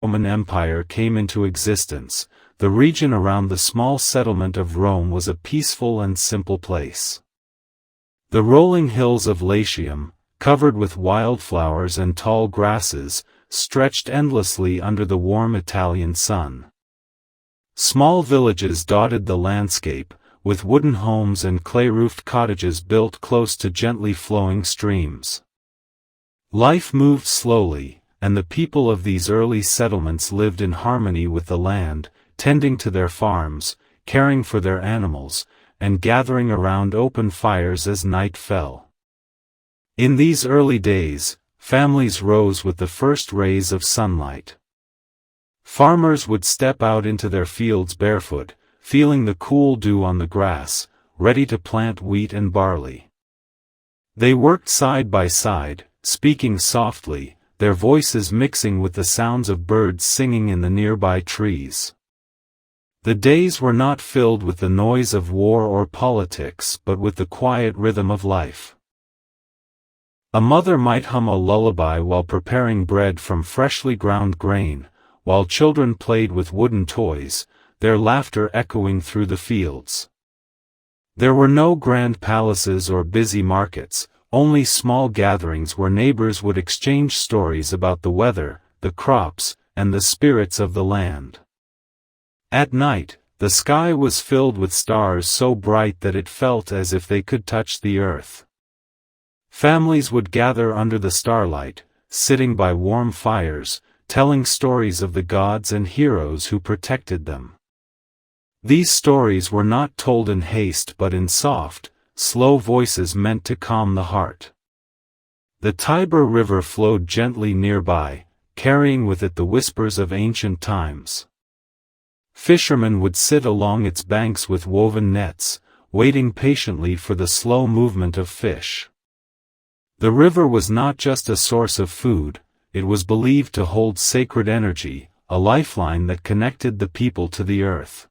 Roman Empire came into existence, the region around the small settlement of Rome was a peaceful and simple place. The rolling hills of Latium, covered with wildflowers and tall grasses, stretched endlessly under the warm Italian sun. Small villages dotted the landscape, with wooden homes and clay-roofed cottages built close to gently flowing streams. Life moved slowly, and the people of these early settlements lived in harmony with the land, tending to their farms, caring for their animals, and gathering around open fires as night fell. In these early days, families rose with the first rays of sunlight. Farmers would step out into their fields barefoot, feeling the cool dew on the grass, ready to plant wheat and barley. They worked side by side, speaking softly, their voices mixing with the sounds of birds singing in the nearby trees. The days were not filled with the noise of war or politics but with the quiet rhythm of life. A mother might hum a lullaby while preparing bread from freshly ground grain, while children played with wooden toys, their laughter echoing through the fields. There were no grand palaces or busy markets, only small gatherings where neighbors would exchange stories about the weather, the crops, and the spirits of the land. At night, the sky was filled with stars so bright that it felt as if they could touch the earth. Families would gather under the starlight, sitting by warm fires, telling stories of the gods and heroes who protected them. These stories were not told in haste but in soft, slow voices meant to calm the heart. The Tiber River flowed gently nearby, carrying with it the whispers of ancient times. Fishermen would sit along its banks with woven nets, waiting patiently for the slow movement of fish. The river was not just a source of food, it was believed to hold sacred energy, a lifeline that connected the people to the earth.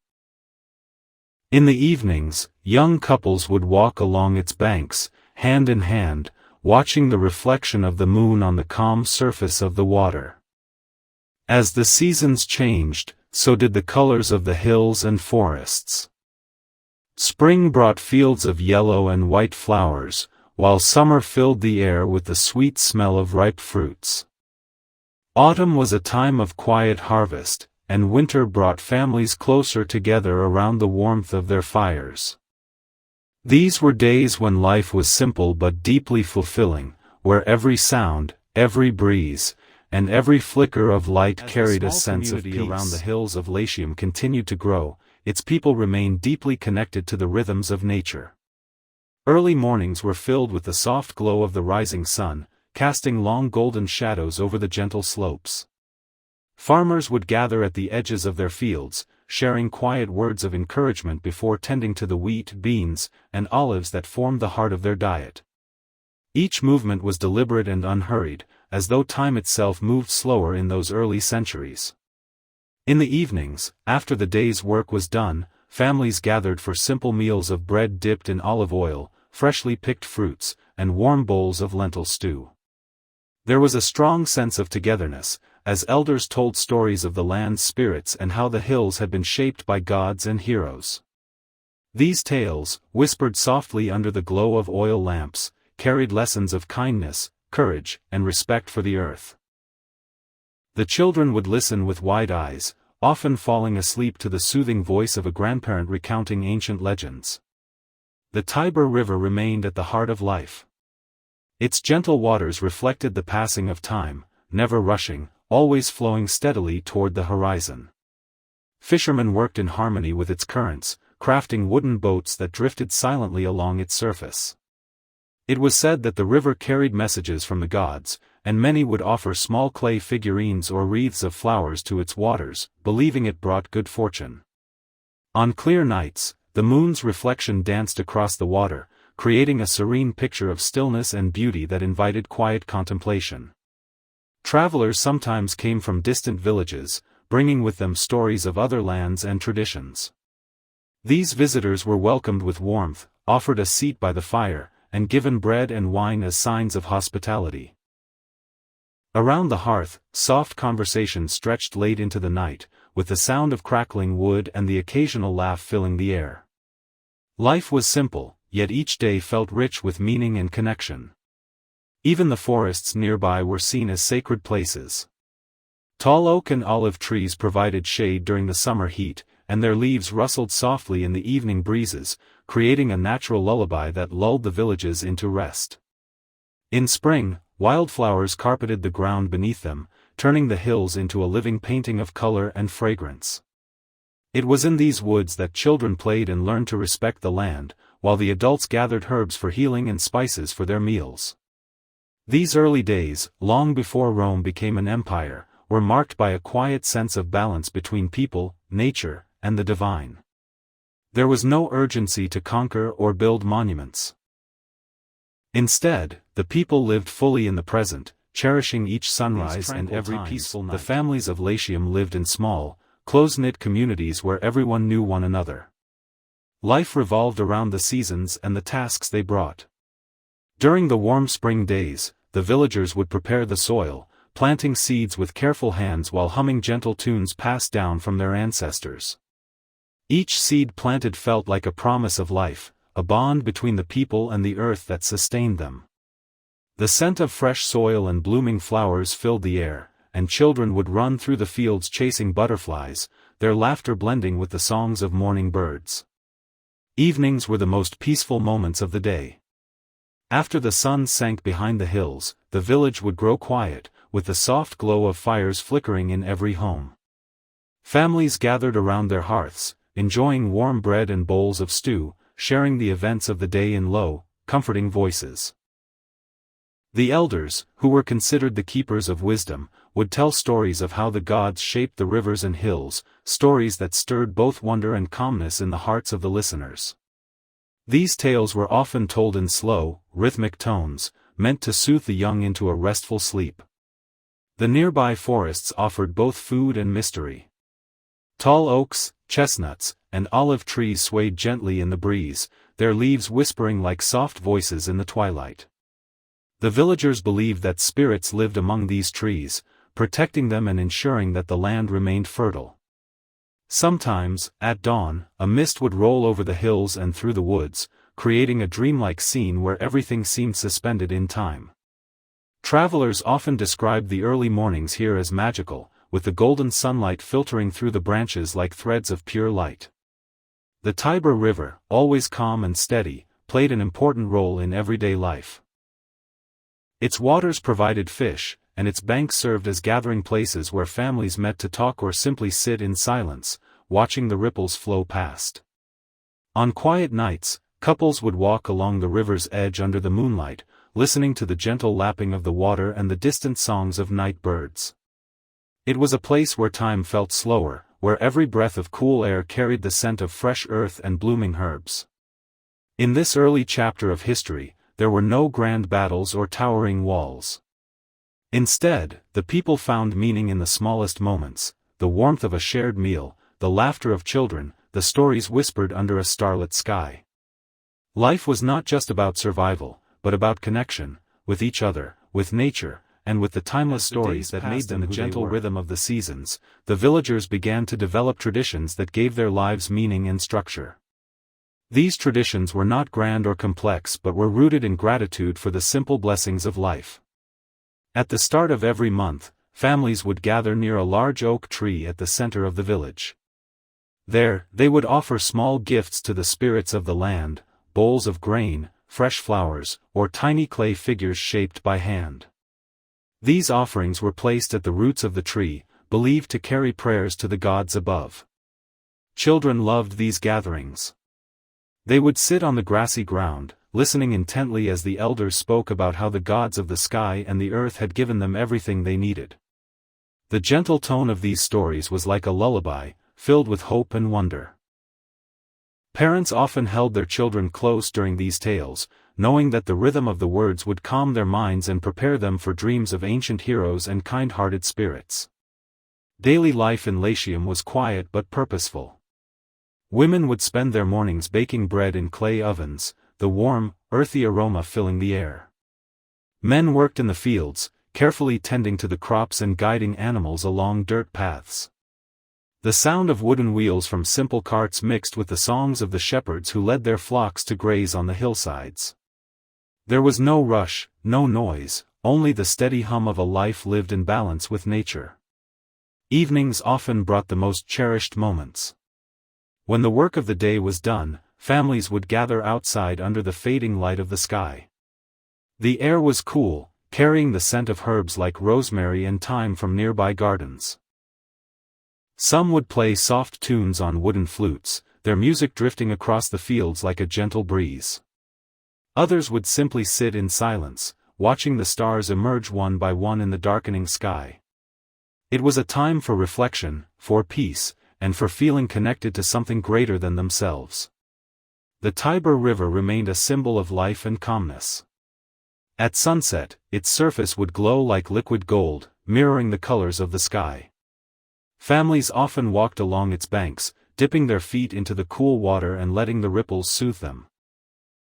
In the evenings, young couples would walk along its banks, hand in hand, watching the reflection of the moon on the calm surface of the water. As the seasons changed, so did the colors of the hills and forests. Spring brought fields of yellow and white flowers, while summer filled the air with the sweet smell of ripe fruits. Autumn was a time of quiet harvest, and winter brought families closer together around the warmth of their fires. These were days when life was simple but deeply fulfilling, where every sound, every breeze, and every flicker of light carried a sense of peace. Around the hills of Latium continued to grow, its people remained deeply connected to the rhythms of nature. Early mornings were filled with the soft glow of the rising sun, casting long golden shadows over the gentle slopes. Farmers would gather at the edges of their fields, sharing quiet words of encouragement before tending to the wheat, beans, and olives that formed the heart of their diet. Each movement was deliberate and unhurried, as though time itself moved slower in those early centuries. In the evenings, after the day's work was done, families gathered for simple meals of bread dipped in olive oil, freshly picked fruits, and warm bowls of lentil stew. There was a strong sense of togetherness, as elders told stories of the land's spirits and how the hills had been shaped by gods and heroes. These tales, whispered softly under the glow of oil lamps, carried lessons of kindness, courage, and respect for the earth. The children would listen with wide eyes, often falling asleep to the soothing voice of a grandparent recounting ancient legends. The Tiber River remained at the heart of life. Its gentle waters reflected the passing of time, never rushing, always flowing steadily toward the horizon. Fishermen worked in harmony with its currents, crafting wooden boats that drifted silently along its surface. It was said that the river carried messages from the gods, and many would offer small clay figurines or wreaths of flowers to its waters, believing it brought good fortune. On clear nights, the moon's reflection danced across the water, creating a serene picture of stillness and beauty that invited quiet contemplation. Travelers sometimes came from distant villages, bringing with them stories of other lands and traditions. These visitors were welcomed with warmth, offered a seat by the fire, and given bread and wine as signs of hospitality. Around the hearth, soft conversation stretched late into the night, with the sound of crackling wood and the occasional laugh filling the air. Life was simple, yet each day felt rich with meaning and connection. Even the forests nearby were seen as sacred places. Tall oak and olive trees provided shade during the summer heat, and their leaves rustled softly in the evening breezes, creating a natural lullaby that lulled the villages into rest. In spring, wildflowers carpeted the ground beneath them, turning the hills into a living painting of color and fragrance. It was in these woods that children played and learned to respect the land, while the adults gathered herbs for healing and spices for their meals. These early days, long before Rome became an empire, were marked by a quiet sense of balance between people, nature, and the divine. There was no urgency to conquer or build monuments. Instead, the people lived fully in the present, cherishing each sunrise and every peaceful night. The families of Latium lived in small, close-knit communities where everyone knew one another. Life revolved around the seasons and the tasks they brought. During the warm spring days, the villagers would prepare the soil, planting seeds with careful hands while humming gentle tunes passed down from their ancestors. Each seed planted felt like a promise of life, a bond between the people and the earth that sustained them. The scent of fresh soil and blooming flowers filled the air, and children would run through the fields chasing butterflies, their laughter blending with the songs of morning birds. Evenings were the most peaceful moments of the day. After the sun sank behind the hills, the village would grow quiet, with the soft glow of fires flickering in every home. Families gathered around their hearths, enjoying warm bread and bowls of stew, sharing the events of the day in low, comforting voices. The elders, who were considered the keepers of wisdom, would tell stories of how the gods shaped the rivers and hills, stories that stirred both wonder and calmness in the hearts of the listeners. These tales were often told in slow, rhythmic tones, meant to soothe the young into a restful sleep. The nearby forests offered both food and mystery. Tall oaks, chestnuts, and olive trees swayed gently in the breeze, their leaves whispering like soft voices in the twilight. The villagers believed that spirits lived among these trees, protecting them and ensuring that the land remained fertile. Sometimes, at dawn, a mist would roll over the hills and through the woods, creating a dreamlike scene where everything seemed suspended in time. Travelers often described the early mornings here as magical, with the golden sunlight filtering through the branches like threads of pure light. The Tiber River, always calm and steady, played an important role in everyday life. Its waters provided fish, and its banks served as gathering places where families met to talk or simply sit in silence, watching the ripples flow past. On quiet nights, couples would walk along the river's edge under the moonlight, listening to the gentle lapping of the water and the distant songs of night birds. It was a place where time felt slower, where every breath of cool air carried the scent of fresh earth and blooming herbs. In this early chapter of history, there were no grand battles or towering walls. Instead, the people found meaning in the smallest moments, the warmth of a shared meal, the laughter of children, the stories whispered under a starlit sky. Life was not just about survival, but about connection, with each other, with nature, and with the timeless stories that made them the gentle rhythm of the seasons. The villagers began to develop traditions that gave their lives meaning and structure. These traditions were not grand or complex but were rooted in gratitude for the simple blessings of life. At the start of every month, families would gather near a large oak tree at the center of the village. There, they would offer small gifts to the spirits of the land, bowls of grain, fresh flowers, or tiny clay figures shaped by hand. These offerings were placed at the roots of the tree, believed to carry prayers to the gods above. Children loved these gatherings. They would sit on the grassy ground, listening intently as the elders spoke about how the gods of the sky and the earth had given them everything they needed. The gentle tone of these stories was like a lullaby, filled with hope and wonder. Parents often held their children close during these tales, knowing that the rhythm of the words would calm their minds and prepare them for dreams of ancient heroes and kind-hearted spirits. Daily life in Latium was quiet but purposeful. Women would spend their mornings baking bread in clay ovens, the warm, earthy aroma filling the air. Men worked in the fields, carefully tending to the crops and guiding animals along dirt paths. The sound of wooden wheels from simple carts mixed with the songs of the shepherds who led their flocks to graze on the hillsides. There was no rush, no noise, only the steady hum of a life lived in balance with nature. Evenings often brought the most cherished moments. When the work of the day was done, families would gather outside under the fading light of the sky. The air was cool, carrying the scent of herbs like rosemary and thyme from nearby gardens. Some would play soft tunes on wooden flutes, their music drifting across the fields like a gentle breeze. Others would simply sit in silence, watching the stars emerge one by one in the darkening sky. It was a time for reflection, for peace, and for feeling connected to something greater than themselves. The Tiber River remained a symbol of life and calmness. At sunset, its surface would glow like liquid gold, mirroring the colors of the sky. Families often walked along its banks, dipping their feet into the cool water and letting the ripples soothe them.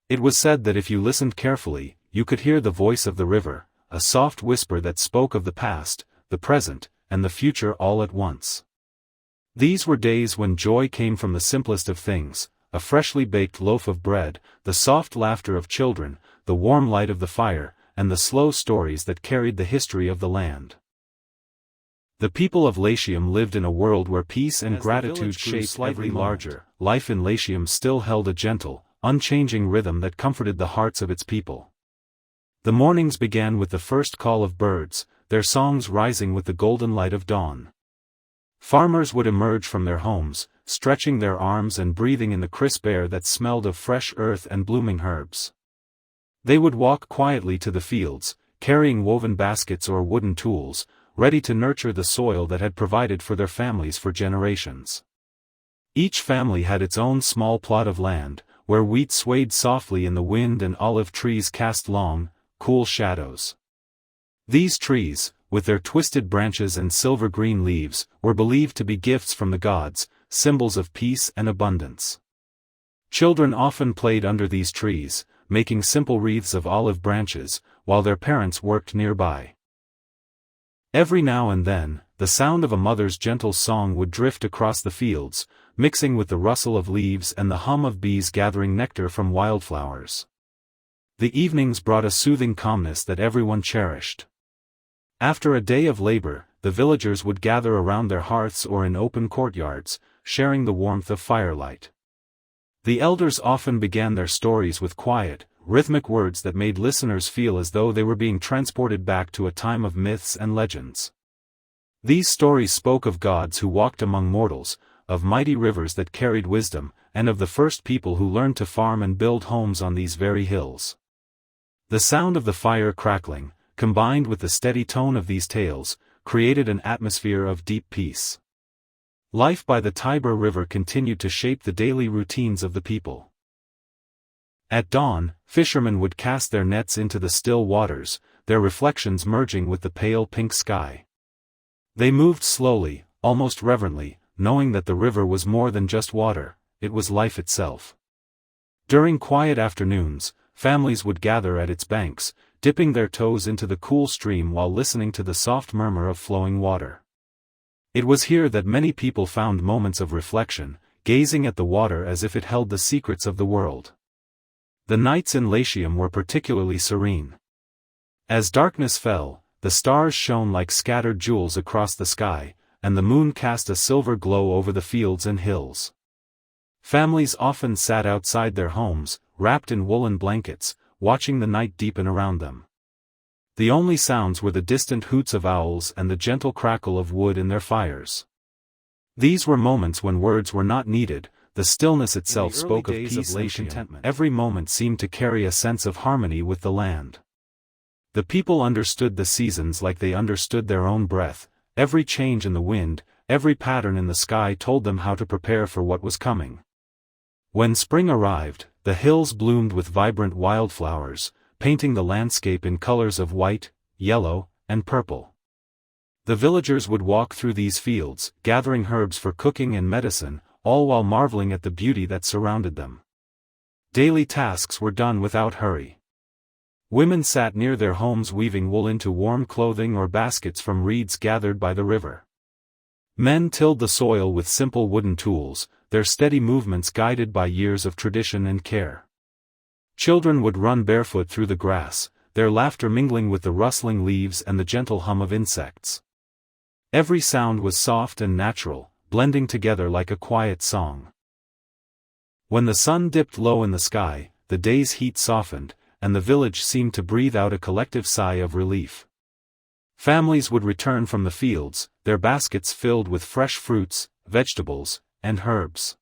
It was said that if you listened carefully, you could hear the voice of the river, a soft whisper that spoke of the past, the present, and the future all at once. These were days when joy came from the simplest of things, a freshly baked loaf of bread, the soft laughter of children, the warm light of the fire, and the slow stories that carried the history of the land. The people of Latium lived in a world where peace and gratitude shaped slightly larger. Life in Latium still held a gentle, unchanging rhythm that comforted the hearts of its people. The mornings began with the first call of birds, their songs rising with the golden light of dawn. Farmers would emerge from their homes, stretching their arms and breathing in the crisp air that smelled of fresh earth and blooming herbs. They would walk quietly to the fields, carrying woven baskets or wooden tools, ready to nurture the soil that had provided for their families for generations. Each family had its own small plot of land, where wheat swayed softly in the wind and olive trees cast long, cool shadows. These trees, with their twisted branches and silver-green leaves, were believed to be gifts from the gods, symbols of peace and abundance. Children often played under these trees, making simple wreaths of olive branches, while their parents worked nearby. Every now and then, the sound of a mother's gentle song would drift across the fields, mixing with the rustle of leaves and the hum of bees gathering nectar from wildflowers. The evenings brought a soothing calmness that everyone cherished. After a day of labor, the villagers would gather around their hearths or in open courtyards, sharing the warmth of firelight. The elders often began their stories with quiet, rhythmic words that made listeners feel as though they were being transported back to a time of myths and legends. These stories spoke of gods who walked among mortals, of mighty rivers that carried wisdom, and of the first people who learned to farm and build homes on these very hills. The sound of the fire crackling, combined with the steady tone of these tales, created an atmosphere of deep peace. Life by the Tiber River continued to shape the daily routines of the people. At dawn, fishermen would cast their nets into the still waters, their reflections merging with the pale pink sky. They moved slowly, almost reverently, knowing that the river was more than just water, it was life itself. During quiet afternoons, families would gather at its banks, dipping their toes into the cool stream while listening to the soft murmur of flowing water. It was here that many people found moments of reflection, gazing at the water as if it held the secrets of the world. The nights in Latium were particularly serene. As darkness fell, the stars shone like scattered jewels across the sky, and the moon cast a silver glow over the fields and hills. Families often sat outside their homes, wrapped in woolen blankets, watching the night deepen around them. The only sounds were the distant hoots of owls and the gentle crackle of wood in their fires. These were moments when words were not needed, the stillness itself spoke of peace and contentment. Every moment seemed to carry a sense of harmony with the land. The people understood the seasons like they understood their own breath, every change in the wind, every pattern in the sky told them how to prepare for what was coming. When spring arrived, the hills bloomed with vibrant wildflowers, painting the landscape in colors of white, yellow, and purple. The villagers would walk through these fields, gathering herbs for cooking and medicine, all while marveling at the beauty that surrounded them. Daily tasks were done without hurry. Women sat near their homes weaving wool into warm clothing or baskets from reeds gathered by the river. Men tilled the soil with simple wooden tools, their steady movements guided by years of tradition and care. Children would run barefoot through the grass, their laughter mingling with the rustling leaves and the gentle hum of insects. Every sound was soft and natural, blending together like a quiet song. When the sun dipped low in the sky, the day's heat softened, and the village seemed to breathe out a collective sigh of relief. Families would return from the fields, their baskets filled with fresh fruits, vegetables, and herbs.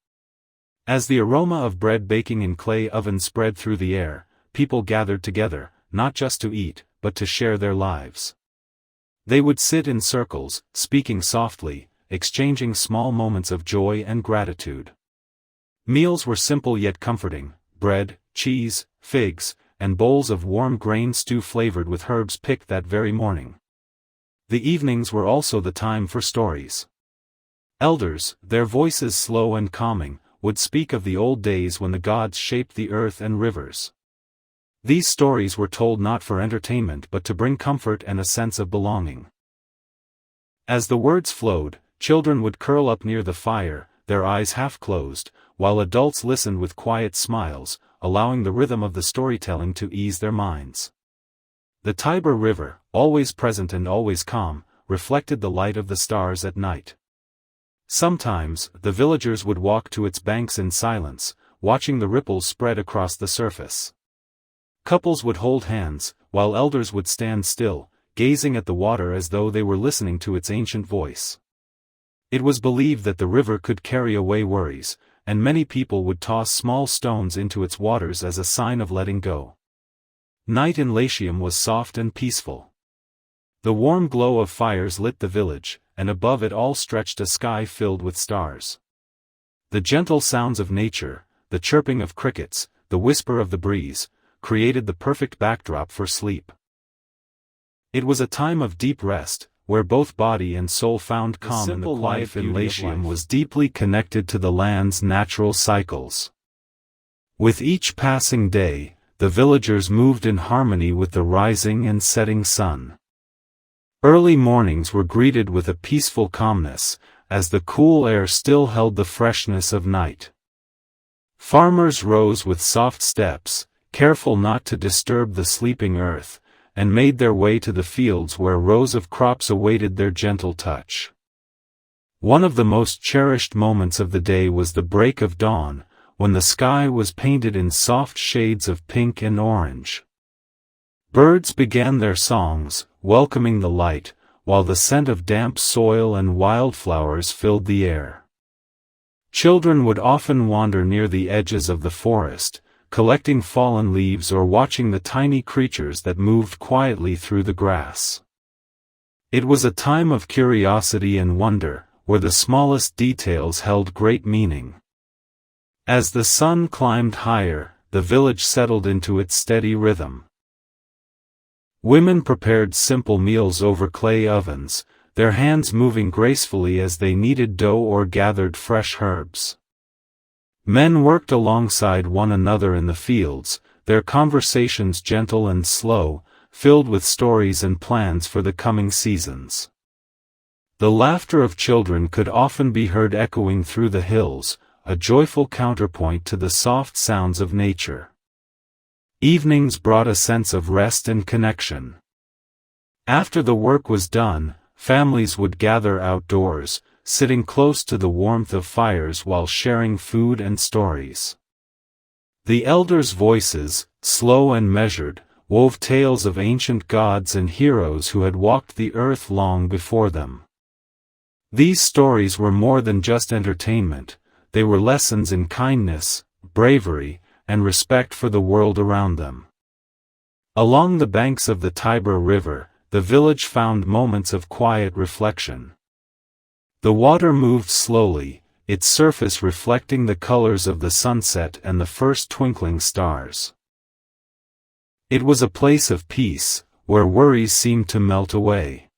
As the aroma of bread baking in clay ovens spread through the air, people gathered together, not just to eat, but to share their lives. They would sit in circles, speaking softly, exchanging small moments of joy and gratitude. Meals were simple yet comforting: bread, cheese, figs, and bowls of warm grain stew flavored with herbs picked that very morning. The evenings were also the time for stories. Elders, their voices slow and calming, would speak of the old days when the gods shaped the earth and rivers. These stories were told not for entertainment but to bring comfort and a sense of belonging. As the words flowed, children would curl up near the fire, their eyes half closed, while adults listened with quiet smiles, allowing the rhythm of the storytelling to ease their minds. The Tiber River, always present and always calm, reflected the light of the stars at night. Sometimes, the villagers would walk to its banks in silence, watching the ripples spread across the surface. Couples would hold hands, while elders would stand still, gazing at the water as though they were listening to its ancient voice. It was believed that the river could carry away worries, and many people would toss small stones into its waters as a sign of letting go. Night in Latium was soft and peaceful. The warm glow of fires lit the village, and above it all stretched a sky filled with stars. The gentle sounds of nature, the chirping of crickets, the whisper of the breeze, created the perfect backdrop for sleep. It was a time of deep rest, where both body and soul found calm, and the life in Latium was deeply connected to the land's natural cycles. With each passing day, the villagers moved in harmony with the rising and setting sun. Early mornings were greeted with a peaceful calmness, as the cool air still held the freshness of night. Farmers rose with soft steps, careful not to disturb the sleeping earth, and made their way to the fields where rows of crops awaited their gentle touch. One of the most cherished moments of the day was the break of dawn, when the sky was painted in soft shades of pink and orange. Birds began their songs, welcoming the light, while the scent of damp soil and wildflowers filled the air. Children would often wander near the edges of the forest, collecting fallen leaves or watching the tiny creatures that moved quietly through the grass. It was a time of curiosity and wonder, where the smallest details held great meaning. As the sun climbed higher, the village settled into its steady rhythm. Women prepared simple meals over clay ovens, their hands moving gracefully as they kneaded dough or gathered fresh herbs. Men worked alongside one another in the fields, their conversations gentle and slow, filled with stories and plans for the coming seasons. The laughter of children could often be heard echoing through the hills, a joyful counterpoint to the soft sounds of nature. Evenings brought a sense of rest and connection. After the work was done, families would gather outdoors, sitting close to the warmth of fires while sharing food and stories. The elders' voices, slow and measured, wove tales of ancient gods and heroes who had walked the earth long before them. These stories were more than just entertainment, they were lessons in kindness, bravery, and respect for the world around them. Along the banks of the Tiber River, the village found moments of quiet reflection. The water moved slowly, its surface reflecting the colors of the sunset and the first twinkling stars. It was a place of peace, where worries seemed to melt away.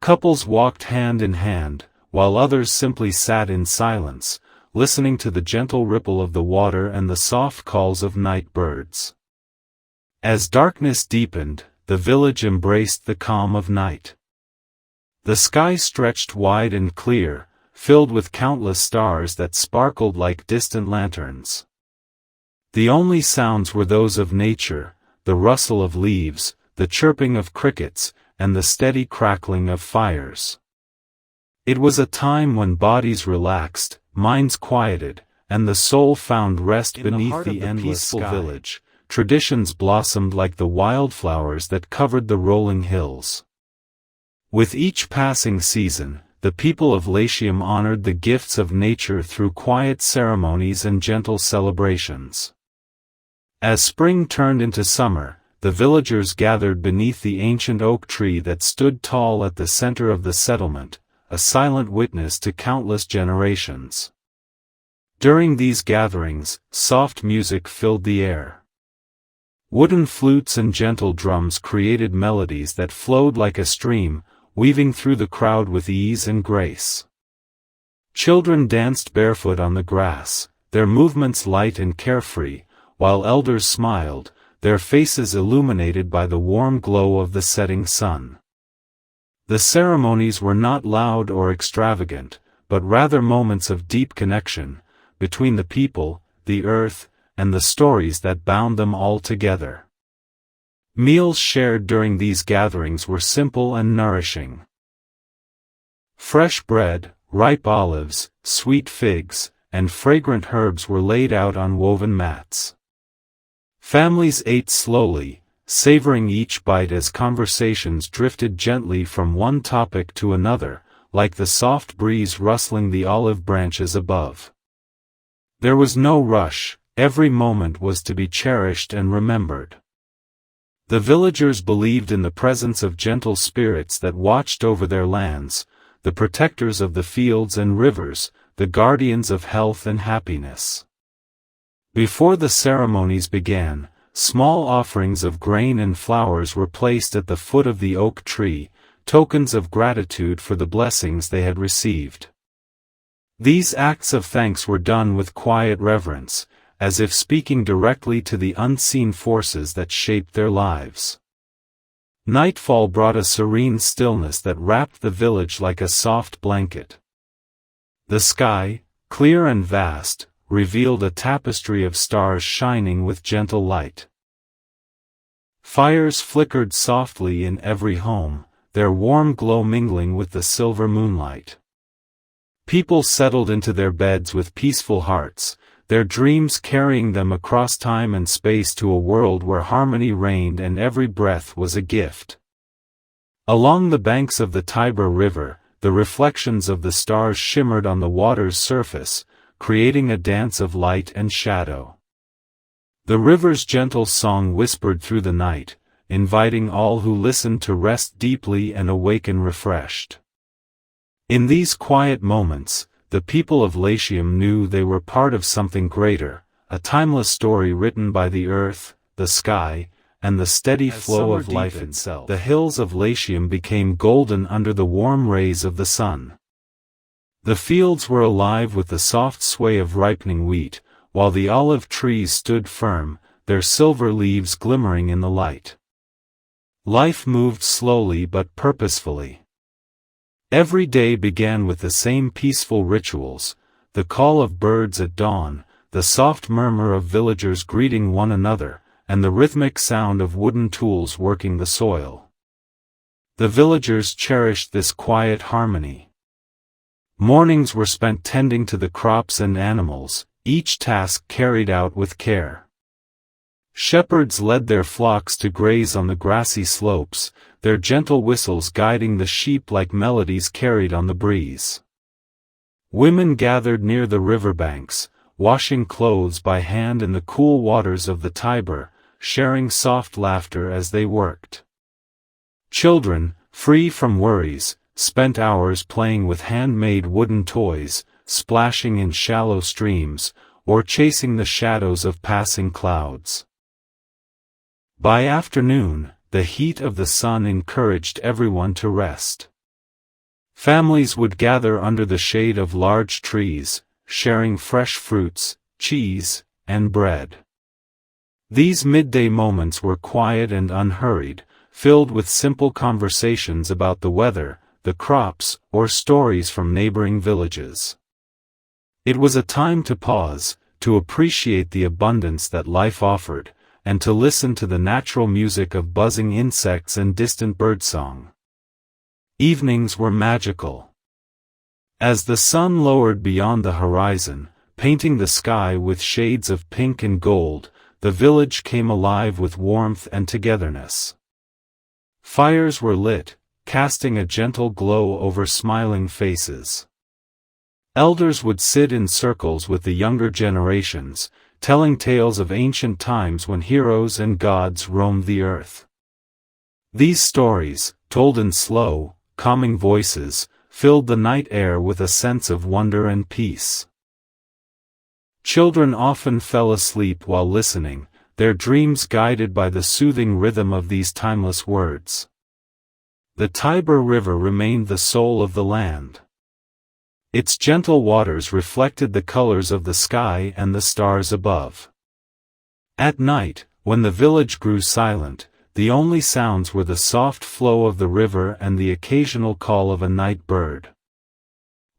Couples walked hand in hand, while others simply sat in silence, listening to the gentle ripple of the water and the soft calls of night birds. As darkness deepened, the village embraced the calm of night. The sky stretched wide and clear, filled with countless stars that sparkled like distant lanterns. The only sounds were those of nature, the rustle of leaves, the chirping of crickets, and the steady crackling of fires. It was a time when bodies relaxed, minds quieted, and the soul found rest beneath the endless village. Traditions blossomed like the wildflowers that covered the rolling hills. With each passing season, the people of Latium honored the gifts of nature through quiet ceremonies and gentle celebrations. As spring turned into summer, the villagers gathered beneath the ancient oak tree that stood tall at the center of the settlement, a silent witness to countless generations. During these gatherings, soft music filled the air. Wooden flutes and gentle drums created melodies that flowed like a stream, weaving through the crowd with ease and grace. Children danced barefoot on the grass, their movements light and carefree, while elders smiled, their faces illuminated by the warm glow of the setting sun. The ceremonies were not loud or extravagant, but rather moments of deep connection, between the people, the earth, and the stories that bound them all together. Meals shared during these gatherings were simple and nourishing. Fresh bread, ripe olives, sweet figs, and fragrant herbs were laid out on woven mats. Families ate slowly, savoring each bite as conversations drifted gently from one topic to another, like the soft breeze rustling the olive branches above. There was no rush, every moment was to be cherished and remembered. The villagers believed in the presence of gentle spirits that watched over their lands, the protectors of the fields and rivers, the guardians of health and happiness. Before the ceremonies began, small offerings of grain and flowers were placed at the foot of the oak tree, tokens of gratitude for the blessings they had received. These acts of thanks were done with quiet reverence, as if speaking directly to the unseen forces that shaped their lives. Nightfall brought a serene stillness that wrapped the village like a soft blanket. The sky, clear and vast, revealed a tapestry of stars shining with gentle light. Fires flickered softly in every home, their warm glow mingling with the silver moonlight. People settled into their beds with peaceful hearts, their dreams carrying them across time and space to a world where harmony reigned and every breath was a gift. Along the banks of the Tiber River, the reflections of the stars shimmered on the water's surface, creating a dance of light and shadow. The river's gentle song whispered through the night, inviting all who listened to rest deeply and awaken refreshed. In these quiet moments, the people of Latium knew they were part of something greater, a timeless story written by the earth, the sky, and the steady flow of life itself. The hills of Latium became golden under the warm rays of the sun. The fields were alive with the soft sway of ripening wheat, while the olive trees stood firm, their silver leaves glimmering in the light. Life moved slowly but purposefully. Every day began with the same peaceful rituals, the call of birds at dawn, the soft murmur of villagers greeting one another, and the rhythmic sound of wooden tools working the soil. The villagers cherished this quiet harmony. Mornings were spent tending to the crops and animals, each task carried out with care. Shepherds led their flocks to graze on the grassy slopes, their gentle whistles guiding the sheep like melodies carried on the breeze. Women gathered near the riverbanks, washing clothes by hand in the cool waters of the Tiber, sharing soft laughter as they worked. Children, free from worries, spent hours playing with handmade wooden toys, splashing in shallow streams, or chasing the shadows of passing clouds. By afternoon, the heat of the sun encouraged everyone to rest. Families would gather under the shade of large trees, sharing fresh fruits, cheese, and bread. These midday moments were quiet and unhurried, filled with simple conversations about the weather, the crops, or stories from neighboring villages. It was a time to pause, to appreciate the abundance that life offered, and to listen to the natural music of buzzing insects and distant birdsong. Evenings were magical. As the sun lowered beyond the horizon, painting the sky with shades of pink and gold, the village came alive with warmth and togetherness. Fires were lit, casting a gentle glow over smiling faces. Elders would sit in circles with the younger generations, telling tales of ancient times when heroes and gods roamed the earth. These stories, told in slow, calming voices, filled the night air with a sense of wonder and peace. Children often fell asleep while listening, their dreams guided by the soothing rhythm of these timeless words. The Tiber River remained the soul of the land. Its gentle waters reflected the colors of the sky and the stars above. At night, when the village grew silent, the only sounds were the soft flow of the river and the occasional call of a night bird.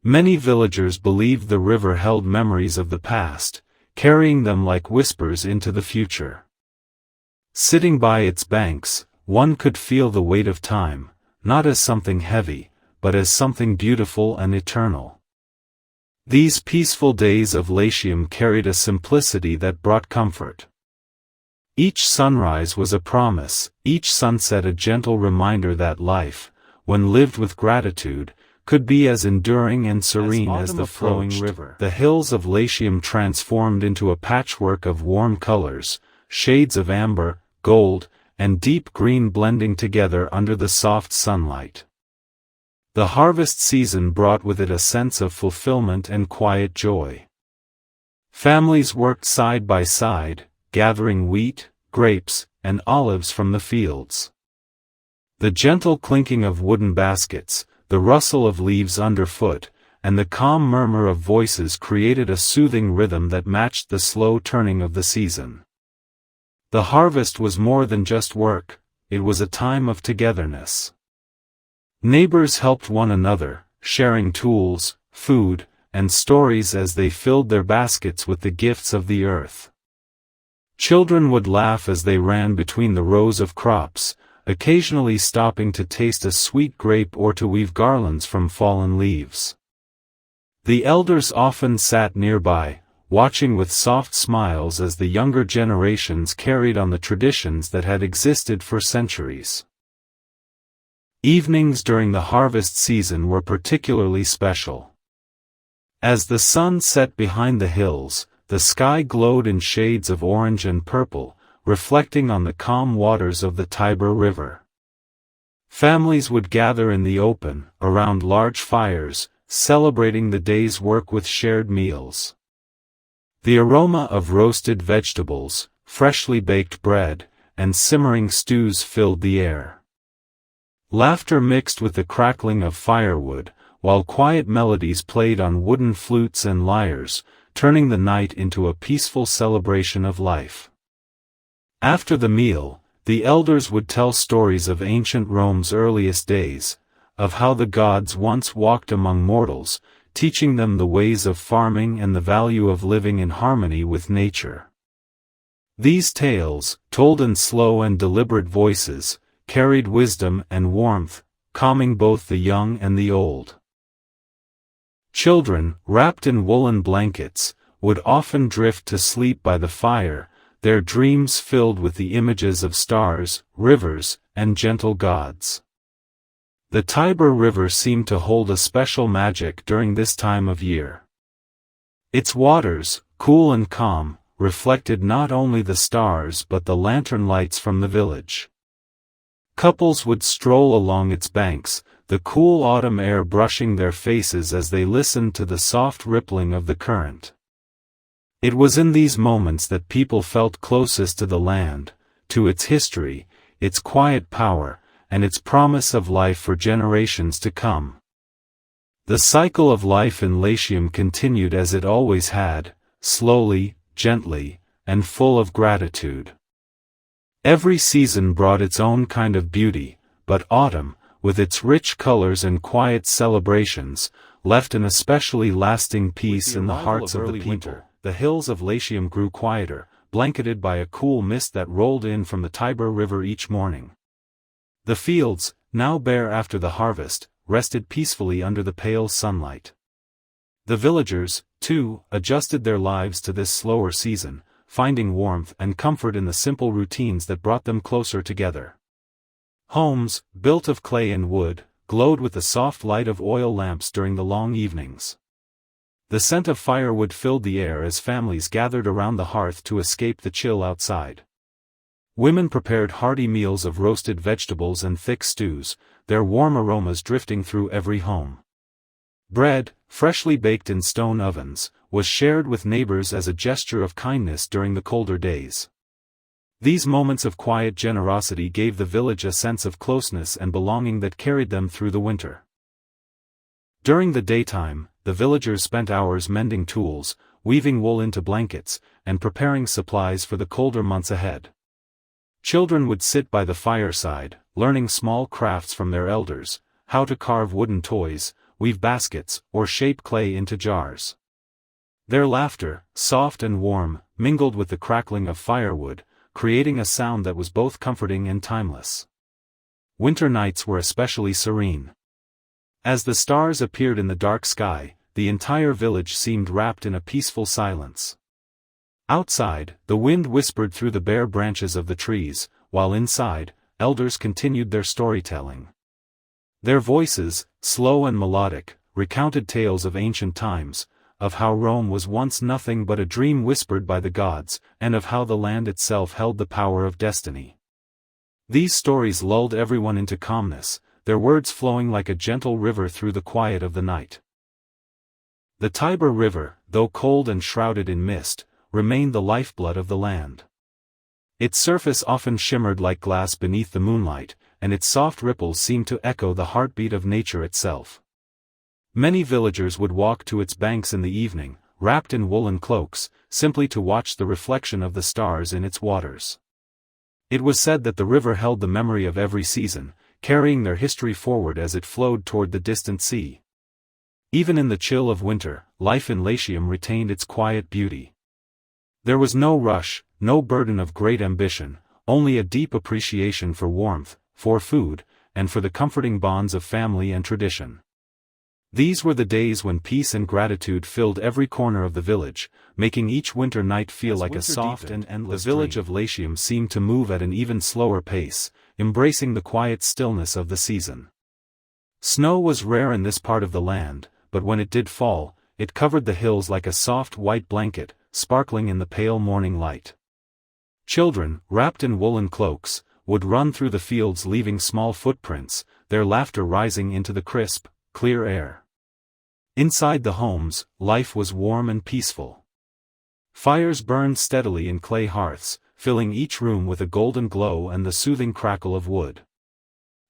Many villagers believed the river held memories of the past, carrying them like whispers into the future. Sitting by its banks, one could feel the weight of time, not as something heavy, but as something beautiful and eternal. These peaceful days of Latium carried a simplicity that brought comfort. Each sunrise was a promise, each sunset a gentle reminder that life, when lived with gratitude, could be as enduring and serene as the flowing river. The hills of Latium transformed into a patchwork of warm colors, shades of amber, gold, and deep green blending together under the soft sunlight. The harvest season brought with it a sense of fulfillment and quiet joy. Families worked side by side, gathering wheat, grapes, and olives from the fields. The gentle clinking of wooden baskets, the rustle of leaves underfoot, and the calm murmur of voices created a soothing rhythm that matched the slow turning of the season. The harvest was more than just work, it was a time of togetherness. Neighbors helped one another, sharing tools, food, and stories as they filled their baskets with the gifts of the earth. Children would laugh as they ran between the rows of crops, occasionally stopping to taste a sweet grape or to weave garlands from fallen leaves. The elders often sat nearby, watching with soft smiles as the younger generations carried on the traditions that had existed for centuries. Evenings during the harvest season were particularly special. As the sun set behind the hills, the sky glowed in shades of orange and purple, reflecting on the calm waters of the Tiber River. Families would gather in the open, around large fires, celebrating the day's work with shared meals. The aroma of roasted vegetables, freshly baked bread, and simmering stews filled the air. Laughter mixed with the crackling of firewood, while quiet melodies played on wooden flutes and lyres, turning the night into a peaceful celebration of life. After the meal, the elders would tell stories of ancient Rome's earliest days, of how the gods once walked among mortals, teaching them the ways of farming and the value of living in harmony with nature. These tales, told in slow and deliberate voices, carried wisdom and warmth, calming both the young and the old. Children, wrapped in woolen blankets, would often drift to sleep by the fire, their dreams filled with the images of stars, rivers, and gentle gods. The Tiber River seemed to hold a special magic during this time of year. Its waters, cool and calm, reflected not only the stars but the lantern lights from the village. Couples would stroll along its banks, the cool autumn air brushing their faces as they listened to the soft rippling of the current. It was in these moments that people felt closest to the land, to its history, its quiet power, and its promise of life for generations to come. The cycle of life in Latium continued as it always had, slowly, gently, and full of gratitude. Every season brought its own kind of beauty, but autumn, with its rich colors and quiet celebrations, left an especially lasting peace in the hearts of the people. The hills of Latium grew quieter, blanketed by a cool mist that rolled in from the Tiber River each morning. The fields, now bare after the harvest, rested peacefully under the pale sunlight. The villagers, too, adjusted their lives to this slower season, finding warmth and comfort in the simple routines that brought them closer together. Homes, built of clay and wood, glowed with the soft light of oil lamps during the long evenings. The scent of firewood filled the air as families gathered around the hearth to escape the chill outside. Women prepared hearty meals of roasted vegetables and thick stews, their warm aromas drifting through every home. Bread, freshly baked in stone ovens, was shared with neighbors as a gesture of kindness during the colder days. These moments of quiet generosity gave the village a sense of closeness and belonging that carried them through the winter. During the daytime, the villagers spent hours mending tools, weaving wool into blankets, and preparing supplies for the colder months ahead. Children would sit by the fireside, learning small crafts from their elders, how to carve wooden toys, weave baskets, or shape clay into jars. Their laughter, soft and warm, mingled with the crackling of firewood, creating a sound that was both comforting and timeless. Winter nights were especially serene. As the stars appeared in the dark sky, the entire village seemed wrapped in a peaceful silence. Outside, the wind whispered through the bare branches of the trees, while inside, elders continued their storytelling. Their voices, slow and melodic, recounted tales of ancient times, of how Rome was once nothing but a dream whispered by the gods, and of how the land itself held the power of destiny. These stories lulled everyone into calmness, their words flowing like a gentle river through the quiet of the night. The Tiber River, though cold and shrouded in mist, remained the lifeblood of the land. Its surface often shimmered like glass beneath the moonlight, and its soft ripples seemed to echo the heartbeat of nature itself. Many villagers would walk to its banks in the evening, wrapped in woolen cloaks, simply to watch the reflection of the stars in its waters. It was said that the river held the memory of every season, carrying their history forward as it flowed toward the distant sea. Even in the chill of winter, life in Latium retained its quiet beauty. There was no rush, no burden of great ambition, only a deep appreciation for warmth, for food, and for the comforting bonds of family and tradition. These were the days when peace and gratitude filled every corner of the village, making each winter night feel like a soft and endless dream. The village of Latium seemed to move at an even slower pace, embracing the quiet stillness of the season. Snow was rare in this part of the land, but when it did fall, it covered the hills like a soft white blanket, sparkling in the pale morning light. Children, wrapped in woolen cloaks, would run through the fields leaving small footprints, their laughter rising into the crisp, clear air. Inside the homes, life was warm and peaceful. Fires burned steadily in clay hearths, filling each room with a golden glow and the soothing crackle of wood.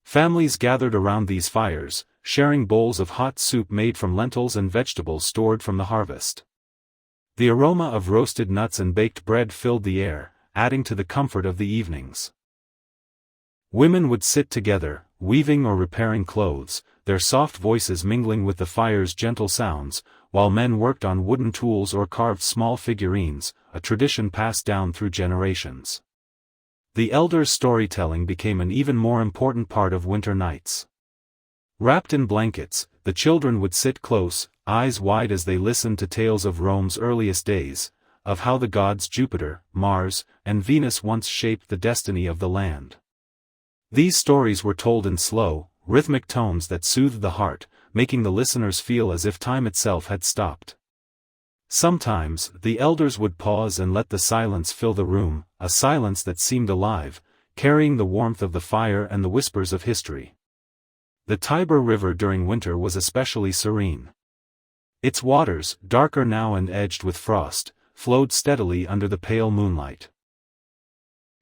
Families gathered around these fires, sharing bowls of hot soup made from lentils and vegetables stored from the harvest. The aroma of roasted nuts and baked bread filled the air, adding to the comfort of the evenings. Women would sit together, weaving or repairing clothes, their soft voices mingling with the fire's gentle sounds, while men worked on wooden tools or carved small figurines, a tradition passed down through generations. The elders' storytelling became an even more important part of winter nights. Wrapped in blankets, the children would sit close, eyes wide as they listened to tales of Rome's earliest days, of how the gods Jupiter, Mars, and Venus once shaped the destiny of the land. These stories were told in slow, rhythmic tones that soothed the heart, making the listeners feel as if time itself had stopped. Sometimes, the elders would pause and let the silence fill the room, a silence that seemed alive, carrying the warmth of the fire and the whispers of history. The Tiber River during winter was especially serene. Its waters, darker now and edged with frost, flowed steadily under the pale moonlight.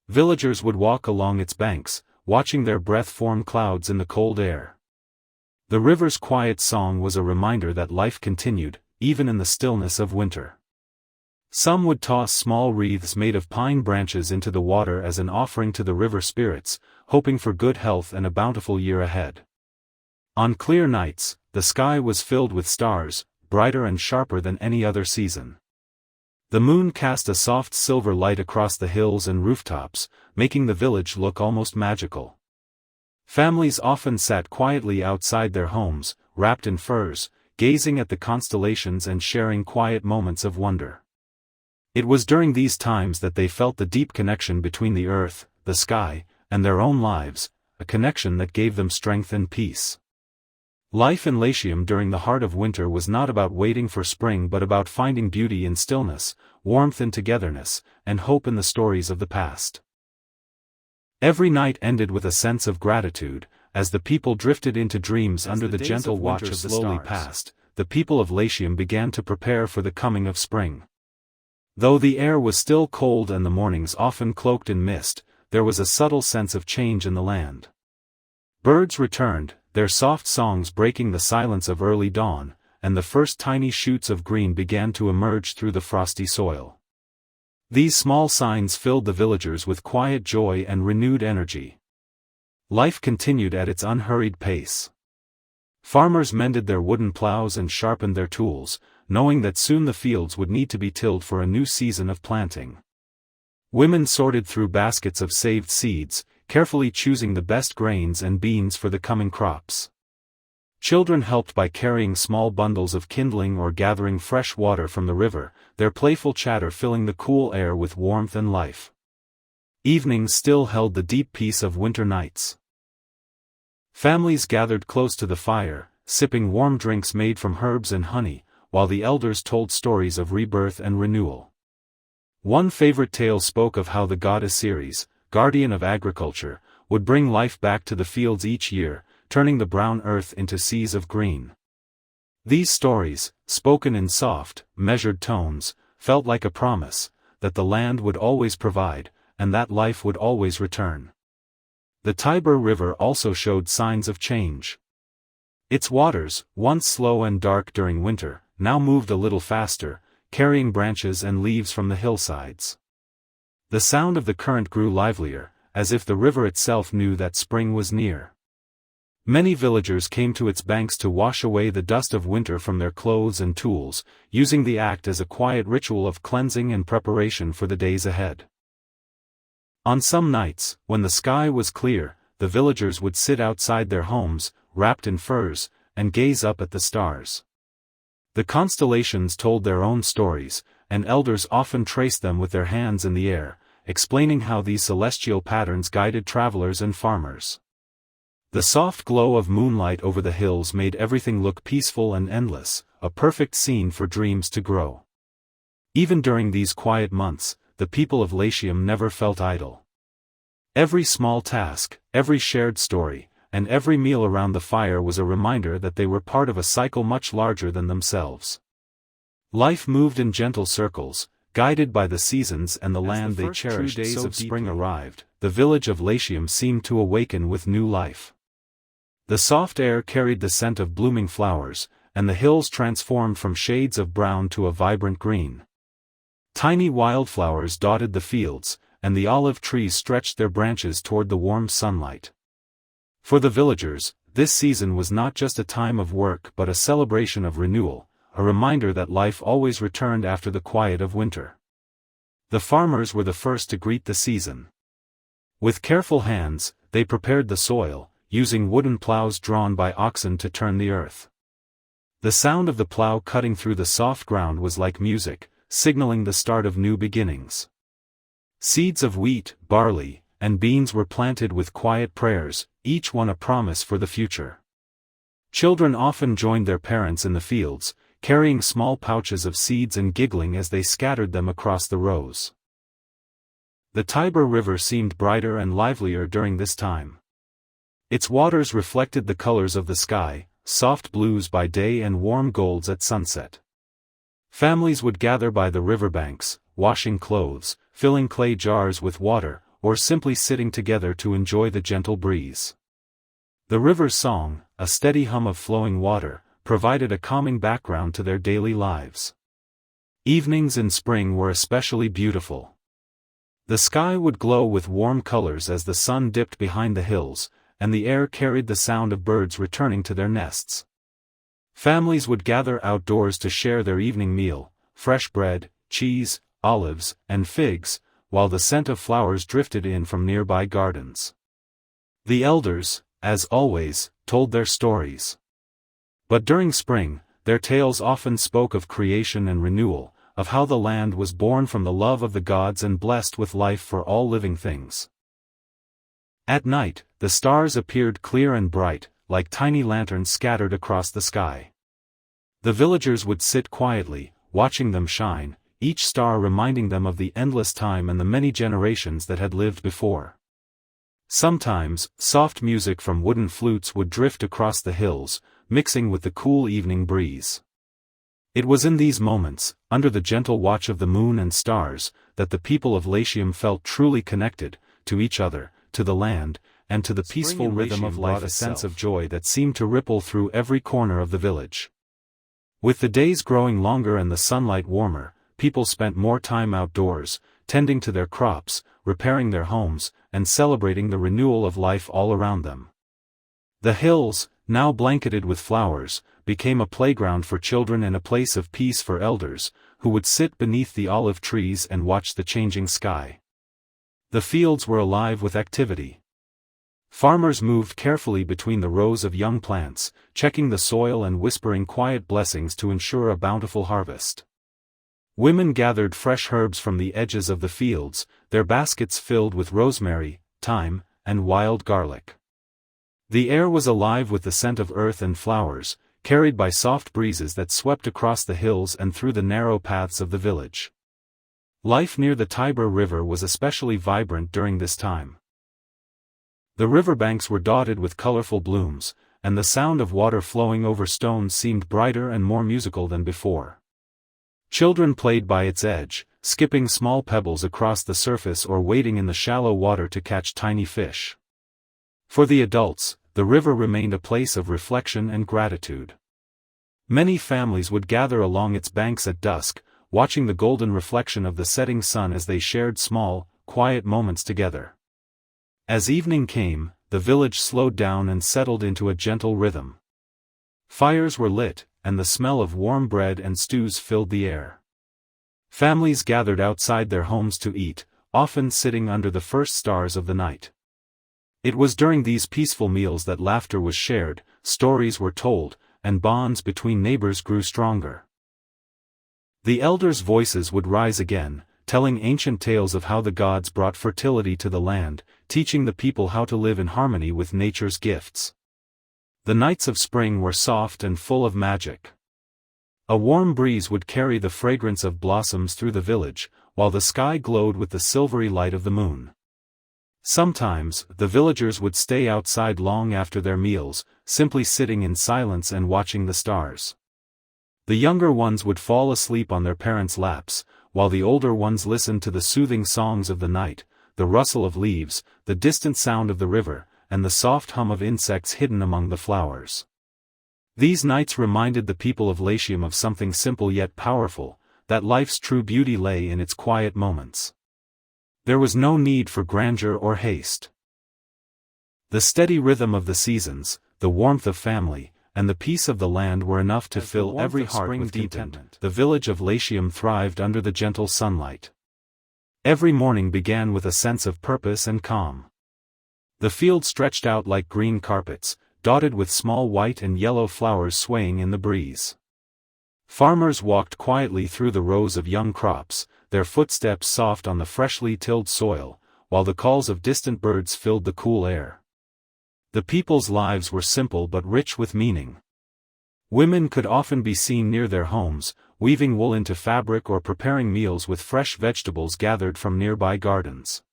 Villagers would walk along its banks, watching their breath form clouds in the cold air. The river's quiet song was a reminder that life continued, even in the stillness of winter. Some would toss small wreaths made of pine branches into the water as an offering to the river spirits, hoping for good health and a bountiful year ahead. On clear nights, the sky was filled with stars, brighter and sharper than any other season. The moon cast a soft silver light across the hills and rooftops, making the village look almost magical. Families often sat quietly outside their homes, wrapped in furs, gazing at the constellations and sharing quiet moments of wonder. It was during these times that they felt the deep connection between the earth, the sky, and their own lives, a connection that gave them strength and peace. Life in Latium during the heart of winter was not about waiting for spring but about finding beauty in stillness, warmth in togetherness, and hope in the stories of the past. Every night ended with a sense of gratitude, as the people drifted into dreams under the gentle watch of the stars. Slowly passed, the people of Latium began to prepare for the coming of spring. Though the air was still cold and the mornings often cloaked in mist, there was a subtle sense of change in the land. Birds returned, their soft songs breaking the silence of early dawn, and the first tiny shoots of green began to emerge through the frosty soil. These small signs filled the villagers with quiet joy and renewed energy. Life continued at its unhurried pace. Farmers mended their wooden plows and sharpened their tools, knowing that soon the fields would need to be tilled for a new season of planting. Women sorted through baskets of saved seeds, carefully choosing the best grains and beans for the coming crops. Children helped by carrying small bundles of kindling or gathering fresh water from the river, their playful chatter filling the cool air with warmth and life. Evenings still held the deep peace of winter nights. Families gathered close to the fire, sipping warm drinks made from herbs and honey, while the elders told stories of rebirth and renewal. One favorite tale spoke of how the goddess Ceres, guardian of agriculture, would bring life back to the fields each year, turning the brown earth into seas of green. These stories, spoken in soft, measured tones, felt like a promise, that the land would always provide, and that life would always return. The Tiber River also showed signs of change. Its waters, once slow and dark during winter, now moved a little faster, carrying branches and leaves from the hillsides. The sound of the current grew livelier, as if the river itself knew that spring was near. Many villagers came to its banks to wash away the dust of winter from their clothes and tools, using the act as a quiet ritual of cleansing and preparation for the days ahead. On some nights, when the sky was clear, the villagers would sit outside their homes, wrapped in furs, and gaze up at the stars. The constellations told their own stories, and elders often traced them with their hands in the air, explaining how these celestial patterns guided travelers and farmers. The soft glow of moonlight over the hills made everything look peaceful and endless, a perfect scene for dreams to grow. Even during these quiet months, the people of Latium never felt idle. Every small task, every shared story, and every meal around the fire was a reminder that they were part of a cycle much larger than themselves. Life moved in gentle circles, guided by the seasons and the land they cherished. As the first 2 days of spring arrived, the village of Latium seemed to awaken with new life. The soft air carried the scent of blooming flowers, and the hills transformed from shades of brown to a vibrant green. Tiny wildflowers dotted the fields, and the olive trees stretched their branches toward the warm sunlight. For the villagers, this season was not just a time of work but a celebration of renewal, a reminder that life always returned after the quiet of winter. The farmers were the first to greet the season. With careful hands, they prepared the soil, using wooden plows drawn by oxen to turn the earth. The sound of the plow cutting through the soft ground was like music, signaling the start of new beginnings. Seeds of wheat, barley, and beans were planted with quiet prayers, each one a promise for the future. Children often joined their parents in the fields, carrying small pouches of seeds and giggling as they scattered them across the rows. The Tiber River seemed brighter and livelier during this time. Its waters reflected the colors of the sky, soft blues by day and warm golds at sunset. Families would gather by the riverbanks, washing clothes, filling clay jars with water, or simply sitting together to enjoy the gentle breeze. The river's song, a steady hum of flowing water, provided a calming background to their daily lives. Evenings in spring were especially beautiful. The sky would glow with warm colors as the sun dipped behind the hills, and the air carried the sound of birds returning to their nests. Families would gather outdoors to share their evening meal, fresh bread, cheese, olives, and figs, while the scent of flowers drifted in from nearby gardens. The elders, as always, told their stories. But during spring, their tales often spoke of creation and renewal, of how the land was born from the love of the gods and blessed with life for all living things. At night, the stars appeared clear and bright, like tiny lanterns scattered across the sky. The villagers would sit quietly, watching them shine, each star reminding them of the endless time and the many generations that had lived before. Sometimes, soft music from wooden flutes would drift across the hills, mixing with the cool evening breeze. It was in these moments, under the gentle watch of the moon and stars, that the people of Latium felt truly connected, to each other, to the land, and to the peaceful rhythm of life. A sense of joy that seemed to ripple through every corner of the village. With the days growing longer and the sunlight warmer, people spent more time outdoors, tending to their crops, repairing their homes, and celebrating the renewal of life all around them. The hills, now blanketed with flowers, became a playground for children and a place of peace for elders, who would sit beneath the olive trees and watch the changing sky. The fields were alive with activity. Farmers moved carefully between the rows of young plants, checking the soil and whispering quiet blessings to ensure a bountiful harvest. Women gathered fresh herbs from the edges of the fields, their baskets filled with rosemary, thyme, and wild garlic. The air was alive with the scent of earth and flowers, carried by soft breezes that swept across the hills and through the narrow paths of the village. Life near the Tiber River was especially vibrant during this time. The riverbanks were dotted with colorful blooms, and the sound of water flowing over stones seemed brighter and more musical than before. Children played by its edge, skipping small pebbles across the surface or wading in the shallow water to catch tiny fish. For the adults, the river remained a place of reflection and gratitude. Many families would gather along its banks at dusk, watching the golden reflection of the setting sun as they shared small, quiet moments together. As evening came, the village slowed down and settled into a gentle rhythm. Fires were lit, and the smell of warm bread and stews filled the air. Families gathered outside their homes to eat, often sitting under the first stars of the night. It was during these peaceful meals that laughter was shared, stories were told, and bonds between neighbors grew stronger. The elders' voices would rise again, telling ancient tales of how the gods brought fertility to the land, teaching the people how to live in harmony with nature's gifts. The nights of spring were soft and full of magic. A warm breeze would carry the fragrance of blossoms through the village, while the sky glowed with the silvery light of the moon. Sometimes, the villagers would stay outside long after their meals, simply sitting in silence and watching the stars. The younger ones would fall asleep on their parents' laps, while the older ones listened to the soothing songs of the night, the rustle of leaves, the distant sound of the river, and the soft hum of insects hidden among the flowers. These nights reminded the people of Latium of something simple yet powerful, that life's true beauty lay in its quiet moments. There was no need for grandeur or haste. The steady rhythm of the seasons, the warmth of family, and the peace of the land were enough to fill every heart with contentment. The village of Latium thrived under the gentle sunlight. Every morning began with a sense of purpose and calm. The field stretched out like green carpets, dotted with small white and yellow flowers swaying in the breeze. Farmers walked quietly through the rows of young crops, their footsteps soft on the freshly tilled soil, while the calls of distant birds filled the cool air. The people's lives were simple but rich with meaning. Women could often be seen near their homes, weaving wool into fabric or preparing meals with fresh vegetables gathered from nearby gardens.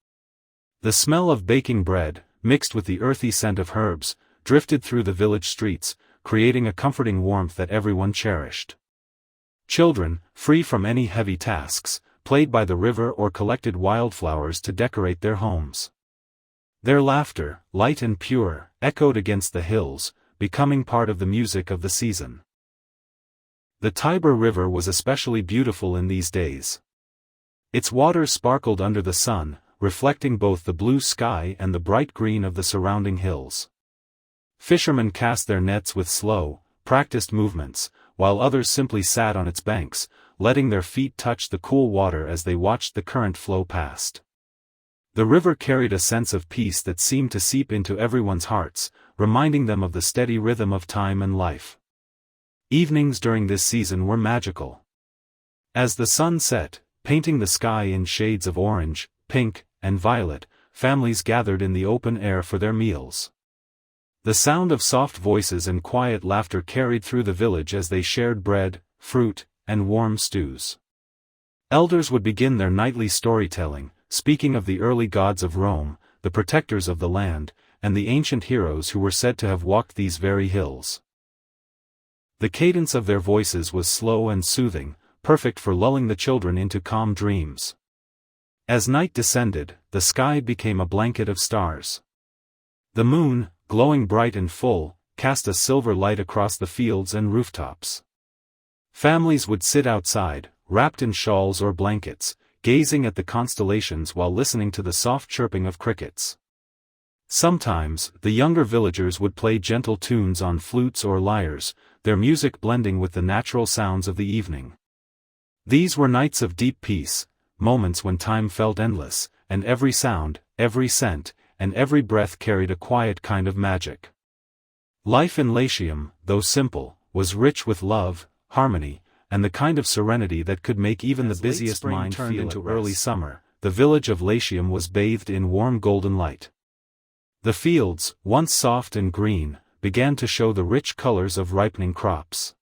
The smell of baking bread, mixed with the earthy scent of herbs, drifted through the village streets, creating a comforting warmth that everyone cherished. Children, free from any heavy tasks, played by the river or collected wildflowers to decorate their homes. Their laughter, light and pure, echoed against the hills, becoming part of the music of the season. The Tiber River was especially beautiful in these days. Its waters sparkled under the sun, reflecting both the blue sky and the bright green of the surrounding hills. Fishermen cast their nets with slow, practiced movements, while others simply sat on its banks, letting their feet touch the cool water as they watched the current flow past. The river carried a sense of peace that seemed to seep into everyone's hearts, reminding them of the steady rhythm of time and life. Evenings during this season were magical. As the sun set, painting the sky in shades of orange, pink, and violet, families gathered in the open air for their meals. The sound of soft voices and quiet laughter carried through the village as they shared bread, fruit, and warm stews. Elders would begin their nightly storytelling, speaking of the early gods of Rome, the protectors of the land, and the ancient heroes who were said to have walked these very hills. The cadence of their voices was slow and soothing, perfect for lulling the children into calm dreams. As night descended, the sky became a blanket of stars. The moon, glowing bright and full, cast a silver light across the fields and rooftops. Families would sit outside, wrapped in shawls or blankets, gazing at the constellations while listening to the soft chirping of crickets. Sometimes, the younger villagers would play gentle tunes on flutes or lyres, their music blending with the natural sounds of the evening. These were nights of deep peace, moments when time felt endless, and every sound, every scent, and every breath carried a quiet kind of magic. Life in Latium, though simple, was rich with love, harmony, and the kind of serenity that could make even the busiest mind feel into early summer. The village of Latium was bathed in warm golden light. The fields, once soft and green, began to show the rich colors of ripening crops.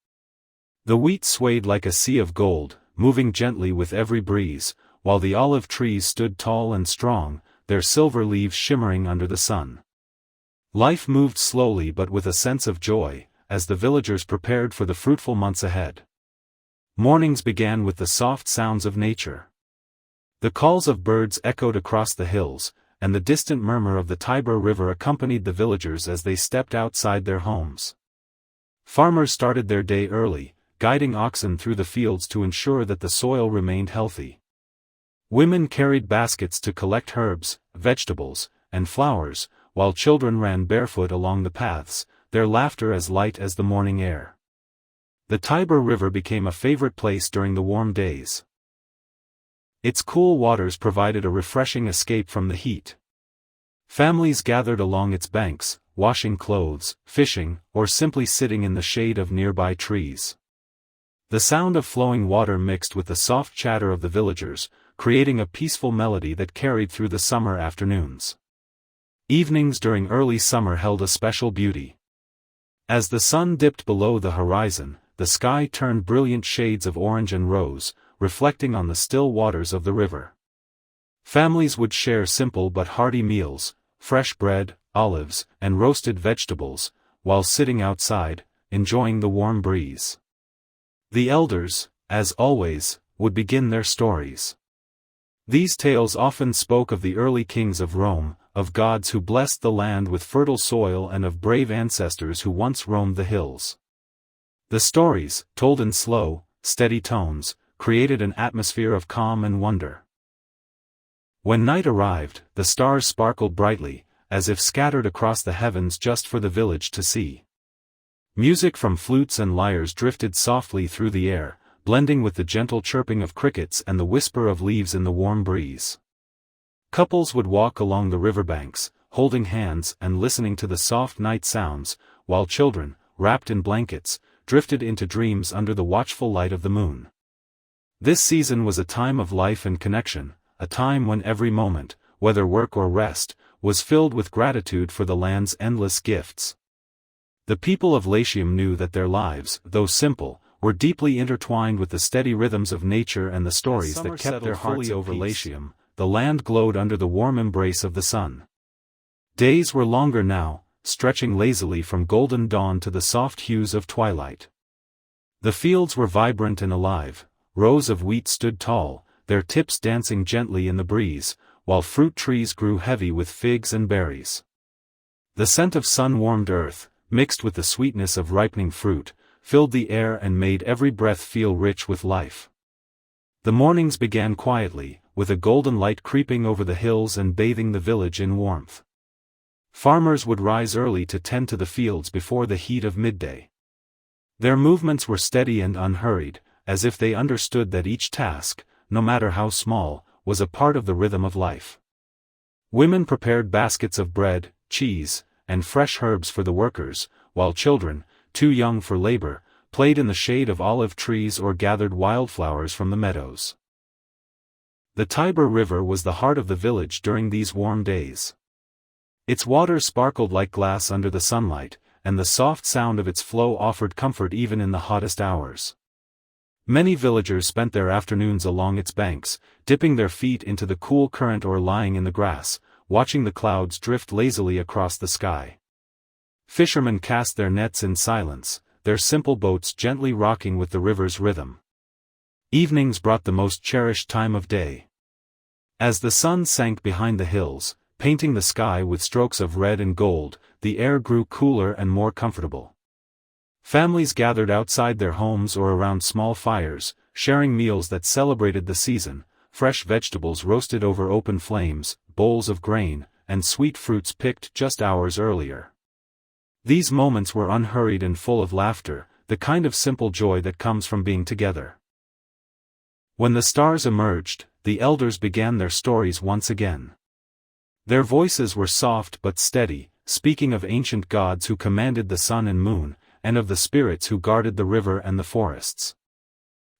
The wheat swayed like a sea of gold, moving gently with every breeze, while the olive trees stood tall and strong, their silver leaves shimmering under the sun. Life moved slowly but with a sense of joy, as the villagers prepared for the fruitful months ahead. Mornings began with the soft sounds of nature. The calls of birds echoed across the hills, and the distant murmur of the Tiber River accompanied the villagers as they stepped outside their homes. Farmers started their day early, guiding oxen through the fields to ensure that the soil remained healthy. Women carried baskets to collect herbs, vegetables, and flowers, while children ran barefoot along the paths, their laughter as light as the morning air. The Tiber River became a favorite place during the warm days. Its cool waters provided a refreshing escape from the heat. Families gathered along its banks, washing clothes, fishing, or simply sitting in the shade of nearby trees. The sound of flowing water mixed with the soft chatter of the villagers, creating a peaceful melody that carried through the summer afternoons. Evenings during early summer held a special beauty. As the sun dipped below the horizon, the sky turned brilliant shades of orange and rose, reflecting on the still waters of the river. Families would share simple but hearty meals, fresh bread, olives, and roasted vegetables, while sitting outside, enjoying the warm breeze. The elders, as always, would begin their stories. These tales often spoke of the early kings of Rome, of gods who blessed the land with fertile soil and of brave ancestors who once roamed the hills. The stories, told in slow, steady tones, created an atmosphere of calm and wonder. When night arrived, the stars sparkled brightly, as if scattered across the heavens just for the village to see. Music from flutes and lyres drifted softly through the air, blending with the gentle chirping of crickets and the whisper of leaves in the warm breeze. Couples would walk along the riverbanks, holding hands and listening to the soft night sounds, while children, wrapped in blankets, drifted into dreams under the watchful light of the moon. This season was a time of life and connection, a time when every moment, whether work or rest, was filled with gratitude for the land's endless gifts. The people of Latium knew that their lives, though simple, were deeply intertwined with the steady rhythms of nature and the stories that kept their hearts over Latium. The land glowed under the warm embrace of the sun. Days were longer now, stretching lazily from golden dawn to the soft hues of twilight. The fields were vibrant and alive, rows of wheat stood tall, their tips dancing gently in the breeze, while fruit trees grew heavy with figs and berries. The scent of sun-warmed earth, mixed with the sweetness of ripening fruit, filled the air and made every breath feel rich with life. The mornings began quietly, with a golden light creeping over the hills and bathing the village in warmth. Farmers would rise early to tend to the fields before the heat of midday. Their movements were steady and unhurried, as if they understood that each task, no matter how small, was a part of the rhythm of life. Women prepared baskets of bread, cheese, and fresh herbs for the workers, while children, too young for labor, played in the shade of olive trees or gathered wildflowers from the meadows. The Tiber River was the heart of the village during these warm days. Its waters sparkled like glass under the sunlight, and the soft sound of its flow offered comfort even in the hottest hours. Many villagers spent their afternoons along its banks, dipping their feet into the cool current or lying in the grass, watching the clouds drift lazily across the sky. Fishermen cast their nets in silence, their simple boats gently rocking with the river's rhythm. Evenings brought the most cherished time of day. As the sun sank behind the hills, painting the sky with strokes of red and gold, the air grew cooler and more comfortable. Families gathered outside their homes or around small fires, sharing meals that celebrated the season, fresh vegetables roasted over open flames, bowls of grain, and sweet fruits picked just hours earlier. These moments were unhurried and full of laughter, the kind of simple joy that comes from being together. When the stars emerged, the elders began their stories once again. Their voices were soft but steady, speaking of ancient gods who commanded the sun and moon, and of the spirits who guarded the river and the forests.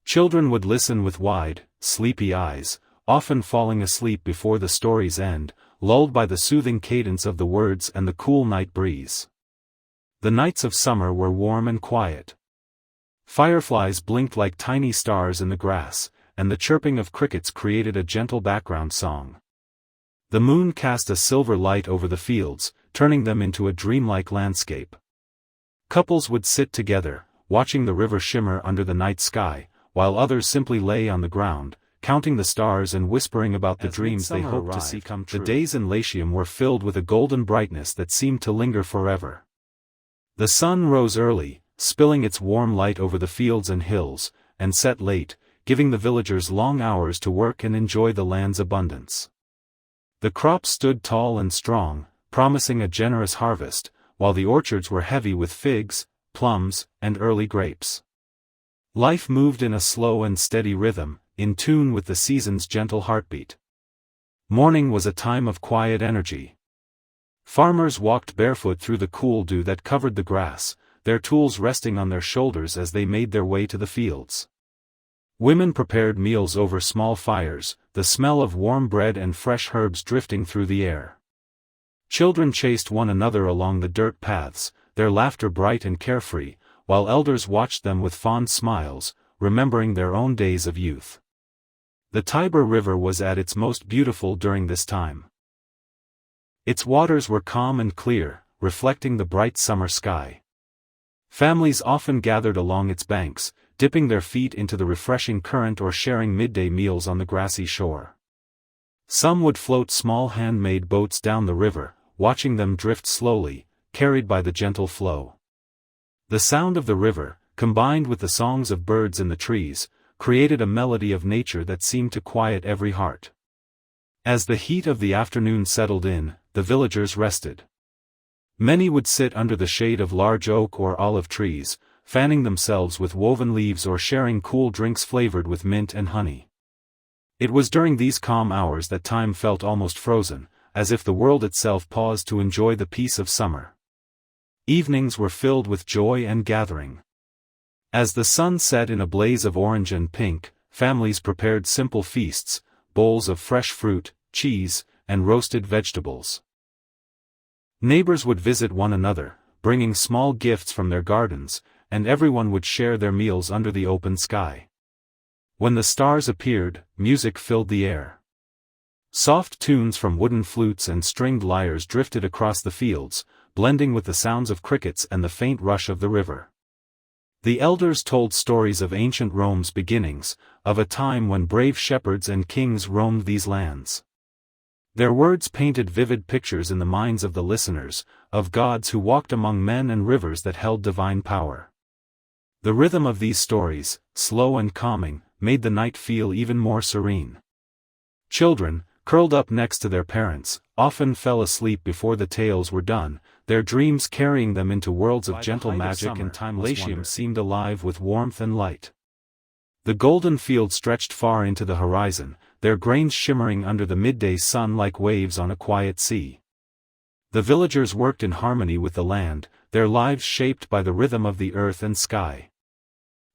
Children would listen with wide, sleepy eyes, often falling asleep before the story's end, lulled by the soothing cadence of the words and the cool night breeze. The nights of summer were warm and quiet. Fireflies blinked like tiny stars in the grass, and the chirping of crickets created a gentle background song. The moon cast a silver light over the fields, turning them into a dreamlike landscape. Couples would sit together, watching the river shimmer under the night sky, while others simply lay on the ground, counting the stars and whispering about the dreams they hoped to see come true. The days in Latium were filled with a golden brightness that seemed to linger forever. The sun rose early, spilling its warm light over the fields and hills, and set late, giving the villagers long hours to work and enjoy the land's abundance. The crops stood tall and strong, promising a generous harvest, while the orchards were heavy with figs, plums, and early grapes. Life moved in a slow and steady rhythm, in tune with the season's gentle heartbeat. Morning was a time of quiet energy. Farmers walked barefoot through the cool dew that covered the grass, their tools resting on their shoulders as they made their way to the fields. Women prepared meals over small fires, the smell of warm bread and fresh herbs drifting through the air. Children chased one another along the dirt paths, their laughter bright and carefree, while elders watched them with fond smiles, remembering their own days of youth. The Tiber River was at its most beautiful during this time. Its waters were calm and clear, reflecting the bright summer sky. Families often gathered along its banks, dipping their feet into the refreshing current or sharing midday meals on the grassy shore. Some would float small handmade boats down the river, watching them drift slowly, carried by the gentle flow. The sound of the river, combined with the songs of birds in the trees, created a melody of nature that seemed to quiet every heart. As the heat of the afternoon settled in, the villagers rested. Many would sit under the shade of large oak or olive trees, fanning themselves with woven leaves or sharing cool drinks flavored with mint and honey. It was during these calm hours that time felt almost frozen, as if the world itself paused to enjoy the peace of summer. Evenings were filled with joy and gathering. As the sun set in a blaze of orange and pink, families prepared simple feasts, bowls of fresh fruit, cheese, and roasted vegetables. Neighbors would visit one another, bringing small gifts from their gardens, and everyone would share their meals under the open sky. When the stars appeared, music filled the air. Soft tunes from wooden flutes and stringed lyres drifted across the fields, blending with the sounds of crickets and the faint rush of the river. The elders told stories of ancient Rome's beginnings, of a time when brave shepherds and kings roamed these lands. Their words painted vivid pictures in the minds of the listeners, of gods who walked among men and rivers that held divine power. The rhythm of these stories, slow and calming, made the night feel even more serene. Children, curled up next to their parents, often fell asleep before the tales were done, their dreams carrying them into worlds of gentle magic and timeless wonder. Latium seemed alive with warmth and light. The golden field stretched far into the horizon, their grains shimmering under the midday sun like waves on a quiet sea. The villagers worked in harmony with the land, their lives shaped by the rhythm of the earth and sky.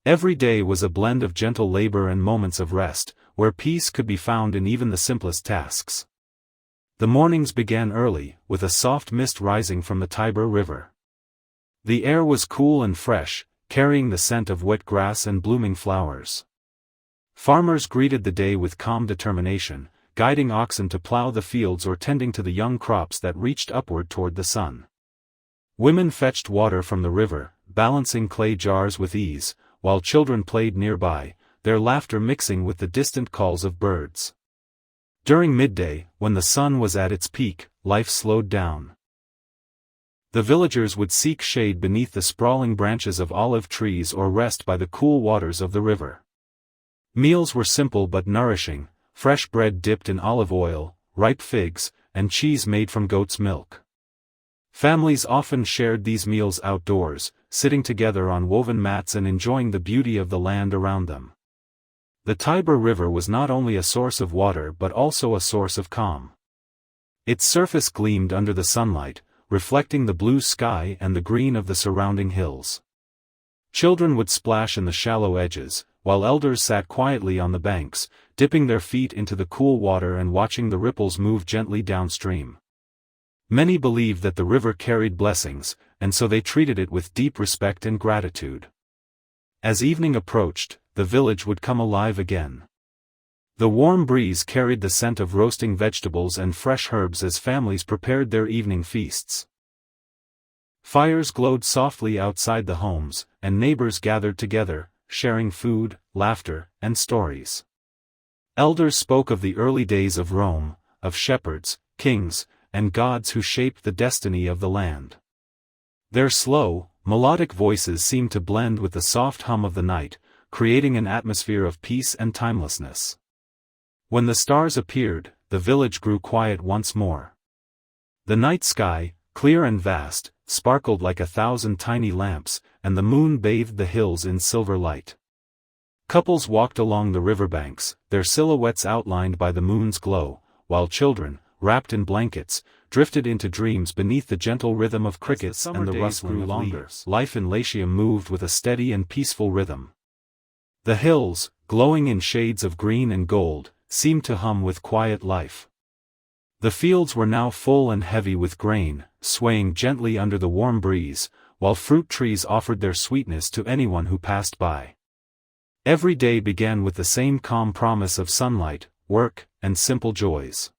Every day was a blend of gentle labor and moments of rest, where peace could be found in even the simplest tasks. The mornings began early, with a soft mist rising from the Tiber River. The air was cool and fresh, carrying the scent of wet grass and blooming flowers. Farmers greeted the day with calm determination, guiding oxen to plow the fields or tending to the young crops that reached upward toward the sun. Women fetched water from the river, balancing clay jars with ease, while children played nearby, their laughter mixing with the distant calls of birds. During midday, when the sun was at its peak, life slowed down. The villagers would seek shade beneath the sprawling branches of olive trees or rest by the cool waters of the river. Meals were simple but nourishing, fresh bread dipped in olive oil, ripe figs, and cheese made from goat's milk. Families often shared these meals outdoors, sitting together on woven mats and enjoying the beauty of the land around them. The Tiber River was not only a source of water but also a source of calm. Its surface gleamed under the sunlight, reflecting the blue sky and the green of the surrounding hills. Children would splash in the shallow edges, while elders sat quietly on the banks, dipping their feet into the cool water and watching the ripples move gently downstream. Many believed that the river carried blessings, and so they treated it with deep respect and gratitude. As evening approached, the village would come alive again. The warm breeze carried the scent of roasting vegetables and fresh herbs as families prepared their evening feasts. Fires glowed softly outside the homes, and neighbors gathered together, sharing food, laughter, and stories. Elders spoke of the early days of Rome, of shepherds, kings, and gods who shaped the destiny of the land. Their slow, melodic voices seemed to blend with the soft hum of the night, creating an atmosphere of peace and timelessness. When the stars appeared, the village grew quiet once more. The night sky, clear and vast, sparkled like 1,000 tiny lamps, and the moon bathed the hills in silver light. Couples walked along the riverbanks, their silhouettes outlined by the moon's glow, while children, wrapped in blankets, drifted into dreams beneath the gentle rhythm of crickets and the rustling of leaves. Life in Latium moved with a steady and peaceful rhythm. The hills, glowing in shades of green and gold, seemed to hum with quiet life. The fields were now full and heavy with grain, swaying gently under the warm breeze, while fruit trees offered their sweetness to anyone who passed by. Every day began with the same calm promise of sunlight, work, and simple joys.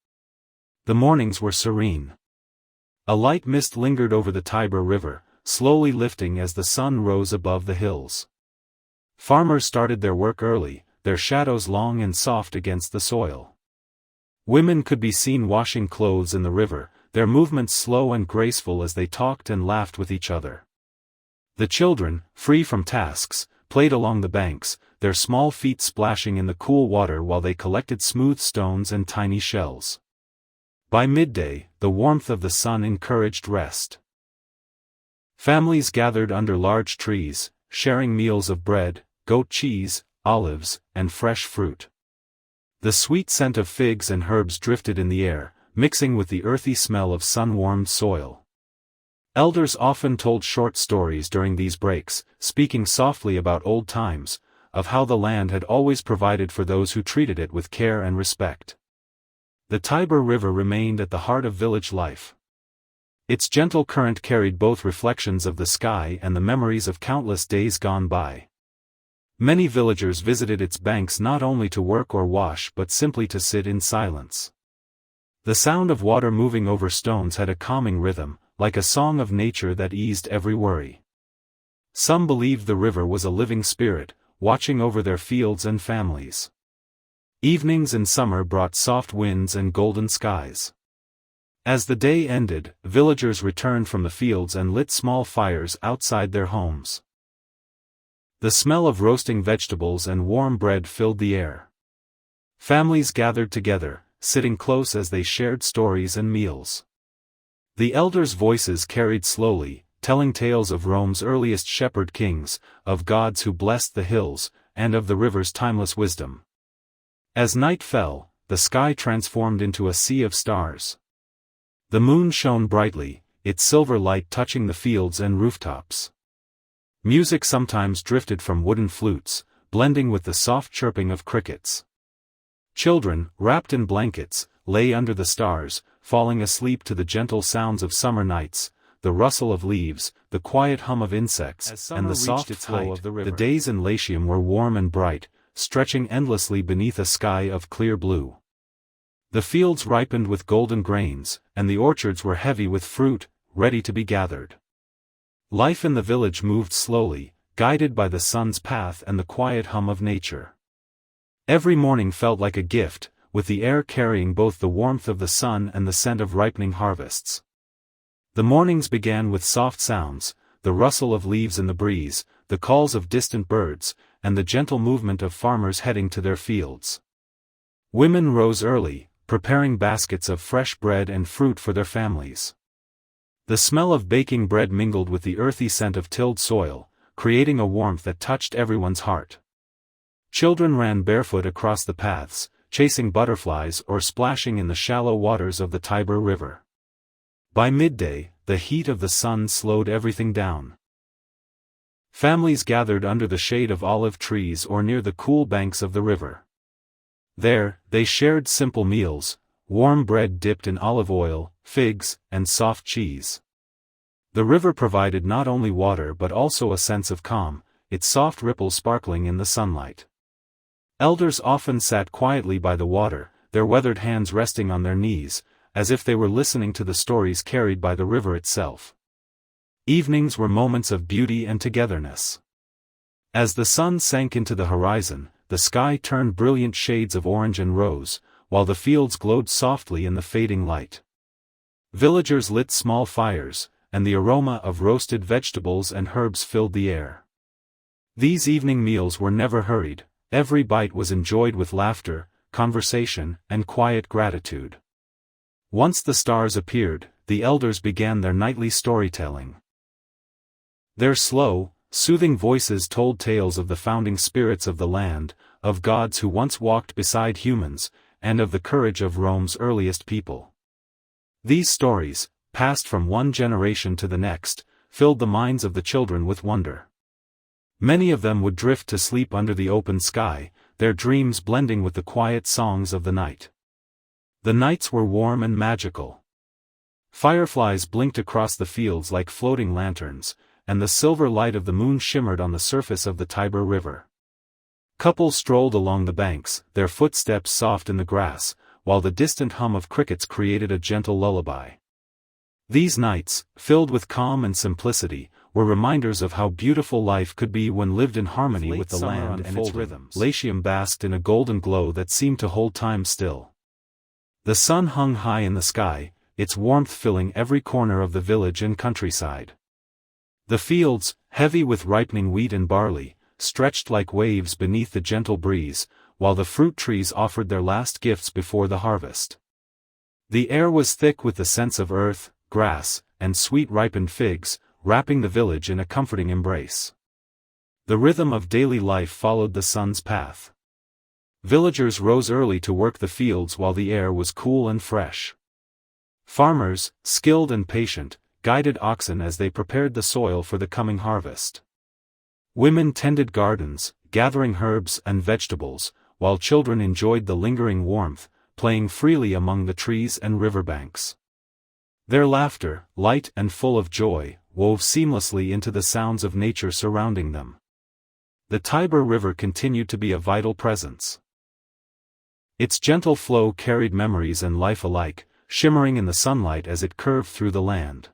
The mornings were serene. A light mist lingered over the Tiber River, slowly lifting as the sun rose above the hills. Farmers started their work early, their shadows long and soft against the soil. Women could be seen washing clothes in the river, their movements slow and graceful as they talked and laughed with each other. The children, free from tasks, played along the banks, their small feet splashing in the cool water while they collected smooth stones and tiny shells. By midday, the warmth of the sun encouraged rest. Families gathered under large trees, sharing meals of bread, goat cheese, olives, and fresh fruit. The sweet scent of figs and herbs drifted in the air, mixing with the earthy smell of sun-warmed soil. Elders often told short stories during these breaks, speaking softly about old times, of how the land had always provided for those who treated it with care and respect. The Tiber River remained at the heart of village life. Its gentle current carried both reflections of the sky and the memories of countless days gone by. Many villagers visited its banks not only to work or wash but simply to sit in silence. The sound of water moving over stones had a calming rhythm, like a song of nature that eased every worry. Some believed the river was a living spirit, watching over their fields and families. Evenings in summer brought soft winds and golden skies. As the day ended, villagers returned from the fields and lit small fires outside their homes. The smell of roasting vegetables and warm bread filled the air. Families gathered together, sitting close as they shared stories and meals. The elders' voices carried slowly, telling tales of Rome's earliest shepherd kings, of gods who blessed the hills, and of the river's timeless wisdom. As night fell, the sky transformed into a sea of stars. The moon shone brightly, its silver light touching the fields and rooftops. Music sometimes drifted from wooden flutes, blending with the soft chirping of crickets. Children, wrapped in blankets, lay under the stars, falling asleep to the gentle sounds of summer nights, the rustle of leaves, the quiet hum of insects, and the soft flow of the river. The days in Latium were warm and bright, stretching endlessly beneath a sky of clear blue. The fields ripened with golden grains, and the orchards were heavy with fruit, ready to be gathered. Life in the village moved slowly, guided by the sun's path and the quiet hum of nature. Every morning felt like a gift, with the air carrying both the warmth of the sun and the scent of ripening harvests. The mornings began with soft sounds, the rustle of leaves in the breeze, the calls of distant birds, and the gentle movement of farmers heading to their fields. Women rose early, preparing baskets of fresh bread and fruit for their families. The smell of baking bread mingled with the earthy scent of tilled soil, creating a warmth that touched everyone's heart. Children ran barefoot across the paths, chasing butterflies or splashing in the shallow waters of the Tiber River. By midday, the heat of the sun slowed everything down. Families gathered under the shade of olive trees or near the cool banks of the river. There, they shared simple meals, warm bread dipped in olive oil, figs, and soft cheese. The river provided not only water but also a sense of calm, its soft ripples sparkling in the sunlight. Elders often sat quietly by the water, their weathered hands resting on their knees, as if they were listening to the stories carried by the river itself. Evenings were moments of beauty and togetherness. As the sun sank into the horizon, the sky turned brilliant shades of orange and rose, while the fields glowed softly in the fading light. Villagers lit small fires, and the aroma of roasted vegetables and herbs filled the air. These evening meals were never hurried, every bite was enjoyed with laughter, conversation, and quiet gratitude. Once the stars appeared, the elders began their nightly storytelling. Their slow, soothing voices told tales of the founding spirits of the land, of gods who once walked beside humans, and of the courage of Rome's earliest people. These stories, passed from one generation to the next, filled the minds of the children with wonder. Many of them would drift to sleep under the open sky, their dreams blending with the quiet songs of the night. The nights were warm and magical. Fireflies blinked across the fields like floating lanterns, and the silver light of the moon shimmered on the surface of the Tiber River. Couples strolled along the banks, their footsteps soft in the grass, while the distant hum of crickets created a gentle lullaby. These nights, filled with calm and simplicity, were reminders of how beautiful life could be when lived in harmony with the land and its rhythms. Latium basked in a golden glow that seemed to hold time still. The sun hung high in the sky, its warmth filling every corner of the village and countryside. The fields, heavy with ripening wheat and barley, stretched like waves beneath the gentle breeze, while the fruit trees offered their last gifts before the harvest. The air was thick with the scents of earth, grass, and sweet ripened figs, wrapping the village in a comforting embrace. The rhythm of daily life followed the sun's path. Villagers rose early to work the fields while the air was cool and fresh. Farmers, skilled and patient, guided oxen as they prepared the soil for the coming harvest. Women tended gardens, gathering herbs and vegetables, while children enjoyed the lingering warmth, playing freely among the trees and riverbanks. Their laughter, light and full of joy, wove seamlessly into the sounds of nature surrounding them. The Tiber River continued to be a vital presence. Its gentle flow carried memories and life alike, shimmering in the sunlight as it curved through the land.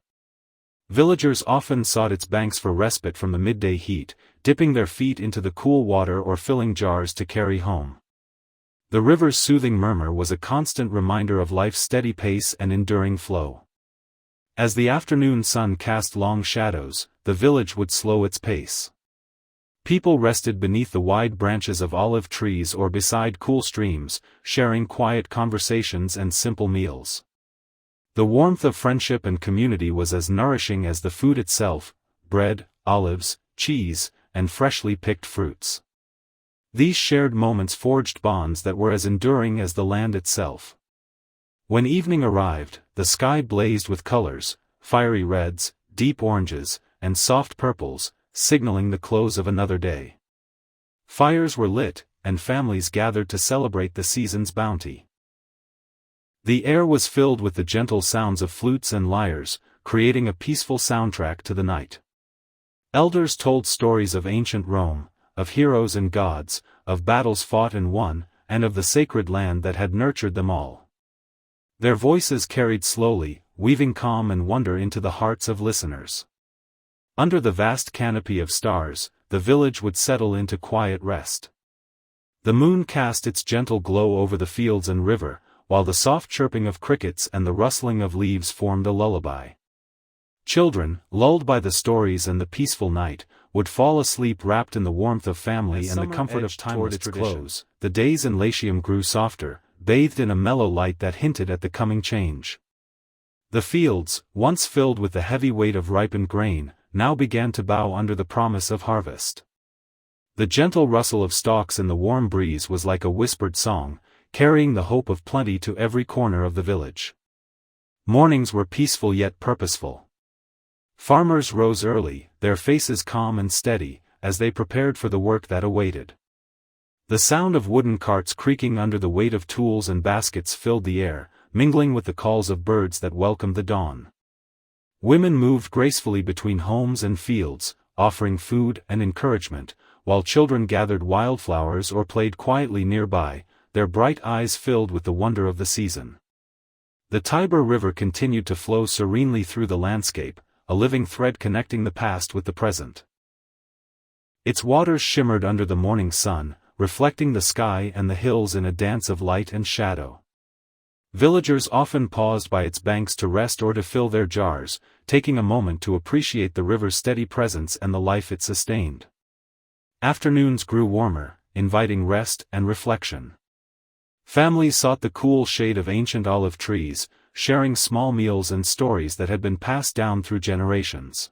Villagers often sought its banks for respite from the midday heat, dipping their feet into the cool water or filling jars to carry home. The river's soothing murmur was a constant reminder of life's steady pace and enduring flow. As the afternoon sun cast long shadows, the village would slow its pace. People rested beneath the wide branches of olive trees or beside cool streams, sharing quiet conversations and simple meals. The warmth of friendship and community was as nourishing as the food itself: bread, olives, cheese, and freshly picked fruits. These shared moments forged bonds that were as enduring as the land itself. When evening arrived, the sky blazed with colors: fiery reds, deep oranges, and soft purples, signaling the close of another day. Fires were lit, and families gathered to celebrate the season's bounty. The air was filled with the gentle sounds of flutes and lyres, creating a peaceful soundtrack to the night. Elders told stories of ancient Rome, of heroes and gods, of battles fought and won, and of the sacred land that had nurtured them all. Their voices carried slowly, weaving calm and wonder into the hearts of listeners. Under the vast canopy of stars, the village would settle into quiet rest. The moon cast its gentle glow over the fields and river, while the soft chirping of crickets and the rustling of leaves formed a lullaby. Children, lulled by the stories and the peaceful night, would fall asleep wrapped in the warmth of family and the comfort of timeless traditions. The days in Latium grew softer, bathed in a mellow light that hinted at the coming change. The fields, once filled with the heavy weight of ripened grain, now began to bow under the promise of harvest. The gentle rustle of stalks in the warm breeze was like a whispered song, carrying the hope of plenty to every corner of the village. Mornings were peaceful yet purposeful. Farmers rose early, their faces calm and steady, as they prepared for the work that awaited. The sound of wooden carts creaking under the weight of tools and baskets filled the air, mingling with the calls of birds that welcomed the dawn. Women moved gracefully between homes and fields, offering food and encouragement, while children gathered wildflowers or played quietly nearby, their bright eyes filled with the wonder of the season. The Tiber River continued to flow serenely through the landscape, a living thread connecting the past with the present. Its waters shimmered under the morning sun, reflecting the sky and the hills in a dance of light and shadow. Villagers often paused by its banks to rest or to fill their jars, taking a moment to appreciate the river's steady presence and the life it sustained. Afternoons grew warmer, inviting rest and reflection. Families sought the cool shade of ancient olive trees, sharing small meals and stories that had been passed down through generations.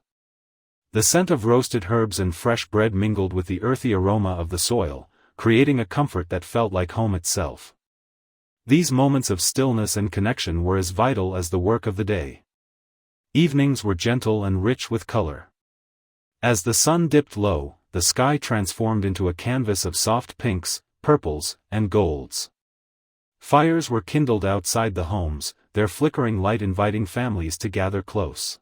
The scent of roasted herbs and fresh bread mingled with the earthy aroma of the soil, creating a comfort that felt like home itself. These moments of stillness and connection were as vital as the work of the day. Evenings were gentle and rich with color. As the sun dipped low, the sky transformed into a canvas of soft pinks, purples, and golds. Fires were kindled outside the homes, their flickering light inviting families to gather close.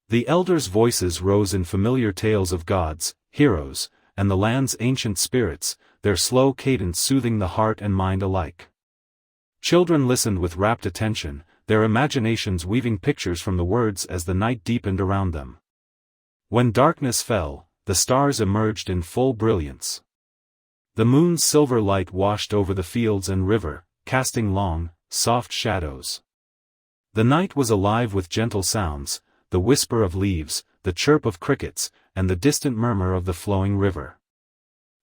The elders' voices rose in familiar tales of gods, heroes, and the land's ancient spirits, their slow cadence soothing the heart and mind alike. Children listened with rapt attention, their imaginations weaving pictures from the words as the night deepened around them. When darkness fell, the stars emerged in full brilliance. The moon's silver light washed over the fields and river, casting long, soft shadows. The night was alive with gentle sounds, the whisper of leaves, the chirp of crickets, and the distant murmur of the flowing river.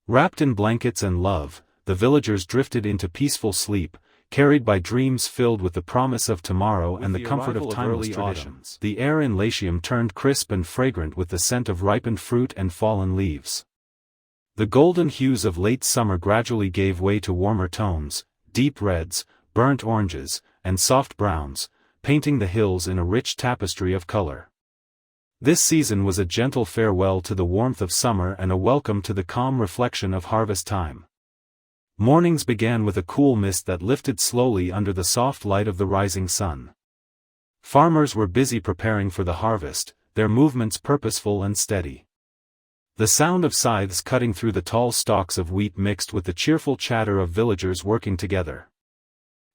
Wrapped in blankets and love, the villagers drifted into peaceful sleep, carried by dreams filled with the promise of tomorrow and the comfort of timeless traditions. The air in Latium turned crisp and fragrant with the scent of ripened fruit and fallen leaves. The golden hues of late summer gradually gave way to warmer tones, deep reds, burnt oranges, and soft browns, painting the hills in a rich tapestry of color. This season was a gentle farewell to the warmth of summer and a welcome to the calm reflection of harvest time. Mornings began with a cool mist that lifted slowly under the soft light of the rising sun. Farmers were busy preparing for the harvest, their movements purposeful and steady. The sound of scythes cutting through the tall stalks of wheat mixed with the cheerful chatter of villagers working together.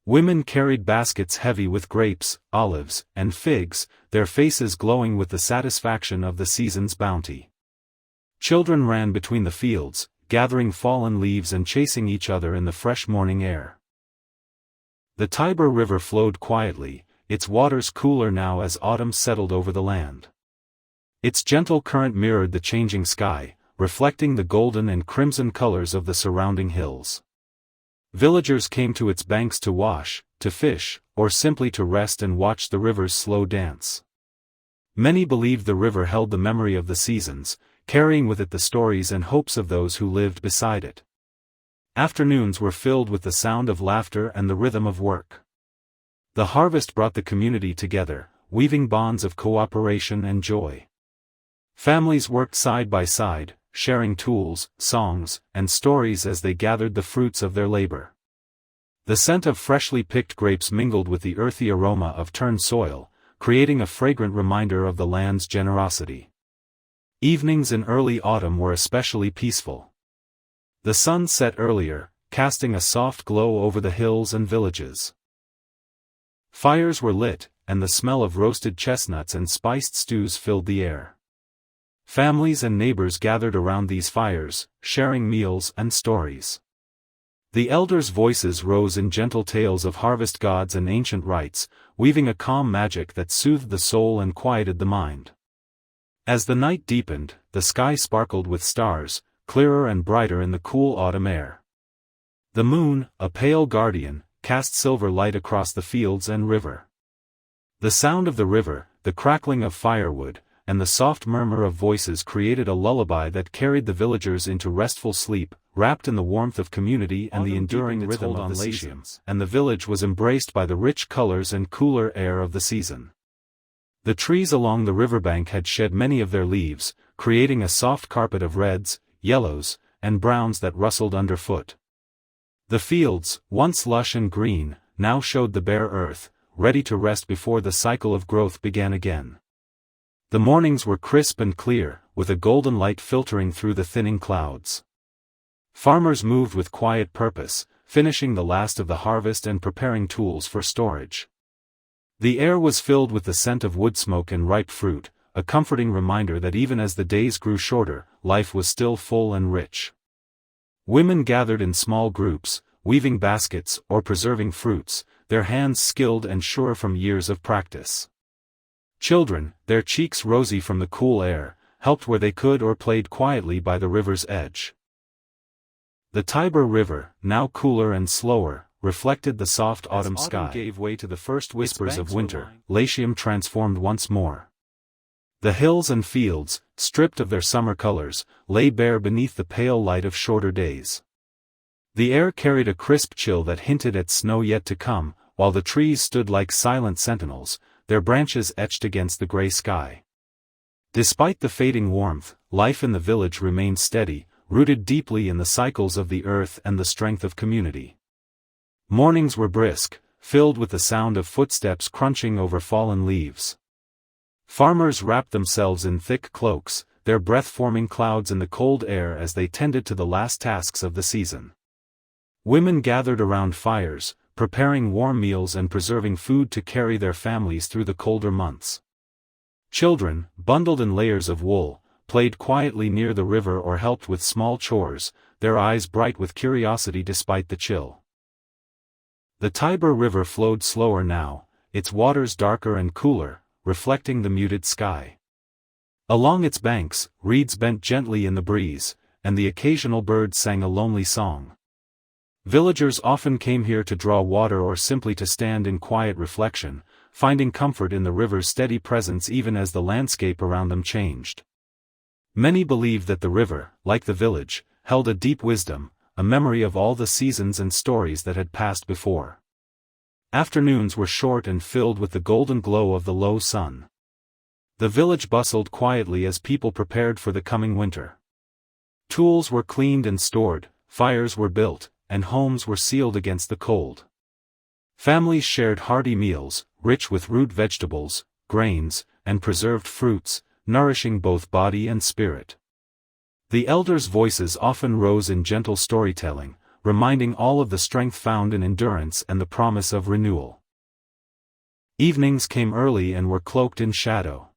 Women carried baskets heavy with grapes, olives, and figs, their faces glowing with the satisfaction of the season's bounty. Children ran between the fields, gathering fallen leaves and chasing each other in the fresh morning air. The Tiber River flowed quietly, its waters cooler now as autumn settled over the land. Its gentle current mirrored the changing sky, reflecting the golden and crimson colors of the surrounding hills. Villagers came to its banks to wash, to fish, or simply to rest and watch the river's slow dance. Many believed the river held the memory of the seasons, carrying with it the stories and hopes of those who lived beside it. Afternoons were filled with the sound of laughter and the rhythm of work. The harvest brought the community together, weaving bonds of cooperation and joy. Families worked side by side, sharing tools, songs, and stories as they gathered the fruits of their labor. The scent of freshly picked grapes mingled with the earthy aroma of turned soil, creating a fragrant reminder of the land's generosity. Evenings in early autumn were especially peaceful. The sun set earlier, casting a soft glow over the hills and villages. Fires were lit, and the smell of roasted chestnuts and spiced stews filled the air. Families and neighbors gathered around these fires, sharing meals and stories. The elders' voices rose in gentle tales of harvest gods and ancient rites, weaving a calm magic that soothed the soul and quieted the mind. As the night deepened, the sky sparkled with stars, clearer and brighter in the cool autumn air. The moon, a pale guardian, cast silver light across the fields and river. The sound of the river, the crackling of firewood, and the soft murmur of voices created a lullaby that carried the villagers into restful sleep, wrapped in the warmth of community and the enduring rhythm of the Latium, and the village was embraced by the rich colors and cooler air of the season. The trees along the riverbank had shed many of their leaves, creating a soft carpet of reds, yellows, and browns that rustled underfoot. The fields, once lush and green, now showed the bare earth, ready to rest before the cycle of growth began again. The mornings were crisp and clear, with a golden light filtering through the thinning clouds. Farmers moved with quiet purpose, finishing the last of the harvest and preparing tools for storage. The air was filled with the scent of wood smoke and ripe fruit, a comforting reminder that even as the days grew shorter, life was still full and rich. Women gathered in small groups, weaving baskets or preserving fruits, their hands skilled and sure from years of practice. Children, their cheeks rosy from the cool air, helped where they could or played quietly by the river's edge. The Tiber River, now cooler and slower, reflected the soft autumn sky. As autumn gave way to the first whispers of winter, Latium transformed once more. The hills and fields, stripped of their summer colors, lay bare beneath the pale light of shorter days. The air carried a crisp chill that hinted at snow yet to come, while the trees stood like silent sentinels, their branches etched against the gray sky. Despite the fading warmth, life in the village remained steady, rooted deeply in the cycles of the earth and the strength of community. Mornings were brisk, filled with the sound of footsteps crunching over fallen leaves. Farmers wrapped themselves in thick cloaks, their breath forming clouds in the cold air as they tended to the last tasks of the season. Women gathered around fires, preparing warm meals and preserving food to carry their families through the colder months. Children, bundled in layers of wool, played quietly near the river or helped with small chores, their eyes bright with curiosity despite the chill. The Tiber River flowed slower now, its waters darker and cooler, reflecting the muted sky. Along its banks, reeds bent gently in the breeze, and the occasional bird sang a lonely song. Villagers often came here to draw water or simply to stand in quiet reflection, finding comfort in the river's steady presence even as the landscape around them changed. Many believed that the river, like the village, held a deep wisdom, a memory of all the seasons and stories that had passed before. Afternoons were short and filled with the golden glow of the low sun. The village bustled quietly as people prepared for the coming winter. Tools were cleaned and stored, fires were built, and homes were sealed against the cold. Families shared hearty meals, rich with root vegetables, grains, and preserved fruits, nourishing both body and spirit. The elders' voices often rose in gentle storytelling, reminding all of the strength found in endurance and the promise of renewal. Evenings came early and were cloaked in shadow.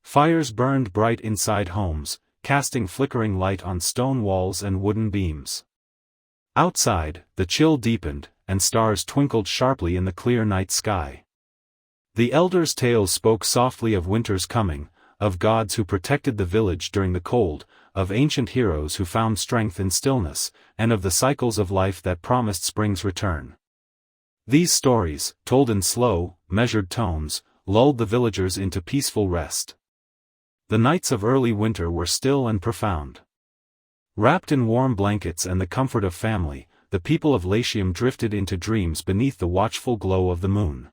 Fires burned bright inside homes, casting flickering light on stone walls and wooden beams. Outside, the chill deepened, and stars twinkled sharply in the clear night sky. The elders' tales spoke softly of winter's coming, of gods who protected the village during the cold, of ancient heroes who found strength in stillness, and of the cycles of life that promised spring's return. These stories, told in slow, measured tones, lulled the villagers into peaceful rest. The nights of early winter were still and profound. Wrapped in warm blankets and the comfort of family, the people of Latium drifted into dreams beneath the watchful glow of the moon.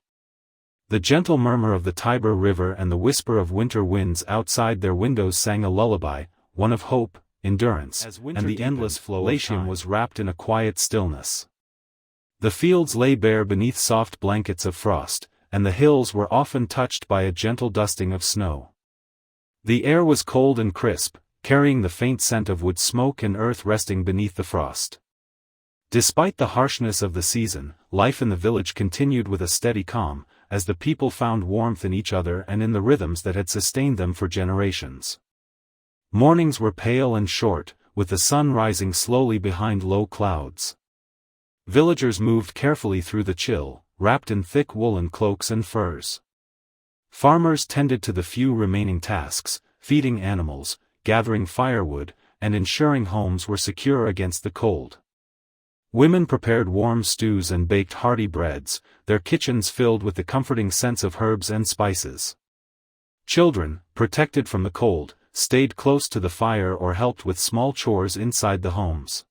The gentle murmur of the Tiber River and the whisper of winter winds outside their windows sang a lullaby, one of hope, endurance, and the endless flow of time. Latium was wrapped in a quiet stillness. The fields lay bare beneath soft blankets of frost, and the hills were often touched by a gentle dusting of snow. The air was cold and crisp, carrying the faint scent of wood smoke and earth resting beneath the frost. Despite the harshness of the season, life in the village continued with a steady calm, as the people found warmth in each other and in the rhythms that had sustained them for generations. Mornings were pale and short, with the sun rising slowly behind low clouds. Villagers moved carefully through the chill, wrapped in thick woolen cloaks and furs. Farmers tended to the few remaining tasks, feeding animals, gathering firewood, and ensuring homes were secure against the cold. Women prepared warm stews and baked hearty breads, their kitchens filled with the comforting scents of herbs and spices. Children, protected from the cold, stayed close to the fire or helped with small chores inside the homes.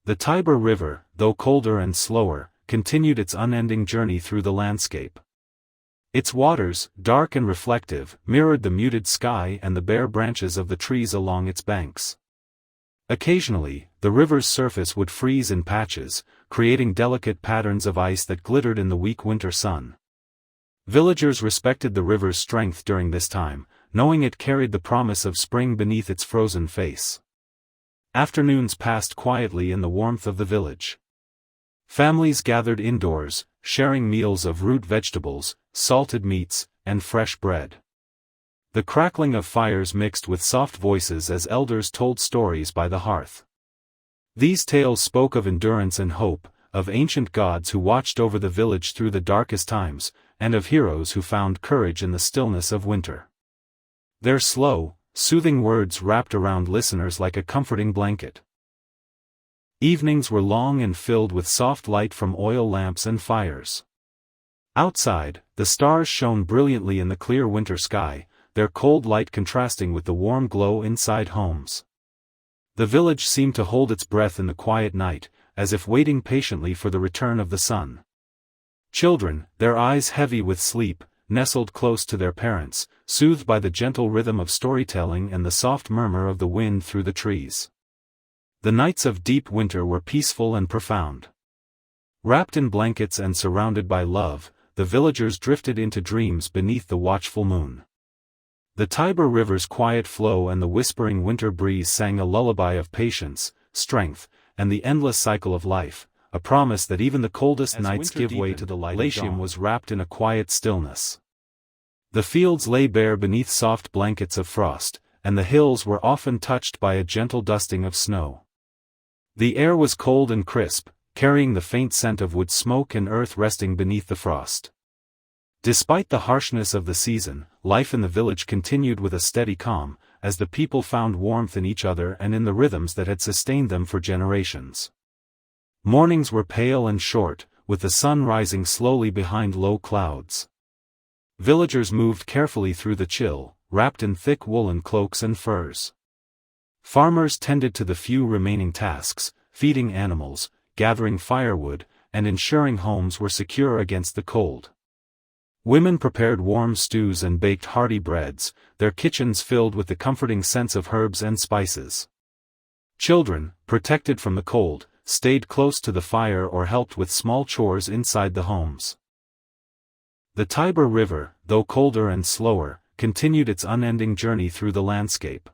The Tiber River, though colder and slower, continued its unending journey through the landscape. Its waters, dark and reflective, mirrored the muted sky and the bare branches of the trees along its banks. Occasionally, the river's surface would freeze in patches, creating delicate patterns of ice that glittered in the weak winter sun. Villagers respected the river's strength during this time, knowing it carried the promise of spring beneath its frozen face. Afternoons passed quietly in the warmth of the village. Families gathered indoors, sharing meals of root vegetables, salted meats, and fresh bread. The crackling of fires mixed with soft voices as elders told stories by the hearth. These tales spoke of endurance and hope, of ancient gods who watched over the village through the darkest times, and of heroes who found courage in the stillness of winter. Their slow, soothing words wrapped around listeners like a comforting blanket. Evenings were long and filled with soft light from oil lamps and fires. Outside, the stars shone brilliantly in the clear winter sky, their cold light contrasting with the warm glow inside homes. The village seemed to hold its breath in the quiet night, as if waiting patiently for the return of the sun. Children, their eyes heavy with sleep, nestled close to their parents, soothed by the gentle rhythm of storytelling and the soft murmur of the wind through the trees. The nights of deep winter were peaceful and profound. Wrapped in blankets and surrounded by love, the villagers drifted into dreams beneath the watchful moon. The Tiber River's quiet flow and the whispering winter breeze sang a lullaby of patience, strength, and the endless cycle of life, a promise that even the coldest nights give way to the light of dawn. Latium was wrapped in a quiet stillness. The fields lay bare beneath soft blankets of frost, and the hills were often touched by a gentle dusting of snow. The air was cold and crisp, carrying the faint scent of wood smoke and earth resting beneath the frost. Despite the harshness of the season, life in the village continued with a steady calm, as the people found warmth in each other and in the rhythms that had sustained them for generations. Mornings were pale and short, with the sun rising slowly behind low clouds. Villagers moved carefully through the chill, wrapped in thick woolen cloaks and furs. Farmers tended to the few remaining tasks, feeding animals, gathering firewood, and ensuring homes were secure against the cold. Women prepared warm stews and baked hearty breads, their kitchens filled with the comforting scents of herbs and spices. Children, protected from the cold, stayed close to the fire or helped with small chores inside the homes. The Tiber River, though colder and slower, continued its unending journey through the landscape.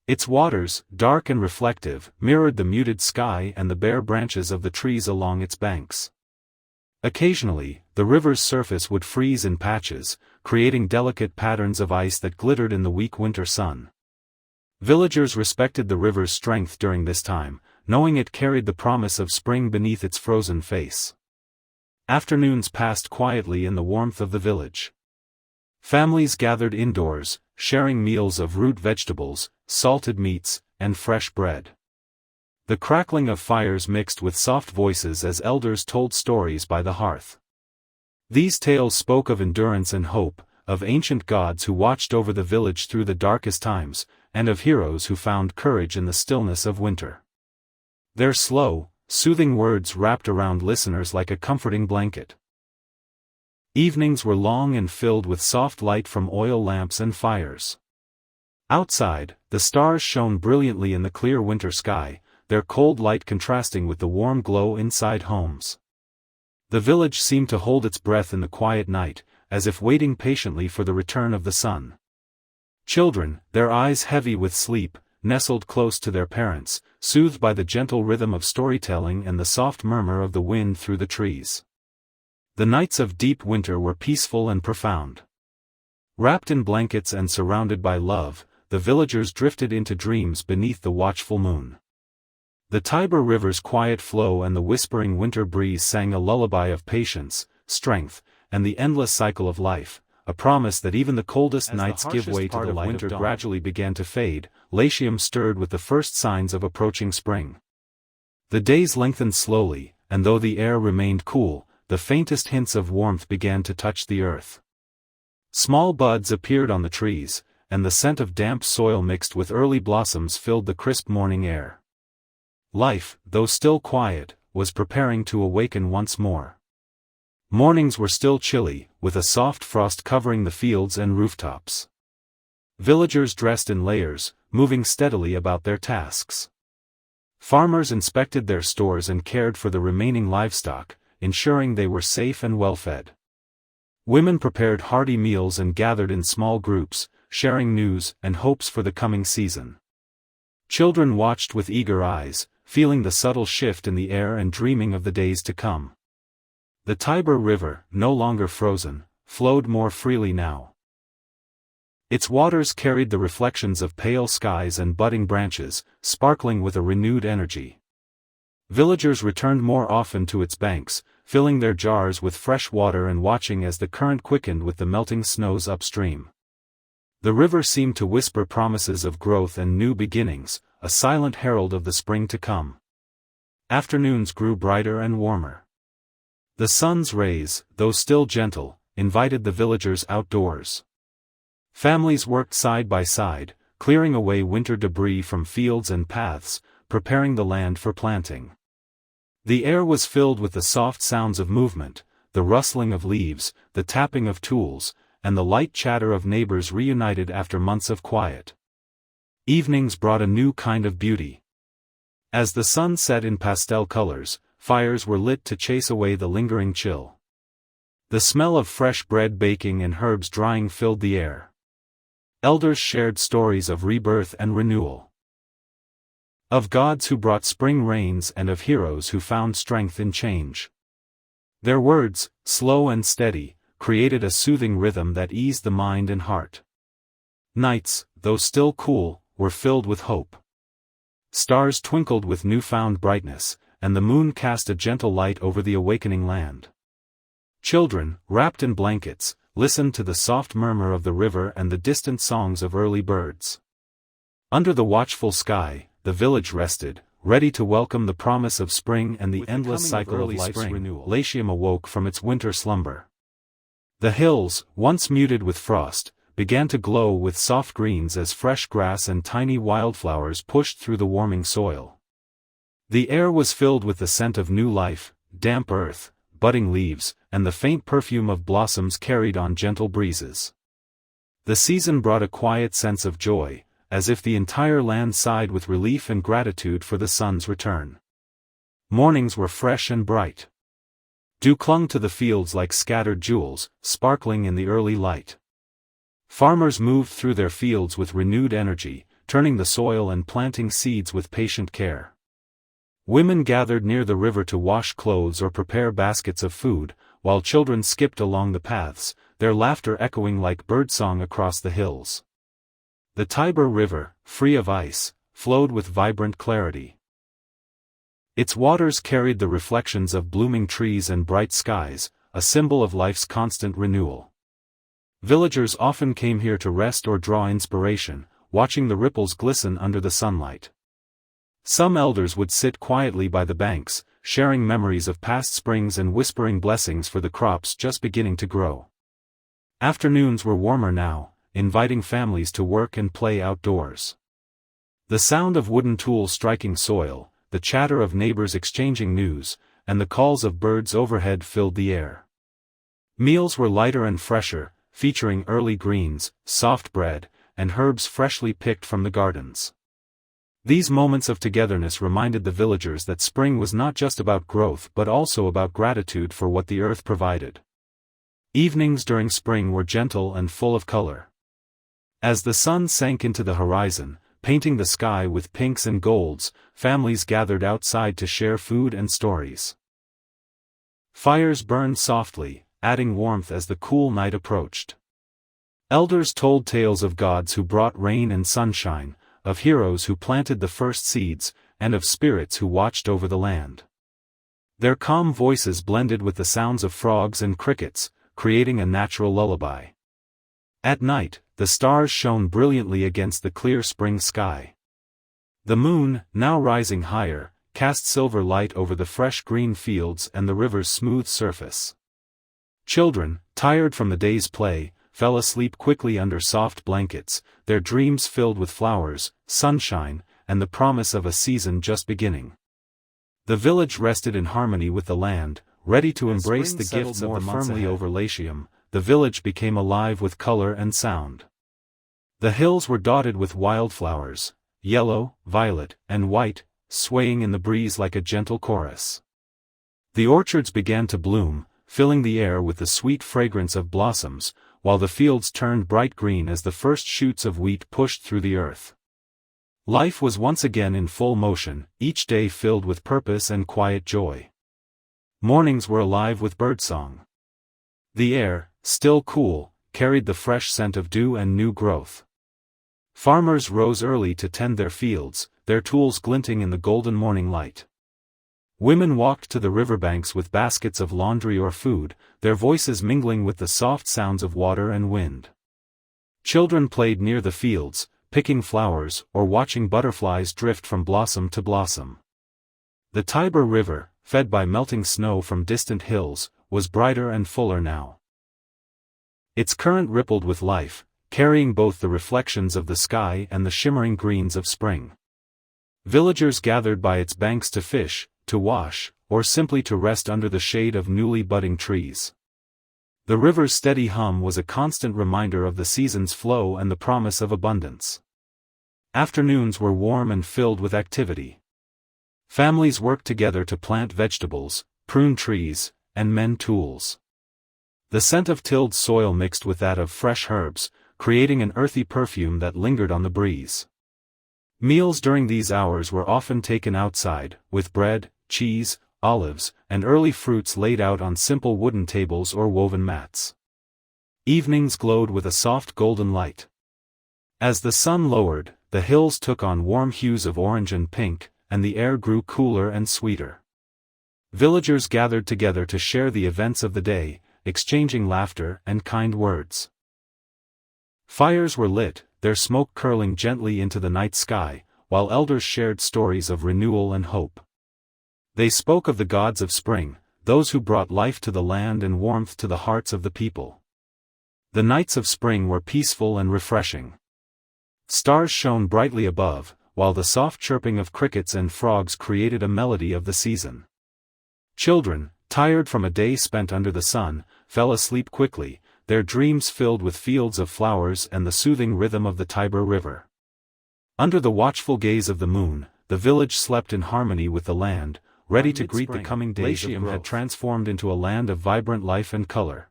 Its waters, dark and reflective, mirrored the muted sky and the bare branches of the trees along its banks. Occasionally, the river's surface would freeze in patches, creating delicate patterns of ice that glittered in the weak winter sun. Villagers respected the river's strength during this time, knowing it carried the promise of spring beneath its frozen face. Afternoons passed quietly in the warmth of the village. Families gathered indoors, sharing meals of root vegetables, salted meats, and fresh bread. The crackling of fires mixed with soft voices as elders told stories by the hearth. These tales spoke of endurance and hope, of ancient gods who watched over the village through the darkest times, and of heroes who found courage in the stillness of winter. Their slow, soothing words wrapped around listeners like a comforting blanket. Evenings were long and filled with soft light from oil lamps and fires. Outside, the stars shone brilliantly in the clear winter sky, their cold light contrasting with the warm glow inside homes. The village seemed to hold its breath in the quiet night, as if waiting patiently for the return of the sun. Children, their eyes heavy with sleep, nestled close to their parents, soothed by the gentle rhythm of storytelling and the soft murmur of the wind through the trees. The nights of deep winter were peaceful and profound. Wrapped in blankets and surrounded by love, the villagers drifted into dreams beneath the watchful moon. The Tiber River's quiet flow and the whispering winter breeze sang a lullaby of patience, strength, and the endless cycle of life, a promise that even the coldest nights give way to the light. Winter gradually began to fade, Latium stirred with the first signs of approaching spring. The days lengthened slowly, and though the air remained cool, the faintest hints of warmth began to touch the earth. Small buds appeared on the trees, and the scent of damp soil mixed with early blossoms filled the crisp morning air. Life, though still quiet, was preparing to awaken once more. Mornings were still chilly, with a soft frost covering the fields and rooftops. Villagers dressed in layers, moving steadily about their tasks. Farmers inspected their stores and cared for the remaining livestock, ensuring they were safe and well-fed. Women prepared hearty meals and gathered in small groups, sharing news and hopes for the coming season. Children watched with eager eyes, feeling the subtle shift in the air and dreaming of the days to come. The Tiber River, no longer frozen, flowed more freely now. Its waters carried the reflections of pale skies and budding branches, sparkling with a renewed energy. Villagers returned more often to its banks, filling their jars with fresh water and watching as the current quickened with the melting snows upstream. The river seemed to whisper promises of growth and new beginnings, a silent herald of the spring to come. Afternoons grew brighter and warmer. The sun's rays, though still gentle, invited the villagers outdoors. Families worked side by side, clearing away winter debris from fields and paths, preparing the land for planting. The air was filled with the soft sounds of movement, the rustling of leaves, the tapping of tools, and the light chatter of neighbors reunited after months of quiet. Evenings brought a new kind of beauty. As the sun set in pastel colors, fires were lit to chase away the lingering chill. The smell of fresh bread baking and herbs drying filled the air. Elders shared stories of rebirth and renewal. Of gods who brought spring rains and of heroes who found strength in change. Their words, slow and steady, created a soothing rhythm that eased the mind and heart. Nights, though still cool, were filled with hope. Stars twinkled with newfound brightness, and the moon cast a gentle light over the awakening land. Children, wrapped in blankets, listened to the soft murmur of the river and the distant songs of early birds. Under the watchful sky, the village rested, ready to welcome the promise of spring and the endless cycle of life's renewal. Latium awoke from its winter slumber. The hills, once muted with frost, began to glow with soft greens as fresh grass and tiny wildflowers pushed through the warming soil. The air was filled with the scent of new life, damp earth, budding leaves, and the faint perfume of blossoms carried on gentle breezes. The season brought a quiet sense of joy, as if the entire land sighed with relief and gratitude for the sun's return. Mornings were fresh and bright. Dew clung to the fields like scattered jewels, sparkling in the early light. Farmers moved through their fields with renewed energy, turning the soil and planting seeds with patient care. Women gathered near the river to wash clothes or prepare baskets of food, while children skipped along the paths, their laughter echoing like birdsong across the hills. The Tiber River, free of ice, flowed with vibrant clarity. Its waters carried the reflections of blooming trees and bright skies, a symbol of life's constant renewal. Villagers often came here to rest or draw inspiration, watching the ripples glisten under the sunlight. Some elders would sit quietly by the banks, sharing memories of past springs and whispering blessings for the crops just beginning to grow. Afternoons were warmer now, inviting families to work and play outdoors. The sound of wooden tools striking soil, the chatter of neighbors exchanging news, and the calls of birds overhead filled the air. Meals were lighter and fresher, featuring early greens, soft bread, and herbs freshly picked from the gardens. These moments of togetherness reminded the villagers that spring was not just about growth but also about gratitude for what the earth provided. Evenings during spring were gentle and full of color. As the sun sank into the horizon, painting the sky with pinks and golds, families gathered outside to share food and stories. Fires burned softly, adding warmth as the cool night approached. Elders told tales of gods who brought rain and sunshine, of heroes who planted the first seeds, and of spirits who watched over the land. Their calm voices blended with the sounds of frogs and crickets, creating a natural lullaby. At night, the stars shone brilliantly against the clear spring sky. The moon, now rising higher, cast silver light over the fresh green fields and the river's smooth surface. Children, tired from the day's play, fell asleep quickly under soft blankets, their dreams filled with flowers, sunshine, and the promise of a season just beginning. The village rested in harmony with the land, ready to embrace the gifts of the firmly over Latium. The village became alive with color and sound. The hills were dotted with wildflowers, yellow, violet, and white, swaying in the breeze like a gentle chorus. The orchards began to bloom, filling the air with the sweet fragrance of blossoms, while the fields turned bright green as the first shoots of wheat pushed through the earth. Life was once again in full motion, each day filled with purpose and quiet joy. Mornings were alive with birdsong. The air, still cool, carried the fresh scent of dew and new growth. Farmers rose early to tend their fields, their tools glinting in the golden morning light. Women walked to the riverbanks with baskets of laundry or food, their voices mingling with the soft sounds of water and wind. Children played near the fields, picking flowers or watching butterflies drift from blossom to blossom. The Tiber River, fed by melting snow from distant hills, was brighter and fuller now. Its current rippled with life, carrying both the reflections of the sky and the shimmering greens of spring. Villagers gathered by its banks to fish, to wash, or simply to rest under the shade of newly budding trees. The river's steady hum was a constant reminder of the season's flow and the promise of abundance. Afternoons were warm and filled with activity. Families worked together to plant vegetables, prune trees, and mend tools. The scent of tilled soil mixed with that of fresh herbs, creating an earthy perfume that lingered on the breeze. Meals during these hours were often taken outside, with bread, cheese, olives, and early fruits laid out on simple wooden tables or woven mats. Evenings glowed with a soft golden light. As the sun lowered, the hills took on warm hues of orange and pink, and the air grew cooler and sweeter. Villagers gathered together to share the events of the day, exchanging laughter and kind words. Fires were lit, their smoke curling gently into the night sky, while elders shared stories of renewal and hope. They spoke of the gods of spring, those who brought life to the land and warmth to the hearts of the people. The nights of spring were peaceful and refreshing. Stars shone brightly above, while the soft chirping of crickets and frogs created a melody of the season. Children, tired from a day spent under the sun, fell asleep quickly, their dreams filled with fields of flowers and the soothing rhythm of the Tiber River. Under the watchful gaze of the moon, the village slept in harmony with the land, ready to greet the coming days of growth. Latium had transformed into a land of vibrant life and color.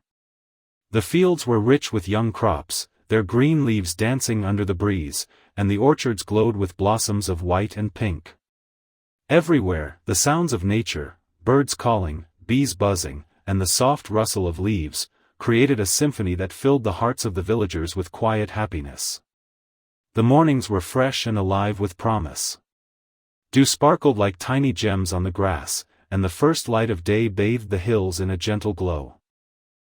The fields were rich with young crops, their green leaves dancing under the breeze, and the orchards glowed with blossoms of white and pink. Everywhere, the sounds of nature, birds calling, bees buzzing, and the soft rustle of leaves, created a symphony that filled the hearts of the villagers with quiet happiness. The mornings were fresh and alive with promise. Dew sparkled like tiny gems on the grass, and the first light of day bathed the hills in a gentle glow.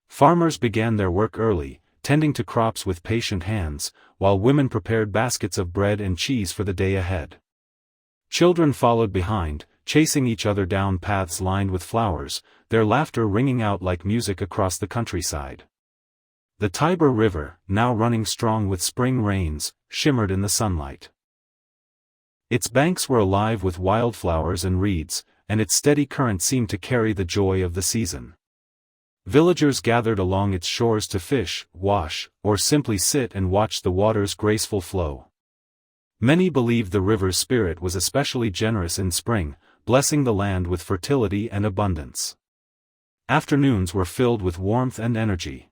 Farmers began their work early, tending to crops with patient hands, while women prepared baskets of bread and cheese for the day ahead. Children followed behind, chasing each other down paths lined with flowers, their laughter ringing out like music across the countryside. The Tiber River, now running strong with spring rains, shimmered in the sunlight. Its banks were alive with wildflowers and reeds, and its steady current seemed to carry the joy of the season. Villagers gathered along its shores to fish, wash, or simply sit and watch the water's graceful flow. Many believed the river's spirit was especially generous in spring, blessing the land with fertility and abundance. Afternoons were filled with warmth and energy.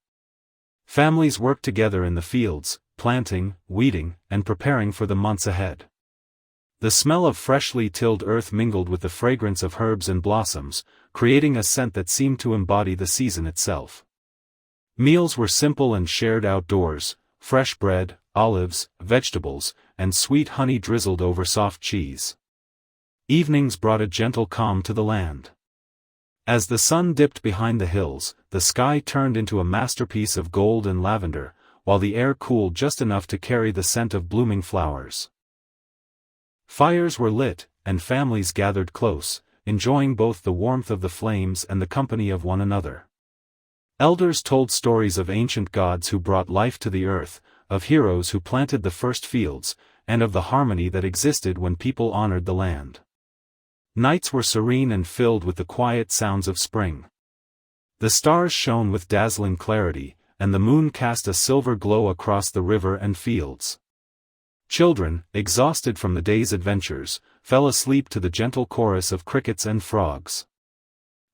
Families worked together in the fields, planting, weeding, and preparing for the months ahead. The smell of freshly tilled earth mingled with the fragrance of herbs and blossoms, creating a scent that seemed to embody the season itself. Meals were simple and shared outdoors: fresh bread, olives, vegetables, and sweet honey drizzled over soft cheese. Evenings brought a gentle calm to the land. As the sun dipped behind the hills, the sky turned into a masterpiece of gold and lavender, while the air cooled just enough to carry the scent of blooming flowers. Fires were lit, and families gathered close, enjoying both the warmth of the flames and the company of one another. Elders told stories of ancient gods who brought life to the earth, of heroes who planted the first fields, and of the harmony that existed when people honored the land. Nights were serene and filled with the quiet sounds of spring. The stars shone with dazzling clarity, and the moon cast a silver glow across the river and fields. Children, exhausted from the day's adventures, fell asleep to the gentle chorus of crickets and frogs.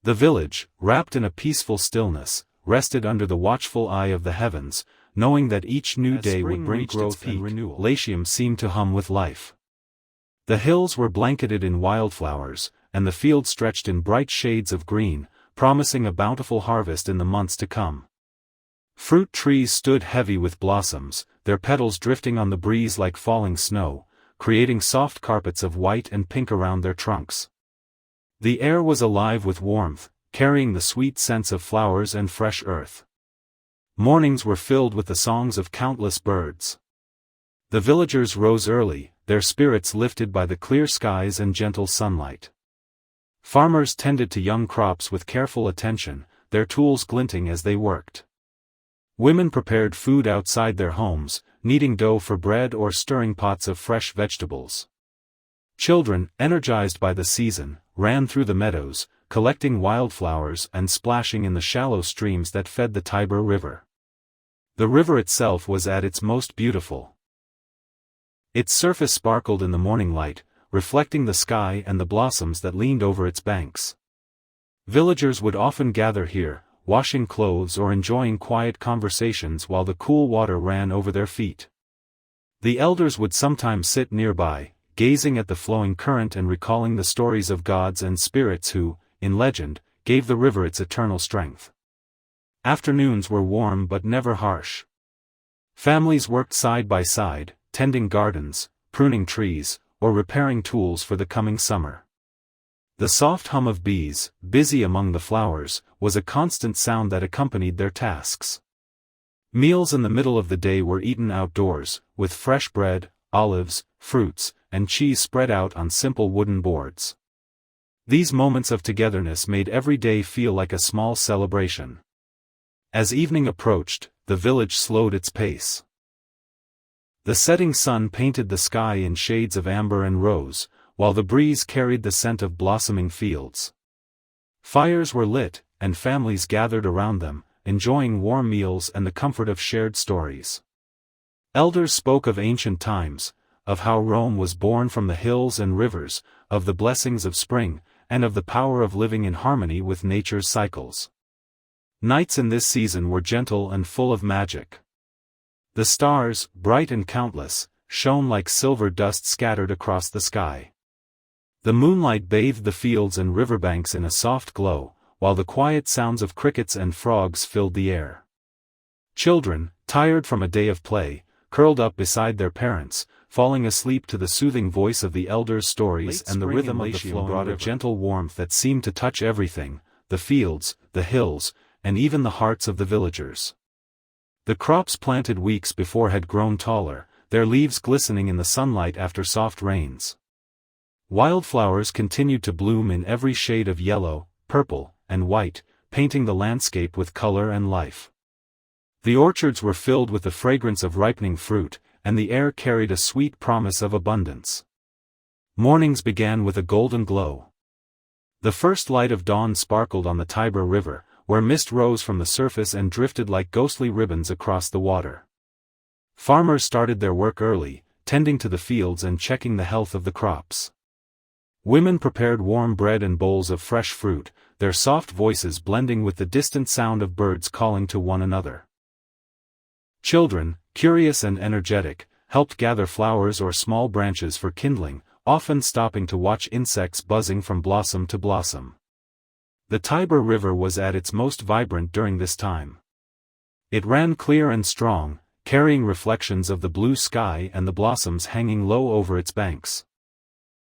The village, wrapped in a peaceful stillness, rested under the watchful eye of the heavens, knowing that each new day would bring growth and renewal. Latium seemed to hum with life. The hills were blanketed in wildflowers, and the fields stretched in bright shades of green, promising a bountiful harvest in the months to come. Fruit trees stood heavy with blossoms, their petals drifting on the breeze like falling snow, creating soft carpets of white and pink around their trunks. The air was alive with warmth, carrying the sweet scents of flowers and fresh earth. Mornings were filled with the songs of countless birds. The villagers rose early, their spirits lifted by the clear skies and gentle sunlight. Farmers tended to young crops with careful attention, their tools glinting as they worked. Women prepared food outside their homes, kneading dough for bread or stirring pots of fresh vegetables. Children, energized by the season, ran through the meadows, collecting wildflowers and splashing in the shallow streams that fed the Tiber River. The river itself was at its most beautiful. Its surface sparkled in the morning light, reflecting the sky and the blossoms that leaned over its banks. Villagers would often gather here, washing clothes or enjoying quiet conversations while the cool water ran over their feet. The elders would sometimes sit nearby, gazing at the flowing current and recalling the stories of gods and spirits who, in legend, gave the river its eternal strength. Afternoons were warm but never harsh. Families worked side by side, tending gardens, pruning trees, or repairing tools for the coming summer. The soft hum of bees, busy among the flowers, was a constant sound that accompanied their tasks. Meals in the middle of the day were eaten outdoors, with fresh bread, olives, fruits, and cheese spread out on simple wooden boards. These moments of togetherness made every day feel like a small celebration. As evening approached, the village slowed its pace. The setting sun painted the sky in shades of amber and rose, while the breeze carried the scent of blossoming fields. Fires were lit, and families gathered around them, enjoying warm meals and the comfort of shared stories. Elders spoke of ancient times, of how Rome was born from the hills and rivers, of the blessings of spring, and of the power of living in harmony with nature's cycles. Nights in this season were gentle and full of magic. The stars, bright and countless, shone like silver dust scattered across the sky. The moonlight bathed the fields and riverbanks in a soft glow, while the quiet sounds of crickets and frogs filled the air. Children, tired from a day of play, curled up beside their parents, falling asleep to the soothing voice of the elders' stories, and the rhythm of the flowing brought a gentle warmth that seemed to touch everything, the fields, the hills, and even the hearts of the villagers. The crops planted weeks before had grown taller, their leaves glistening in the sunlight after soft rains. Wildflowers continued to bloom in every shade of yellow, purple, and white, painting the landscape with color and life. The orchards were filled with the fragrance of ripening fruit, and the air carried a sweet promise of abundance. Mornings began with a golden glow. The first light of dawn sparkled on the Tiber River, where mist rose from the surface and drifted like ghostly ribbons across the water. Farmers started their work early, tending to the fields and checking the health of the crops. Women prepared warm bread and bowls of fresh fruit, their soft voices blending with the distant sound of birds calling to one another. Children, curious and energetic, helped gather flowers or small branches for kindling, often stopping to watch insects buzzing from blossom to blossom. The Tiber River was at its most vibrant during this time. It ran clear and strong, carrying reflections of the blue sky and the blossoms hanging low over its banks.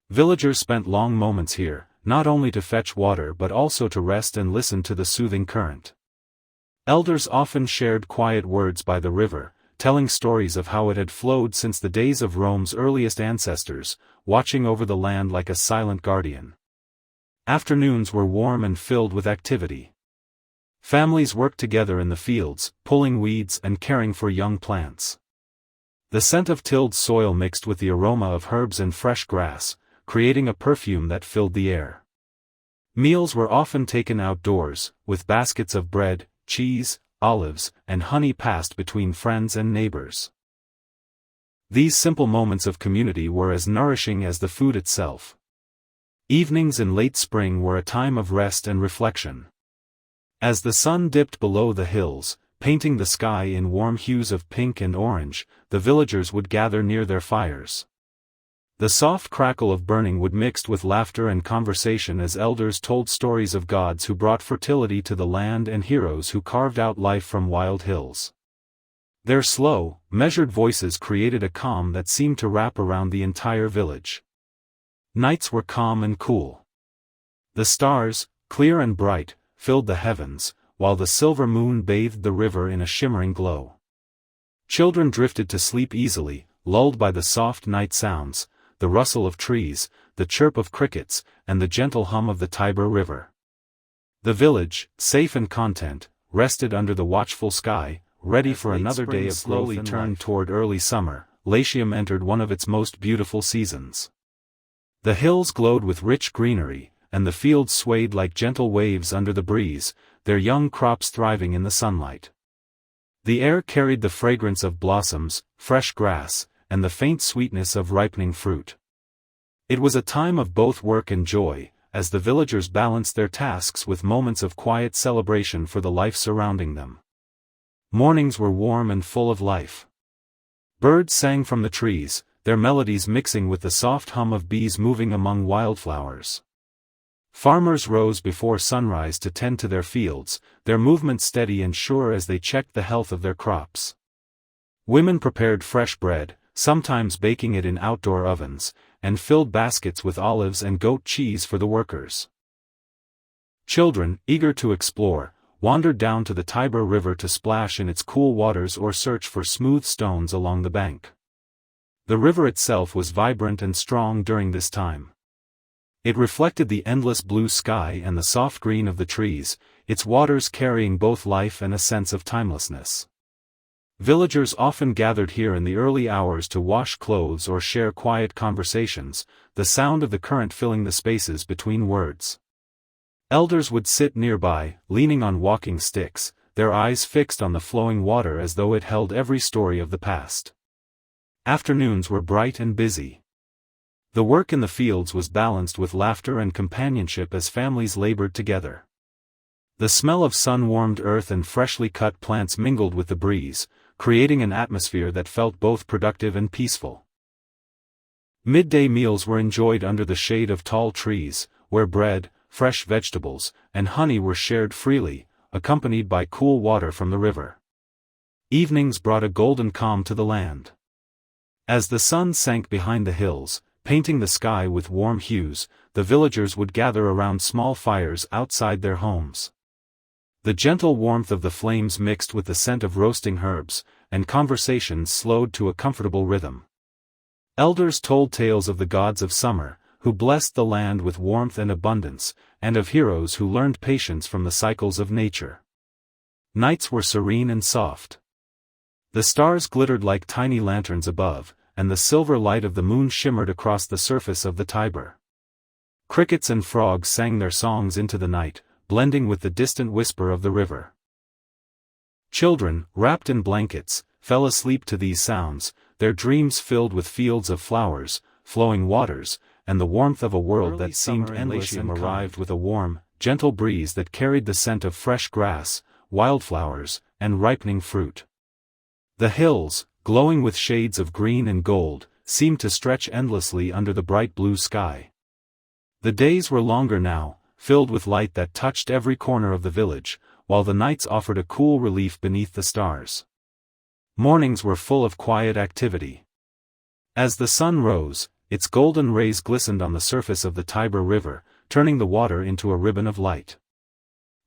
Villagers spent long moments here, not only to fetch water but also to rest and listen to the soothing current. Elders often shared quiet words by the river, telling stories of how it had flowed since the days of Rome's earliest ancestors, watching over the land like a silent guardian. Afternoons were warm and filled with activity. Families worked together in the fields, pulling weeds and caring for young plants. The scent of tilled soil mixed with the aroma of herbs and fresh grass, creating a perfume that filled the air. Meals were often taken outdoors, with baskets of bread, cheese, olives, and honey passed between friends and neighbors. These simple moments of community were as nourishing as the food itself. Evenings in late spring were a time of rest and reflection. As the sun dipped below the hills, painting the sky in warm hues of pink and orange, the villagers would gather near their fires. The soft crackle of burning wood mixed with laughter and conversation as elders told stories of gods who brought fertility to the land and heroes who carved out life from wild hills. Their slow, measured voices created a calm that seemed to wrap around the entire village. Nights were calm and cool. The stars, clear and bright, filled the heavens, while the silver moon bathed the river in a shimmering glow. Children drifted to sleep easily, lulled by the soft night sounds, the rustle of trees, the chirp of crickets, and the gentle hum of the Tiber River. The village, safe and content, rested under the watchful sky, ready for another day of growth. Slowly turned toward early summer, Latium entered one of its most beautiful seasons. The hills glowed with rich greenery, and the fields swayed like gentle waves under the breeze, their young crops thriving in the sunlight. The air carried the fragrance of blossoms, fresh grass, and the faint sweetness of ripening fruit. It was a time of both work and joy, as the villagers balanced their tasks with moments of quiet celebration for the life surrounding them. Mornings were warm and full of life. Birds sang from the trees, their melodies mixing with the soft hum of bees moving among wildflowers. Farmers rose before sunrise to tend to their fields, their movement steady and sure as they checked the health of their crops. Women prepared fresh bread, sometimes baking it in outdoor ovens, and filled baskets with olives and goat cheese for the workers. Children, eager to explore, wandered down to the Tiber River to splash in its cool waters or search for smooth stones along the bank. The river itself was vibrant and strong during this time. It reflected the endless blue sky and the soft green of the trees, its waters carrying both life and a sense of timelessness. Villagers often gathered here in the early hours to wash clothes or share quiet conversations, the sound of the current filling the spaces between words. Elders would sit nearby, leaning on walking sticks, their eyes fixed on the flowing water as though it held every story of the past. Afternoons were bright and busy. The work in the fields was balanced with laughter and companionship as families labored together. The smell of sun-warmed earth and freshly cut plants mingled with the breeze, creating an atmosphere that felt both productive and peaceful. Midday meals were enjoyed under the shade of tall trees, where bread, fresh vegetables, and honey were shared freely, accompanied by cool water from the river. Evenings brought a golden calm to the land. As the sun sank behind the hills, painting the sky with warm hues, the villagers would gather around small fires outside their homes. The gentle warmth of the flames mixed with the scent of roasting herbs, and conversations slowed to a comfortable rhythm. Elders told tales of the gods of summer, who blessed the land with warmth and abundance, and of heroes who learned patience from the cycles of nature. Nights were serene and soft. The stars glittered like tiny lanterns above, and the silver light of the moon shimmered across the surface of the Tiber. Crickets and frogs sang their songs into the night, blending with the distant whisper of the river. Children, wrapped in blankets, fell asleep to these sounds, their dreams filled with fields of flowers, flowing waters, and the warmth of a world that seemed endless. Latium arrived with a warm, gentle breeze that carried the scent of fresh grass, wildflowers, and ripening fruit. The hills, glowing with shades of green and gold, seemed to stretch endlessly under the bright blue sky. The days were longer now, filled with light that touched every corner of the village, while the nights offered a cool relief beneath the stars. Mornings were full of quiet activity. As the sun rose, its golden rays glistened on the surface of the Tiber River, turning the water into a ribbon of light.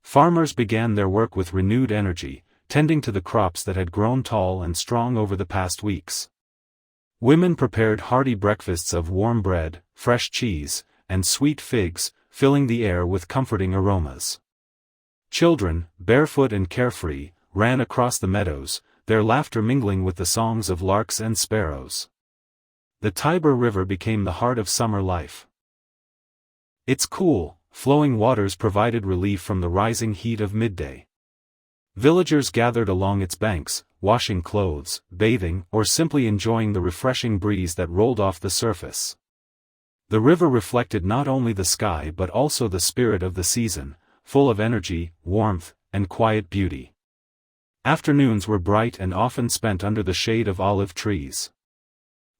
Farmers began their work with renewed energy, tending to the crops that had grown tall and strong over the past weeks. Women prepared hearty breakfasts of warm bread, fresh cheese, and sweet figs, filling the air with comforting aromas. Children, barefoot and carefree, ran across the meadows, their laughter mingling with the songs of larks and sparrows. The Tiber River became the heart of summer life. Its cool, flowing waters provided relief from the rising heat of midday. Villagers gathered along its banks, washing clothes, bathing, or simply enjoying the refreshing breeze that rolled off the surface. The river reflected not only the sky but also the spirit of the season, full of energy, warmth, and quiet beauty. Afternoons were bright and often spent under the shade of olive trees.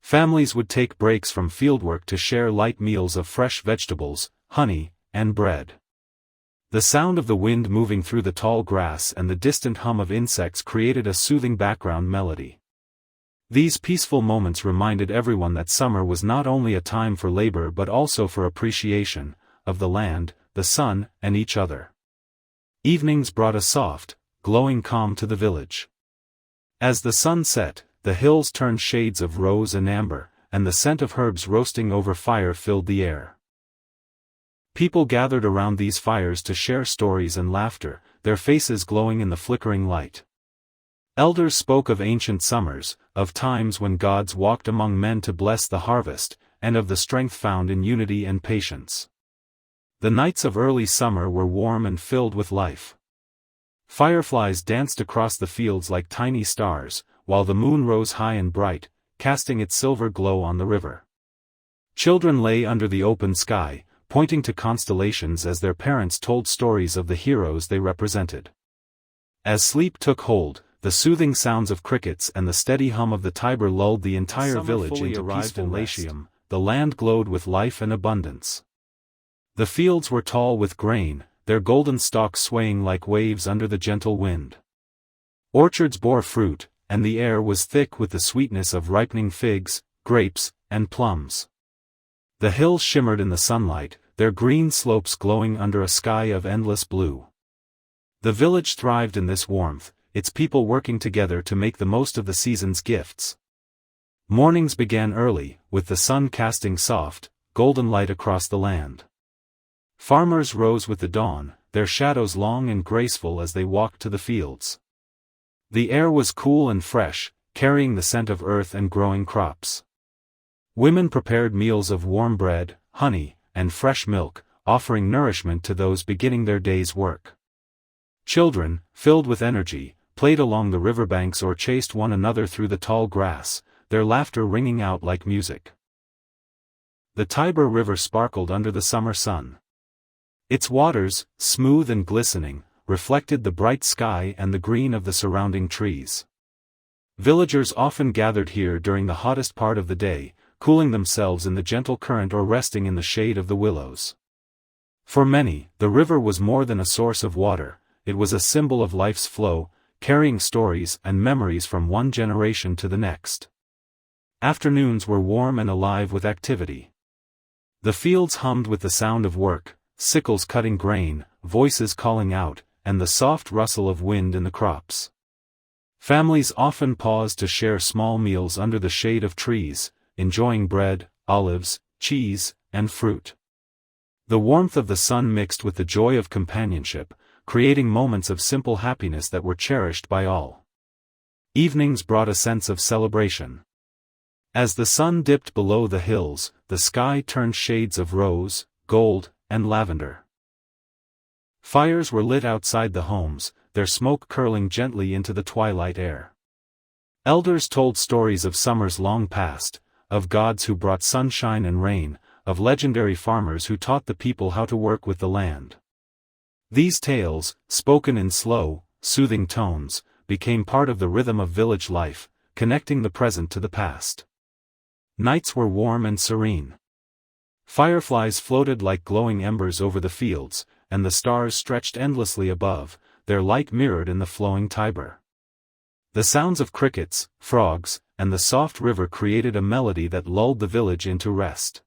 Families would take breaks from fieldwork to share light meals of fresh vegetables, honey, and bread. The sound of the wind moving through the tall grass and the distant hum of insects created a soothing background melody. These peaceful moments reminded everyone that summer was not only a time for labor but also for appreciation of the land, the sun, and each other. Evenings brought a soft, glowing calm to the village. As the sun set, the hills turned shades of rose and amber, and the scent of herbs roasting over fire filled the air. People gathered around these fires to share stories and laughter, their faces glowing in the flickering light. Elders spoke of ancient summers, of times when gods walked among men to bless the harvest, and of the strength found in unity and patience. The nights of early summer were warm and filled with life. Fireflies danced across the fields like tiny stars, while the moon rose high and bright, casting its silver glow on the river. Children lay under the open sky, pointing to constellations as their parents told stories of the heroes they represented. As sleep took hold, the soothing sounds of crickets and the steady hum of the Tiber lulled the entire village into peaceful rest. In Latium, the land glowed with life and abundance. The fields were tall with grain, their golden stalks swaying like waves under the gentle wind. Orchards bore fruit, and the air was thick with the sweetness of ripening figs, grapes, and plums. The hills shimmered in the sunlight, their green slopes glowing under a sky of endless blue. The village thrived in this warmth, its people working together to make the most of the season's gifts. Mornings began early, with the sun casting soft, golden light across the land. Farmers rose with the dawn, their shadows long and graceful as they walked to the fields. The air was cool and fresh, carrying the scent of earth and growing crops. Women prepared meals of warm bread, honey, and fresh milk, offering nourishment to those beginning their day's work. Children, filled with energy, played along the riverbanks or chased one another through the tall grass, their laughter ringing out like music. The Tiber River sparkled under the summer sun. Its waters, smooth and glistening, reflected the bright sky and the green of the surrounding trees. Villagers often gathered here during the hottest part of the day, cooling themselves in the gentle current or resting in the shade of the willows. For many, the river was more than a source of water, it was a symbol of life's flow, carrying stories and memories from one generation to the next. Afternoons were warm and alive with activity. The fields hummed with the sound of work, sickles cutting grain, voices calling out, and the soft rustle of wind in the crops. Families often paused to share small meals under the shade of trees, enjoying bread, olives, cheese, and fruit. The warmth of the sun mixed with the joy of companionship, creating moments of simple happiness that were cherished by all. Evenings brought a sense of celebration. As the sun dipped below the hills, the sky turned shades of rose, gold, and lavender. Fires were lit outside the homes, their smoke curling gently into the twilight air. Elders told stories of summers long past, of gods who brought sunshine and rain, of legendary farmers who taught the people how to work with the land. These tales, spoken in slow, soothing tones, became part of the rhythm of village life, connecting the present to the past. Nights were warm and serene. Fireflies floated like glowing embers over the fields, and the stars stretched endlessly above, their light mirrored in the flowing Tiber. The sounds of crickets, frogs, and the soft river created a melody that lulled the village into rest.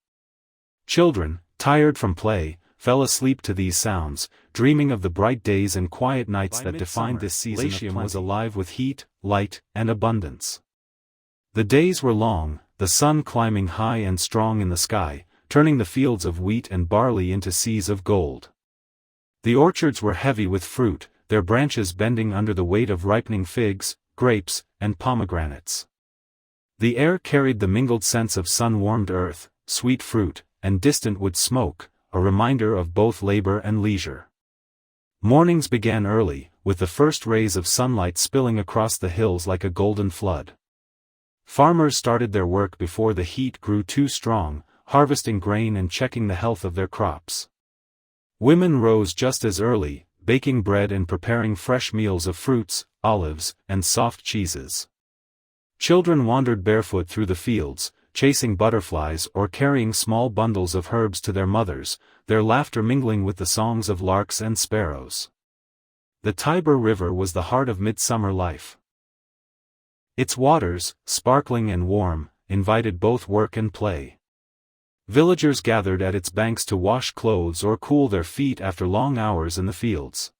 Children, tired from play, fell asleep to these sounds, dreaming of the bright days and quiet nights that defined this season. Latium was alive with heat, light, and abundance. The days were long, the sun climbing high and strong in the sky, turning the fields of wheat and barley into seas of gold. The orchards were heavy with fruit, their branches bending under the weight of ripening figs, grapes, and pomegranates. The air carried the mingled scents of sun-warmed earth, sweet fruit, and distant wood smoke, a reminder of both labor and leisure. Mornings began early, with the first rays of sunlight spilling across the hills like a golden flood. Farmers started their work before the heat grew too strong, harvesting grain and checking the health of their crops. Women rose just as early, baking bread and preparing fresh meals of fruits, olives, and soft cheeses. Children wandered barefoot through the fields, chasing butterflies or carrying small bundles of herbs to their mothers, their laughter mingling with the songs of larks and sparrows. The Tiber River was the heart of midsummer life. Its waters, sparkling and warm, invited both work and play. Villagers gathered at its banks to wash clothes or cool their feet after long hours in the fields.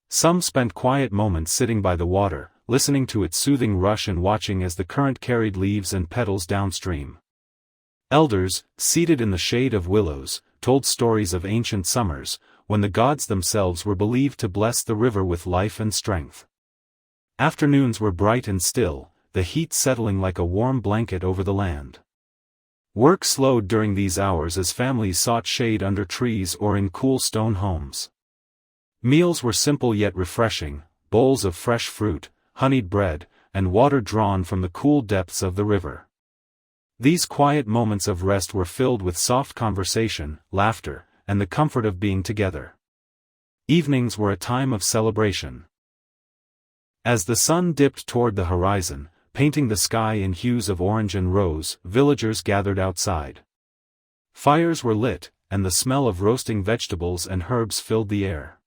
Some spent quiet moments sitting by the water, listening to its soothing rush and watching as the current carried leaves and petals downstream. Elders, seated in the shade of willows, told stories of ancient summers, when the gods themselves were believed to bless the river with life and strength. Afternoons were bright and still, the heat settling like a warm blanket over the land. Work slowed during these hours as families sought shade under trees or in cool stone homes. Meals were simple yet refreshing, bowls of fresh fruit, honeyed bread, and water drawn from the cool depths of the river. These quiet moments of rest were filled with soft conversation, laughter, and the comfort of being together. Evenings were a time of celebration. As the sun dipped toward the horizon, painting the sky in hues of orange and rose, villagers gathered outside. Fires were lit, and the smell of roasting vegetables and herbs filled the air.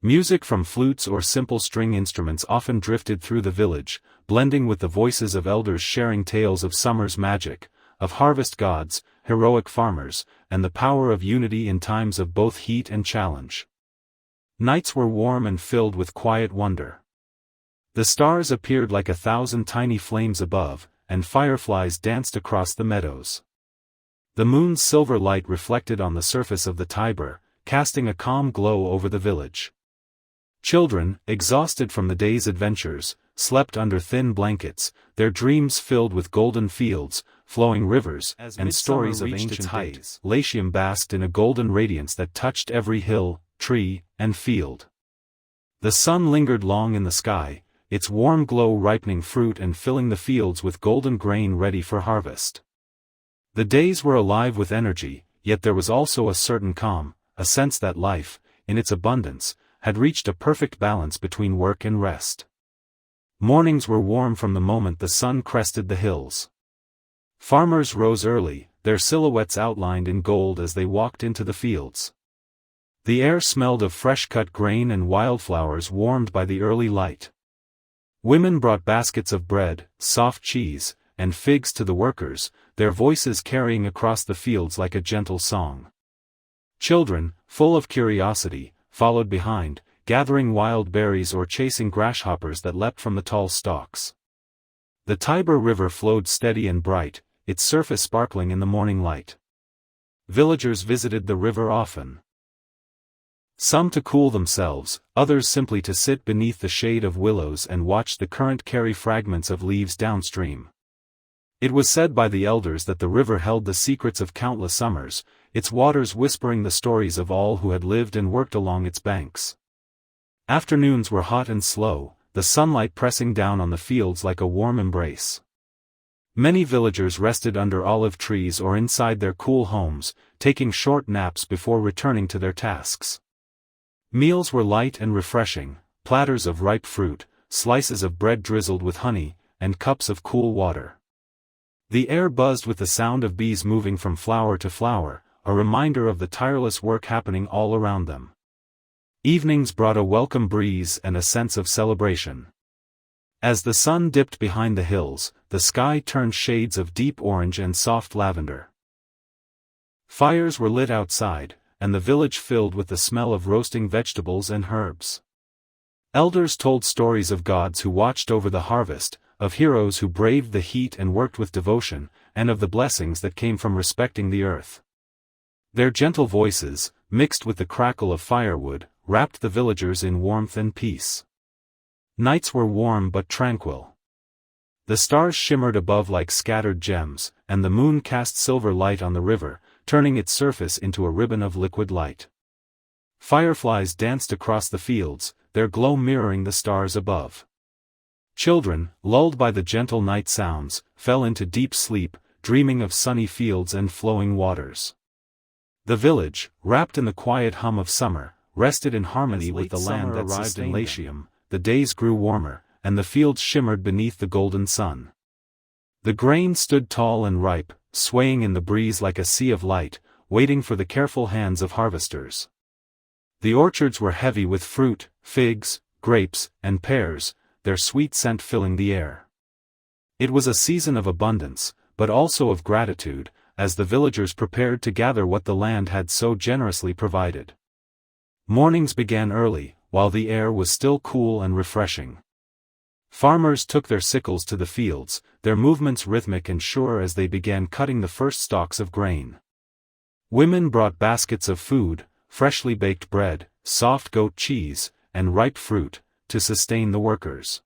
Music from flutes or simple string instruments often drifted through the village, blending with the voices of elders sharing tales of summer's magic, of harvest gods, heroic farmers, and the power of unity in times of both heat and challenge. Nights were warm and filled with quiet wonder. The stars appeared like 1,000 tiny flames above, and fireflies danced across the meadows. The moon's silver light reflected on the surface of the Tiber, casting a calm glow over the village. Children, exhausted from the day's adventures, slept under thin blankets, their dreams filled with golden fields, flowing rivers, and stories of ancient days. Latium basked in a golden radiance that touched every hill, tree, and field. The sun lingered long in the sky, its warm glow ripening fruit and filling the fields with golden grain ready for harvest. The days were alive with energy, yet there was also a certain calm, a sense that life, in its abundance, had reached a perfect balance between work and rest. Mornings were warm from the moment the sun crested the hills. Farmers rose early, their silhouettes outlined in gold as they walked into the fields. The air smelled of fresh-cut grain and wildflowers warmed by the early light. Women brought baskets of bread, soft cheese, and figs to the workers, their voices carrying across the fields like a gentle song. Children, full of curiosity, followed behind, gathering wild berries or chasing grasshoppers that leapt from the tall stalks. The Tiber River flowed steady and bright, its surface sparkling in the morning light. Villagers visited the river often. Some to cool themselves, others simply to sit beneath the shade of willows and watch the current carry fragments of leaves downstream. It was said by the elders that the river held the secrets of countless summers, its waters whispering the stories of all who had lived and worked along its banks. Afternoons were hot and slow, the sunlight pressing down on the fields like a warm embrace. Many villagers rested under olive trees or inside their cool homes, taking short naps before returning to their tasks. Meals were light and refreshing, platters of ripe fruit, slices of bread drizzled with honey, and cups of cool water. The air buzzed with the sound of bees moving from flower to flower, a reminder of the tireless work happening all around them. Evenings brought a welcome breeze and a sense of celebration. As the sun dipped behind the hills, the sky turned shades of deep orange and soft lavender. Fires were lit outside, and the village filled with the smell of roasting vegetables and herbs. Elders told stories of gods who watched over the harvest, of heroes who braved the heat and worked with devotion, and of the blessings that came from respecting the earth. Their gentle voices, mixed with the crackle of firewood, wrapped the villagers in warmth and peace. Nights were warm but tranquil. The stars shimmered above like scattered gems, and the moon cast silver light on the river, turning its surface into a ribbon of liquid light. Fireflies danced across the fields, their glow mirroring the stars above. Children, lulled by the gentle night sounds, fell into deep sleep, dreaming of sunny fields and flowing waters. The village, wrapped in the quiet hum of summer, rested in harmony with the land that arrived in Latium. The days grew warmer, and the fields shimmered beneath the golden sun. The grain stood tall and ripe, swaying in the breeze like a sea of light, waiting for the careful hands of harvesters. The orchards were heavy with fruit, figs, grapes, and pears, their sweet scent filling the air. It was a season of abundance, but also of gratitude, as the villagers prepared to gather what the land had so generously provided. Mornings began early, while the air was still cool and refreshing. Farmers took their sickles to the fields, their movements rhythmic and sure as they began cutting the first stalks of grain. Women brought baskets of food, freshly baked bread, soft goat cheese, and ripe fruit, to sustain the workers.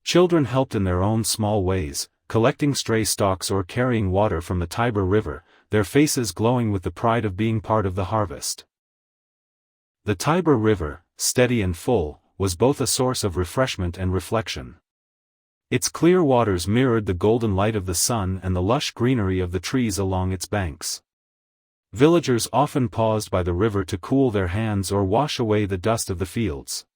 Children helped in their own small ways, collecting stray stalks or carrying water from the Tiber River, their faces glowing with the pride of being part of the harvest. The Tiber River, steady and full, was both a source of refreshment and reflection. Its clear waters mirrored the golden light of the sun and the lush greenery of the trees along its banks. Villagers often paused by the river to cool their hands or wash away the dust of the fields.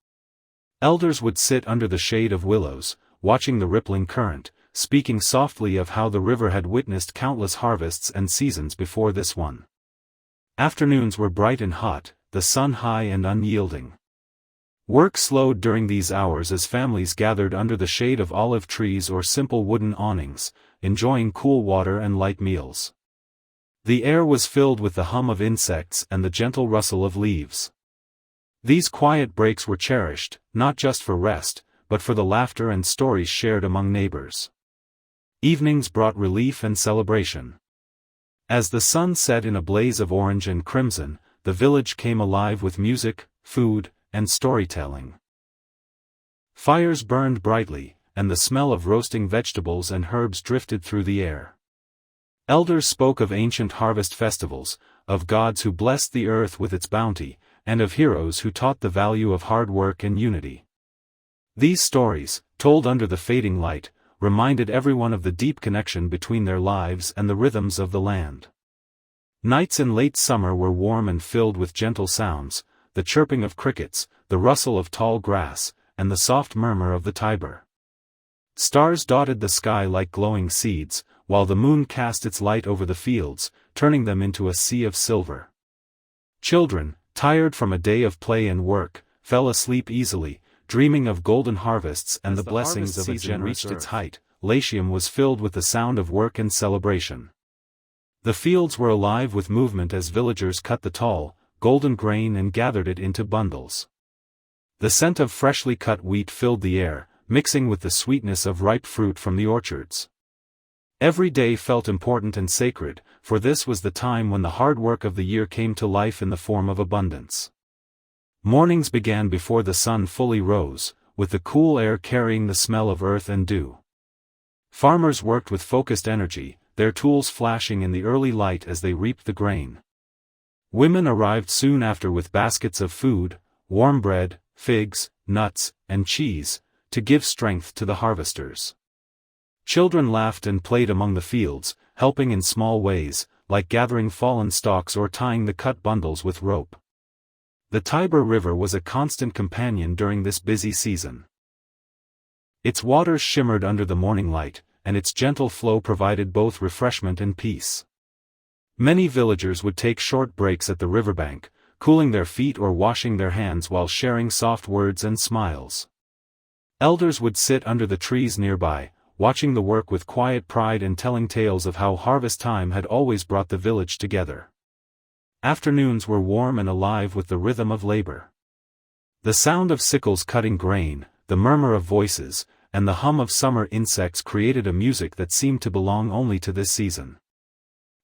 Elders would sit under the shade of willows, watching the rippling current, speaking softly of how the river had witnessed countless harvests and seasons before this one. Afternoons were bright and hot, the sun high and unyielding. Work slowed during these hours as families gathered under the shade of olive trees or simple wooden awnings, enjoying cool water and light meals. The air was filled with the hum of insects and the gentle rustle of leaves. These quiet breaks were cherished, not just for rest, but for the laughter and stories shared among neighbors. Evenings brought relief and celebration. As the sun set in a blaze of orange and crimson, the village came alive with music, food, and storytelling. Fires burned brightly, and the smell of roasting vegetables and herbs drifted through the air. Elders spoke of ancient harvest festivals, of gods who blessed the earth with its bounty, and of heroes who taught the value of hard work and unity. These stories, told under the fading light, reminded everyone of the deep connection between their lives and the rhythms of the land. Nights in late summer were warm and filled with gentle sounds, the chirping of crickets, the rustle of tall grass, and the soft murmur of the Tiber. Stars dotted the sky like glowing seeds, while the moon cast its light over the fields, turning them into a sea of silver. Children, tired from a day of play and work, fell asleep easily, dreaming of golden harvests and the blessings of a generous reached its height. Latium was filled with the sound of work and celebration. The fields were alive with movement as villagers cut the tall, golden grain and gathered it into bundles. The scent of freshly cut wheat filled the air, mixing with the sweetness of ripe fruit from the orchards. Every day felt important and sacred, for this was the time when the hard work of the year came to life in the form of abundance. Mornings began before the sun fully rose, with the cool air carrying the smell of earth and dew. Farmers worked with focused energy, their tools flashing in the early light as they reaped the grain. Women arrived soon after with baskets of food, warm bread, figs, nuts, and cheese, to give strength to the harvesters. Children laughed and played among the fields, helping in small ways, like gathering fallen stalks or tying the cut bundles with rope. The Tiber River was a constant companion during this busy season. Its waters shimmered under the morning light, and its gentle flow provided both refreshment and peace. Many villagers would take short breaks at the riverbank, cooling their feet or washing their hands while sharing soft words and smiles. Elders would sit under the trees nearby, watching the work with quiet pride and telling tales of how harvest time had always brought the village together. Afternoons were warm and alive with the rhythm of labor. The sound of sickles cutting grain, the murmur of voices, and the hum of summer insects created a music that seemed to belong only to this season.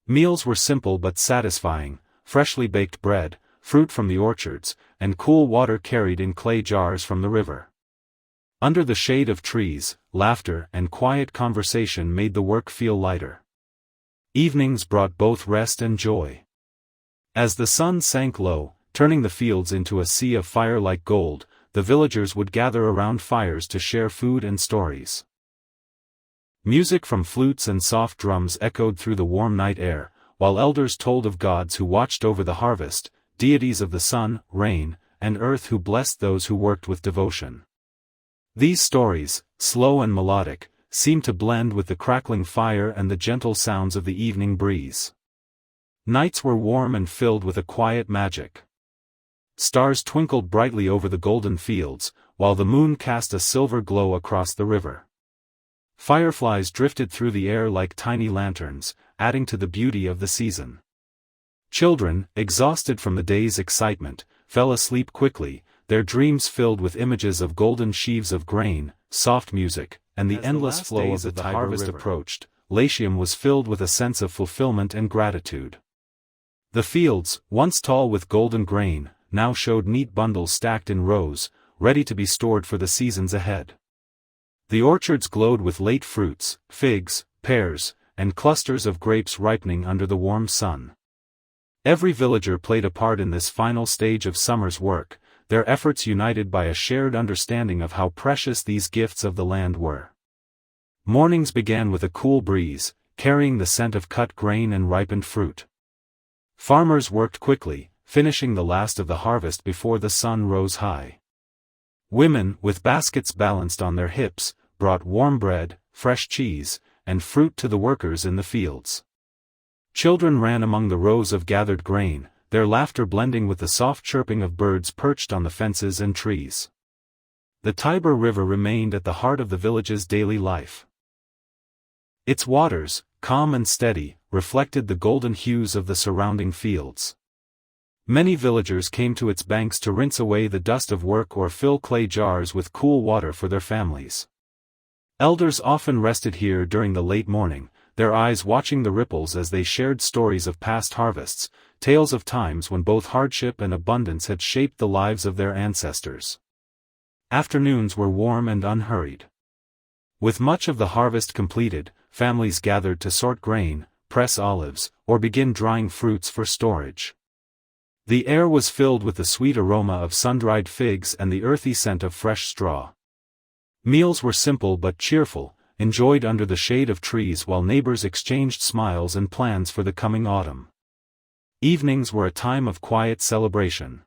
Meals were simple but satisfying: freshly baked bread, fruit from the orchards, and cool water carried in clay jars from the river. Under the shade of trees, laughter and quiet conversation made the work feel lighter. Evenings brought both rest and joy. As the sun sank low, turning the fields into a sea of fire like gold, the villagers would gather around fires to share food and stories. Music from flutes and soft drums echoed through the warm night air, while elders told of gods who watched over the harvest, deities of the sun, rain, and earth who blessed those who worked with devotion. These stories, slow and melodic, seemed to blend with the crackling fire and the gentle sounds of the evening breeze. Nights were warm and filled with a quiet magic. Stars twinkled brightly over the golden fields, while the moon cast a silver glow across the river. Fireflies drifted through the air like tiny lanterns, adding to the beauty of the season. Children, exhausted from the day's excitement, fell asleep quickly, their dreams filled with images of golden sheaves of grain, soft music, and the endless flow of the harvest approached. Latium was filled with a sense of fulfillment and gratitude. The fields, once tall with golden grain, now showed neat bundles stacked in rows, ready to be stored for the seasons ahead. The orchards glowed with late fruits, figs, pears, and clusters of grapes ripening under the warm sun. Every villager played a part in this final stage of summer's work, their efforts united by a shared understanding of how precious these gifts of the land were. Mornings began with a cool breeze, carrying the scent of cut grain and ripened fruit. Farmers worked quickly, finishing the last of the harvest before the sun rose high. Women, with baskets balanced on their hips, brought warm bread, fresh cheese, and fruit to the workers in the fields. Children ran among the rows of gathered grain, their laughter blending with the soft chirping of birds perched on the fences and trees. The Tiber River remained at the heart of the village's daily life. Its waters, calm and steady, reflected the golden hues of the surrounding fields. Many villagers came to its banks to rinse away the dust of work or fill clay jars with cool water for their families. Elders often rested here during the late morning, their eyes watching the ripples as they shared stories of past harvests, tales of times when both hardship and abundance had shaped the lives of their ancestors. Afternoons were warm and unhurried. With much of the harvest completed, families gathered to sort grain, press olives, or begin drying fruits for storage. The air was filled with the sweet aroma of sun-dried figs and the earthy scent of fresh straw. Meals were simple but cheerful, enjoyed under the shade of trees while neighbors exchanged smiles and plans for the coming autumn. Evenings were a time of quiet celebration.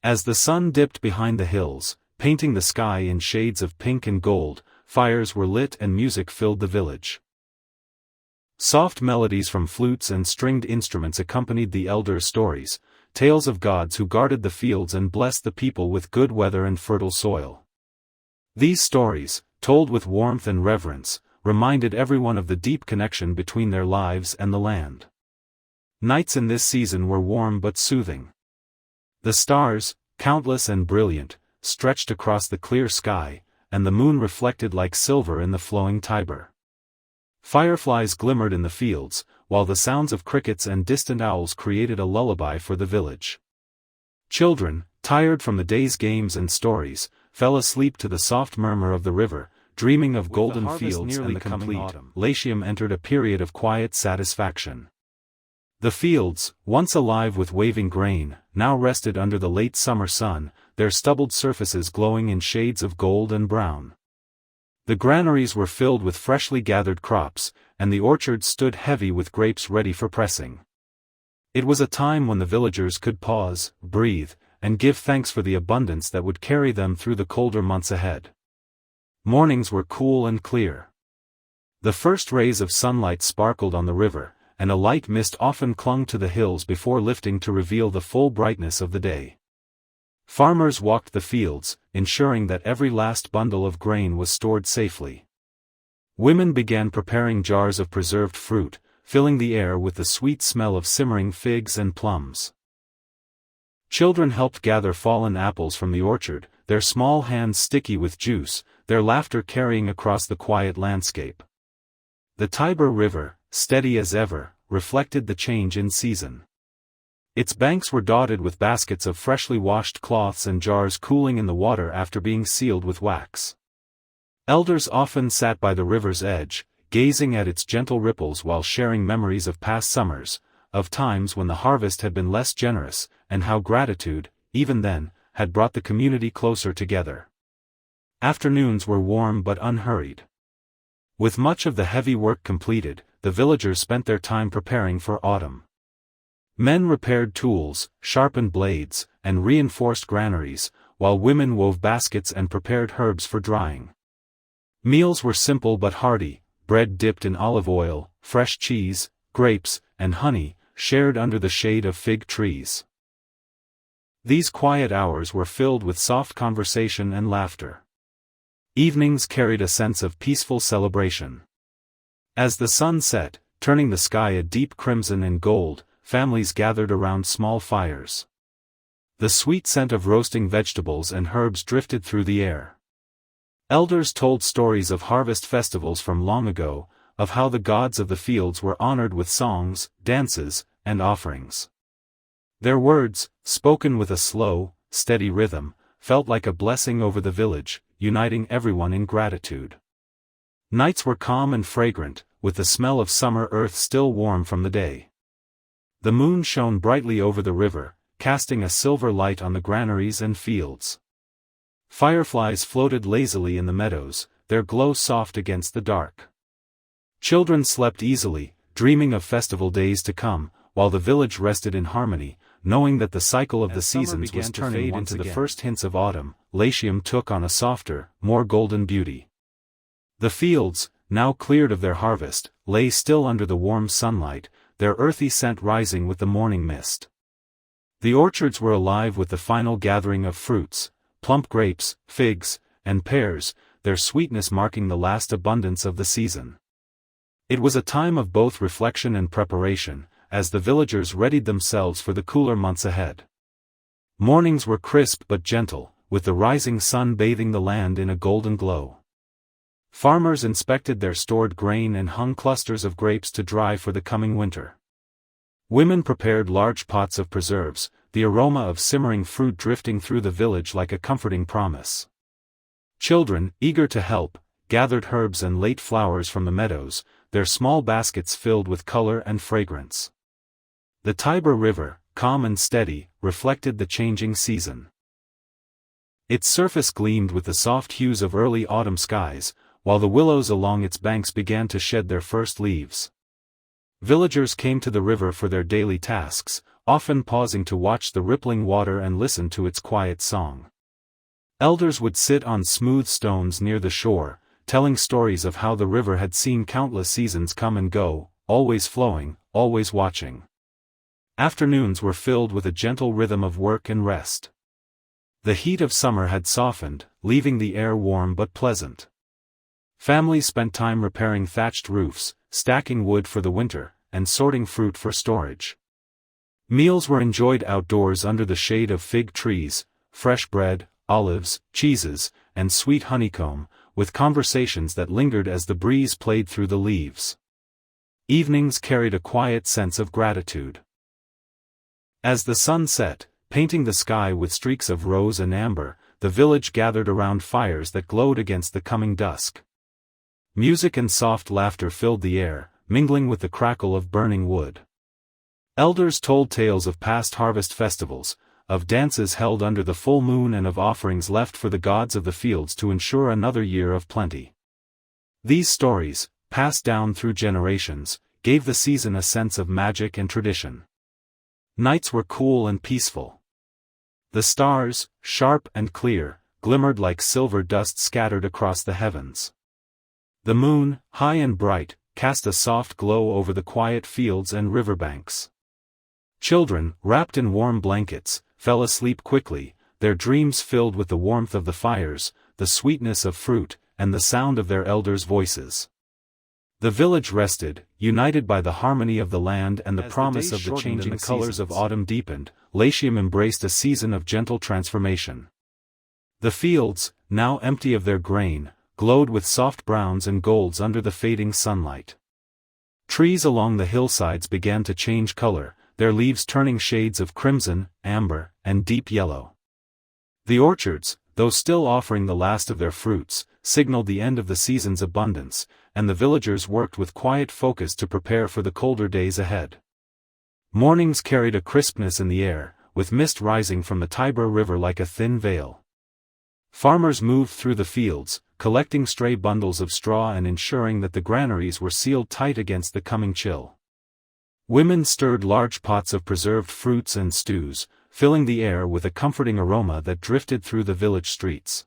As the sun dipped behind the hills, painting the sky in shades of pink and gold, fires were lit and music filled the village. Soft melodies from flutes and stringed instruments accompanied the elders' stories, tales of gods who guarded the fields and blessed the people with good weather and fertile soil. These stories, told with warmth and reverence, reminded everyone of the deep connection between their lives and the land. Nights in this season were warm but soothing. The stars, countless and brilliant, stretched across the clear sky, and the moon reflected like silver in the flowing Tiber. Fireflies glimmered in the fields, while the sounds of crickets and distant owls created a lullaby for the village. Children, tired from the day's games and stories, fell asleep to the soft murmur of the river, dreaming of golden fields and the coming autumn. Latium entered a period of quiet satisfaction. The fields, once alive with waving grain, now rested under the late summer sun, their stubbled surfaces glowing in shades of gold and brown. The granaries were filled with freshly gathered crops, and the orchards stood heavy with grapes ready for pressing. It was a time when the villagers could pause, breathe, and give thanks for the abundance that would carry them through the colder months ahead. Mornings were cool and clear. The first rays of sunlight sparkled on the river, and a light mist often clung to the hills before lifting to reveal the full brightness of the day. Farmers walked the fields, ensuring that every last bundle of grain was stored safely. Women began preparing jars of preserved fruit, filling the air with the sweet smell of simmering figs and plums. Children helped gather fallen apples from the orchard, their small hands sticky with juice, their laughter carrying across the quiet landscape. The Tiber River, steady as ever, reflected the change in season. Its banks were dotted with baskets of freshly washed cloths and jars cooling in the water after being sealed with wax. Elders often sat by the river's edge, gazing at its gentle ripples while sharing memories of past summers, of times when the harvest had been less generous, and how gratitude, even then, had brought the community closer together. Afternoons were warm but unhurried. With much of the heavy work completed, the villagers spent their time preparing for autumn. Men repaired tools, sharpened blades, and reinforced granaries, while women wove baskets and prepared herbs for drying. Meals were simple but hearty, bread dipped in olive oil, fresh cheese, grapes, and honey, shared under the shade of fig trees. These quiet hours were filled with soft conversation and laughter. Evenings carried a sense of peaceful celebration. As the sun set, turning the sky a deep crimson and gold, families gathered around small fires. The sweet scent of roasting vegetables and herbs drifted through the air. Elders told stories of harvest festivals from long ago, of how the gods of the fields were honored with songs, dances, and offerings. Their words, spoken with a slow, steady rhythm, felt like a blessing over the village, uniting everyone in gratitude. Nights were calm and fragrant, with the smell of summer earth still warm from the day. The moon shone brightly over the river, casting a silver light on the granaries and fields. Fireflies floated lazily in the meadows, their glow soft against the dark. Children slept easily, dreaming of festival days to come, while the village rested in harmony, knowing that the cycle of the seasons was turning into the first hints of autumn. Latium took on a softer, more golden beauty. The fields, now cleared of their harvest, lay still under the warm sunlight, their earthy scent rising with the morning mist. The orchards were alive with the final gathering of fruits, plump grapes, figs, and pears, their sweetness marking the last abundance of the season. It was a time of both reflection and preparation, as the villagers readied themselves for the cooler months ahead. Mornings were crisp but gentle, with the rising sun bathing the land in a golden glow. Farmers inspected their stored grain and hung clusters of grapes to dry for the coming winter. Women prepared large pots of preserves, the aroma of simmering fruit drifting through the village like a comforting promise. Children, eager to help, gathered herbs and late flowers from the meadows, their small baskets filled with color and fragrance. The Tiber River, calm and steady, reflected the changing season. Its surface gleamed with the soft hues of early autumn skies, while the willows along its banks began to shed their first leaves. Villagers came to the river for their daily tasks, often pausing to watch the rippling water and listen to its quiet song. Elders would sit on smooth stones near the shore, telling stories of how the river had seen countless seasons come and go, always flowing, always watching. Afternoons were filled with a gentle rhythm of work and rest. The heat of summer had softened, leaving the air warm but pleasant. Families spent time repairing thatched roofs, stacking wood for the winter, and sorting fruit for storage. Meals were enjoyed outdoors under the shade of fig trees, fresh bread, olives, cheeses, and sweet honeycomb, with conversations that lingered as the breeze played through the leaves. Evenings carried a quiet sense of gratitude. As the sun set, painting the sky with streaks of rose and amber, the village gathered around fires that glowed against the coming dusk. Music and soft laughter filled the air, mingling with the crackle of burning wood. Elders told tales of past harvest festivals, of dances held under the full moon and of offerings left for the gods of the fields to ensure another year of plenty. These stories, passed down through generations, gave the season a sense of magic and tradition. Nights were cool and peaceful. The stars, sharp and clear, glimmered like silver dust scattered across the heavens. The moon, high and bright, cast a soft glow over the quiet fields and riverbanks. Children, wrapped in warm blankets, fell asleep quickly, their dreams filled with the warmth of the fires, the sweetness of fruit, and the sound of their elders' voices. The village rested, united by the harmony of the land and the promise of the changing colors of autumn deepened. Latium embraced a season of gentle transformation. The fields, now empty of their grain, glowed with soft browns and golds under the fading sunlight. Trees along the hillsides began to change color, their leaves turning shades of crimson, amber, and deep yellow. The orchards, though still offering the last of their fruits, signaled the end of the season's abundance, and the villagers worked with quiet focus to prepare for the colder days ahead. Mornings carried a crispness in the air, with mist rising from the Tiber River like a thin veil. Farmers moved through the fields, collecting stray bundles of straw and ensuring that the granaries were sealed tight against the coming chill. Women stirred large pots of preserved fruits and stews, filling the air with a comforting aroma that drifted through the village streets.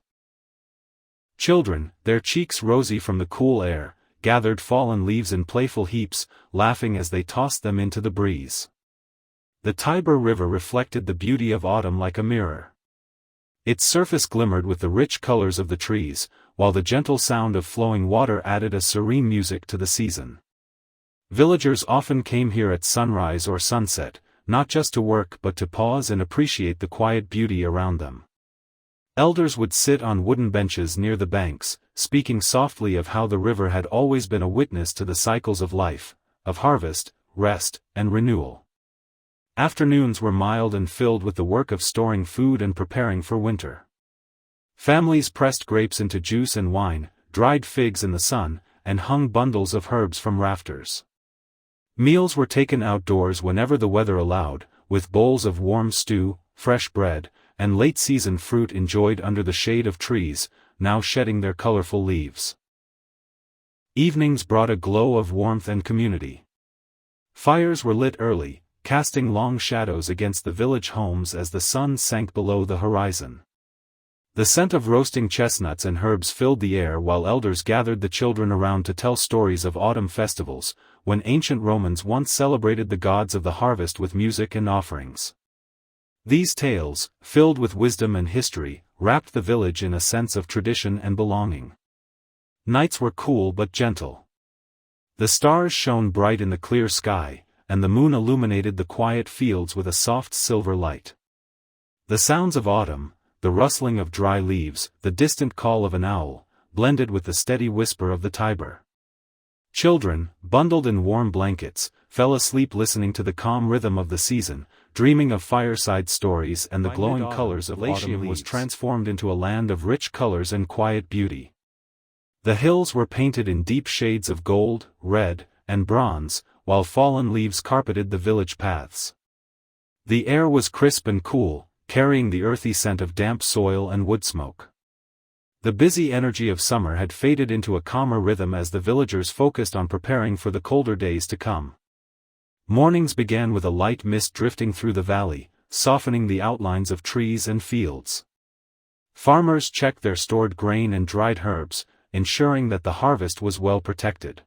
Children, their cheeks rosy from the cool air, gathered fallen leaves in playful heaps, laughing as they tossed them into the breeze. The Tiber River reflected the beauty of autumn like a mirror. Its surface glimmered with the rich colors of the trees, while the gentle sound of flowing water added a serene music to the season. Villagers often came here at sunrise or sunset, not just to work but to pause and appreciate the quiet beauty around them. Elders would sit on wooden benches near the banks, speaking softly of how the river had always been a witness to the cycles of life, of harvest, rest, and renewal. Afternoons were mild and filled with the work of storing food and preparing for winter. Families pressed grapes into juice and wine, dried figs in the sun, and hung bundles of herbs from rafters. Meals were taken outdoors whenever the weather allowed, with bowls of warm stew, fresh bread, and late-season fruit enjoyed under the shade of trees, now shedding their colorful leaves. Evenings brought a glow of warmth and community. Fires were lit early, casting long shadows against the village homes as the sun sank below the horizon. The scent of roasting chestnuts and herbs filled the air while elders gathered the children around to tell stories of autumn festivals, when ancient Romans once celebrated the gods of the harvest with music and offerings. These tales, filled with wisdom and history, wrapped the village in a sense of tradition and belonging. Nights were cool but gentle. The stars shone bright in the clear sky, and the moon illuminated the quiet fields with a soft silver light. The sounds of autumn, the rustling of dry leaves, the distant call of an owl, blended with the steady whisper of the Tiber. Children, bundled in warm blankets, fell asleep listening to the calm rhythm of the season, dreaming of fireside stories and the glowing colors of Latium was transformed into a land of rich colors and quiet beauty. The hills were painted in deep shades of gold, red, and bronze, while fallen leaves carpeted the village paths. The air was crisp and cool, carrying the earthy scent of damp soil and wood smoke. The busy energy of summer had faded into a calmer rhythm as the villagers focused on preparing for the colder days to come. Mornings began with a light mist drifting through the valley, softening the outlines of trees and fields. Farmers checked their stored grain and dried herbs, ensuring that the harvest was well protected.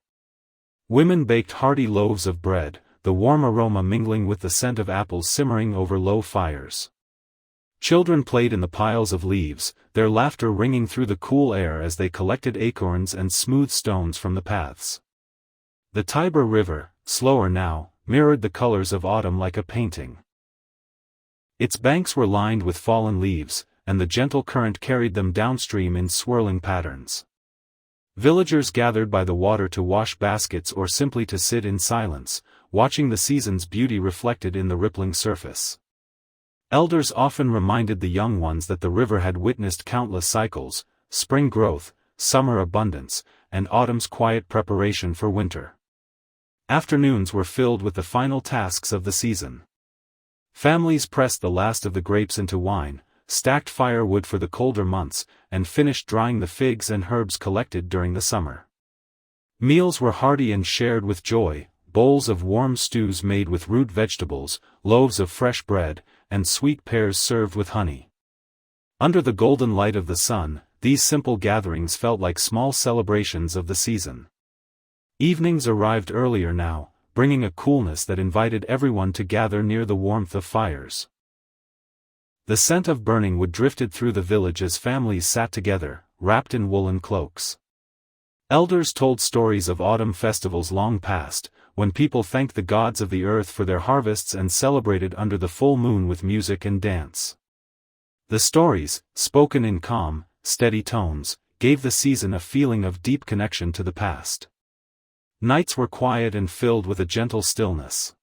Women baked hearty loaves of bread, the warm aroma mingling with the scent of apples simmering over low fires. Children played in the piles of leaves, their laughter ringing through the cool air as they collected acorns and smooth stones from the paths. The Tiber River, slower now, mirrored the colors of autumn like a painting. Its banks were lined with fallen leaves, and the gentle current carried them downstream in swirling patterns. Villagers gathered by the water to wash baskets or simply to sit in silence, watching the season's beauty reflected in the rippling surface. Elders often reminded the young ones that the river had witnessed countless cycles: spring growth, summer abundance, and autumn's quiet preparation for winter. Afternoons were filled with the final tasks of the season. Families pressed the last of the grapes into wine, stacked firewood for the colder months, and finished drying the figs and herbs collected during the summer. Meals were hearty and shared with joy: bowls of warm stews made with root vegetables, loaves of fresh bread, and sweet pears served with honey. Under the golden light of the sun, these simple gatherings felt like small celebrations of the season. Evenings arrived earlier now, bringing a coolness that invited everyone to gather near the warmth of fires. The scent of burning wood drifted through the village as families sat together, wrapped in woolen cloaks. Elders told stories of autumn festivals long past, when people thanked the gods of the earth for their harvests and celebrated under the full moon with music and dance. The stories, spoken in calm, steady tones, gave the season a feeling of deep connection to the past. Nights were quiet and filled with a gentle stillness.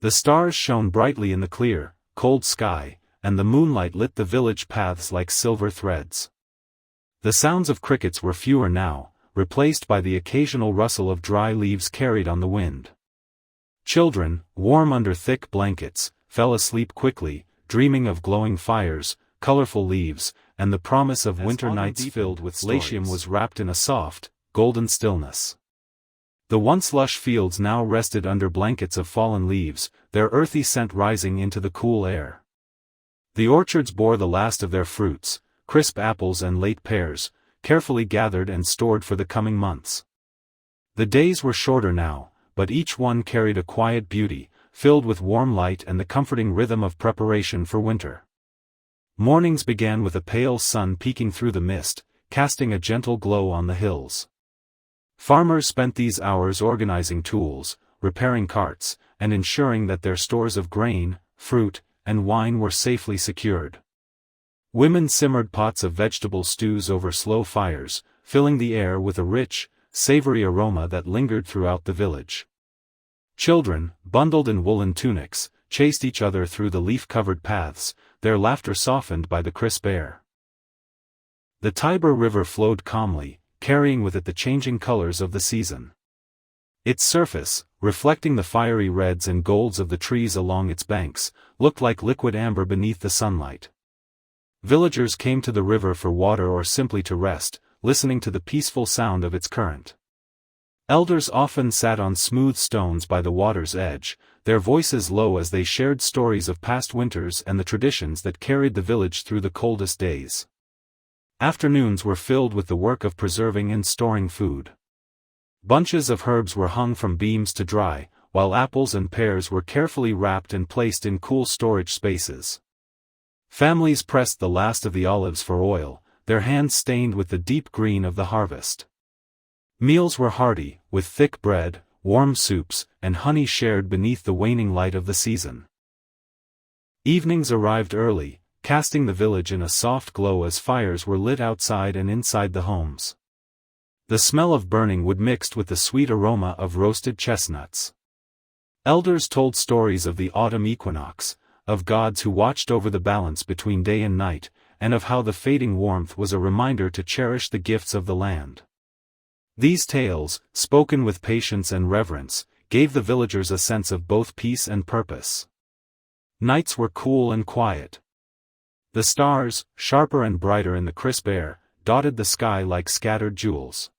The stars shone brightly in the clear, cold sky, and the moonlight lit the village paths like silver threads. The sounds of crickets were fewer now, replaced by the occasional rustle of dry leaves carried on the wind. Children, warm under thick blankets, fell asleep quickly, dreaming of glowing fires, colorful leaves, and the promise of winter nights filled with stories. Latium was wrapped in a soft, golden stillness. The once lush fields now rested under blankets of fallen leaves, their earthy scent rising into the cool air. The orchards bore the last of their fruits, crisp apples and late pears, carefully gathered and stored for the coming months. The days were shorter now, but each one carried a quiet beauty, filled with warm light and the comforting rhythm of preparation for winter. Mornings began with a pale sun peeking through the mist, casting a gentle glow on the hills. Farmers spent these hours organizing tools, repairing carts, and ensuring that their stores of grain, fruit, and wine were safely secured. Women simmered pots of vegetable stews over slow fires, filling the air with a rich, savory aroma that lingered throughout the village. Children, bundled in woolen tunics, chased each other through the leaf-covered paths, their laughter softened by the crisp air. The Tiber River flowed calmly, carrying with it the changing colors of the season. Its surface, reflecting the fiery reds and golds of the trees along its banks, looked like liquid amber beneath the sunlight. Villagers came to the river for water or simply to rest, listening to the peaceful sound of its current. Elders often sat on smooth stones by the water's edge, their voices low as they shared stories of past winters and the traditions that carried the village through the coldest days. Afternoons were filled with the work of preserving and storing food. Bunches of herbs were hung from beams to dry, while apples and pears were carefully wrapped and placed in cool storage spaces. Families pressed the last of the olives for oil, their hands stained with the deep green of the harvest. Meals were hearty, with thick bread, warm soups, and honey shared beneath the waning light of the season. Evenings arrived early, casting the village in a soft glow as fires were lit outside and inside the homes. The smell of burning wood mixed with the sweet aroma of roasted chestnuts. Elders told stories of the autumn equinox, of gods who watched over the balance between day and night, and of how the fading warmth was a reminder to cherish the gifts of the land. These tales, spoken with patience and reverence, gave the villagers a sense of both peace and purpose. Nights were cool and quiet. The stars, sharper and brighter in the crisp air, dotted the sky like scattered jewels.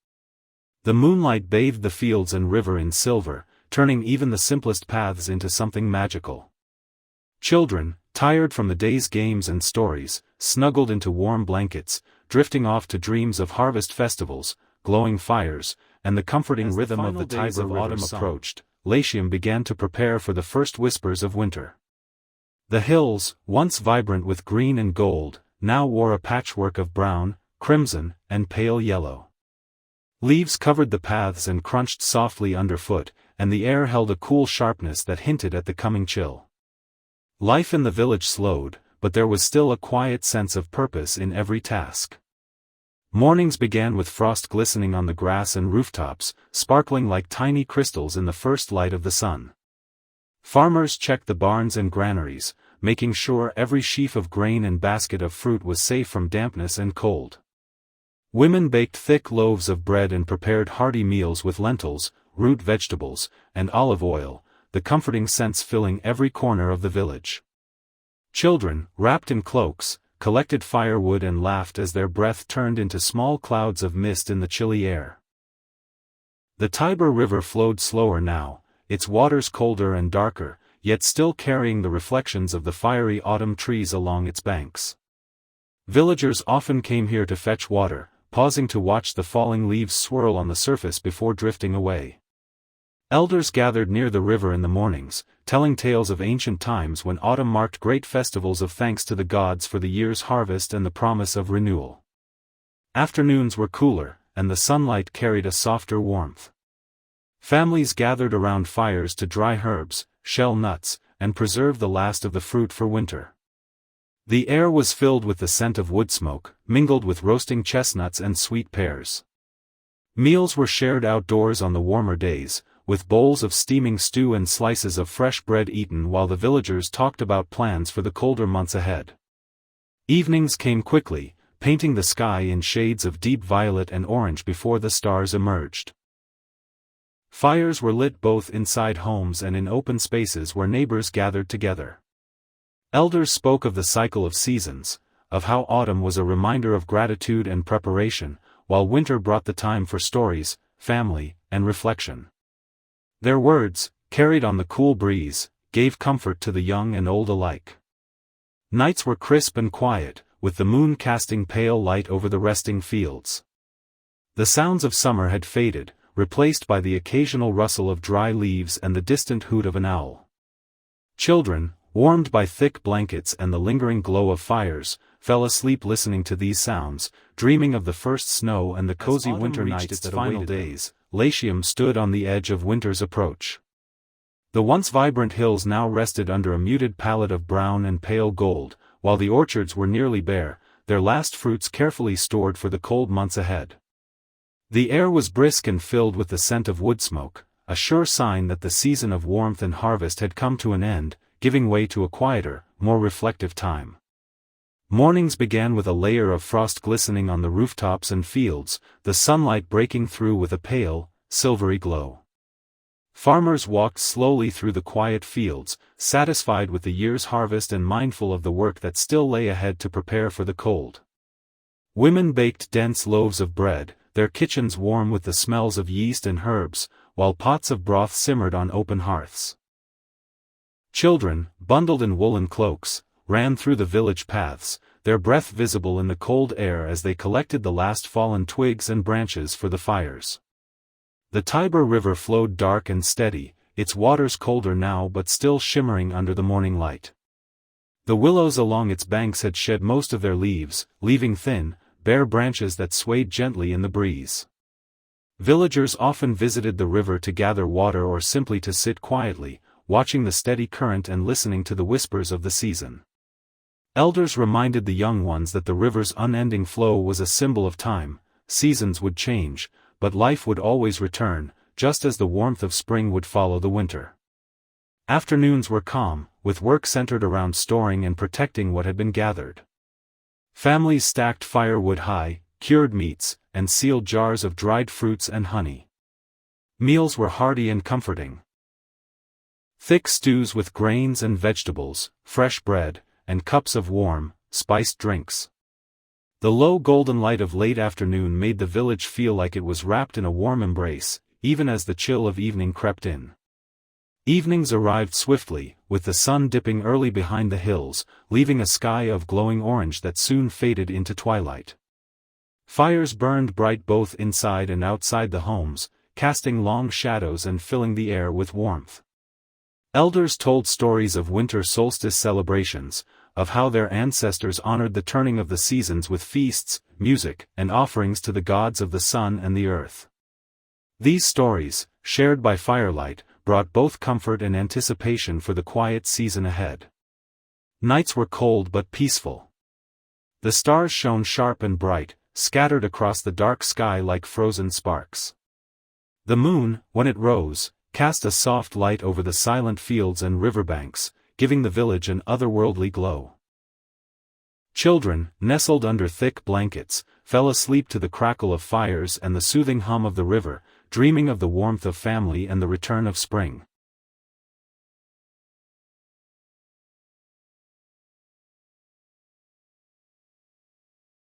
The moonlight bathed the fields and river in silver, turning even the simplest paths into something magical. Children, tired from the day's games and stories, snuggled into warm blankets, drifting off to dreams of harvest festivals, glowing fires, and the comforting rhythm of the Tiber River. Autumn approached, Latium began to prepare for the first whispers of winter. The hills, once vibrant with green and gold, now wore a patchwork of brown, crimson, and pale yellow. Leaves covered the paths and crunched softly underfoot, and the air held a cool sharpness that hinted at the coming chill. Life in the village slowed, but there was still a quiet sense of purpose in every task. Mornings began with frost glistening on the grass and rooftops, sparkling like tiny crystals in the first light of the sun. Farmers checked the barns and granaries, making sure every sheaf of grain and basket of fruit was safe from dampness and cold. Women baked thick loaves of bread and prepared hearty meals with lentils, root vegetables, and olive oil, the comforting scents filling every corner of the village. Children, wrapped in cloaks, collected firewood and laughed as their breath turned into small clouds of mist in the chilly air. The Tiber River flowed slower now, its waters colder and darker, yet still carrying the reflections of the fiery autumn trees along its banks. Villagers often came here to fetch water, pausing to watch the falling leaves swirl on the surface before drifting away. Elders gathered near the river in the mornings, telling tales of ancient times when autumn marked great festivals of thanks to the gods for the year's harvest and the promise of renewal. Afternoons were cooler, and the sunlight carried a softer warmth. Families gathered around fires to dry herbs, shell nuts, and preserve the last of the fruit for winter. The air was filled with the scent of wood smoke, mingled with roasting chestnuts and sweet pears. Meals were shared outdoors on the warmer days, with bowls of steaming stew and slices of fresh bread eaten while the villagers talked about plans for the colder months ahead. Evenings came quickly, painting the sky in shades of deep violet and orange before the stars emerged. Fires were lit both inside homes and in open spaces where neighbors gathered together. Elders spoke of the cycle of seasons, of how autumn was a reminder of gratitude and preparation, while winter brought the time for stories, family, and reflection. Their words, carried on the cool breeze, gave comfort to the young and old alike. Nights were crisp and quiet, with the moon casting pale light over the resting fields. The sounds of summer had faded, replaced by the occasional rustle of dry leaves and the distant hoot of an owl. Children, warmed by thick blankets and the lingering glow of fires, fell asleep listening to these sounds, dreaming of the first snow and the cozy winter nights that final days. Latium stood on the edge of winter's approach. The once vibrant hills now rested under a muted palette of brown and pale gold, while the orchards were nearly bare, their last fruits carefully stored for the cold months ahead. The air was brisk and filled with the scent of wood smoke, a sure sign that the season of warmth and harvest had come to an end, giving way to a quieter, more reflective time. Mornings began with a layer of frost glistening on the rooftops and fields, the sunlight breaking through with a pale, silvery glow. Farmers walked slowly through the quiet fields, satisfied with the year's harvest and mindful of the work that still lay ahead to prepare for the cold. Women baked dense loaves of bread, their kitchens warm with the smells of yeast and herbs, while pots of broth simmered on open hearths. Children, bundled in woolen cloaks, ran through the village paths, their breath visible in the cold air as they collected the last fallen twigs and branches for the fires. The Tiber River flowed dark and steady, its waters colder now but still shimmering under the morning light. The willows along its banks had shed most of their leaves, leaving thin, bare branches that swayed gently in the breeze. Villagers often visited the river to gather water or simply to sit quietly, watching the steady current and listening to the whispers of the season. Elders reminded the young ones that the river's unending flow was a symbol of time. Seasons would change, but life would always return, just as the warmth of spring would follow the winter. Afternoons were calm, with work centered around storing and protecting what had been gathered. Families stacked firewood high, cured meats, and sealed jars of dried fruits and honey. Meals were hearty and comforting. Thick stews with grains and vegetables, fresh bread, and cups of warm, spiced drinks. The low golden light of late afternoon made the village feel like it was wrapped in a warm embrace, even as the chill of evening crept in. Evenings arrived swiftly, with the sun dipping early behind the hills, leaving a sky of glowing orange that soon faded into twilight. Fires burned bright both inside and outside the homes, casting long shadows and filling the air with warmth. Elders told stories of winter solstice celebrations, of how their ancestors honored the turning of the seasons with feasts, music, and offerings to the gods of the sun and the earth. These stories, shared by firelight, brought both comfort and anticipation for the quiet season ahead. Nights were cold but peaceful. The stars shone sharp and bright, scattered across the dark sky like frozen sparks. The moon, when it rose, cast a soft light over the silent fields and riverbanks, giving the village an otherworldly glow. Children, nestled under thick blankets, fell asleep to the crackle of fires and the soothing hum of the river, dreaming of the warmth of family and the return of spring.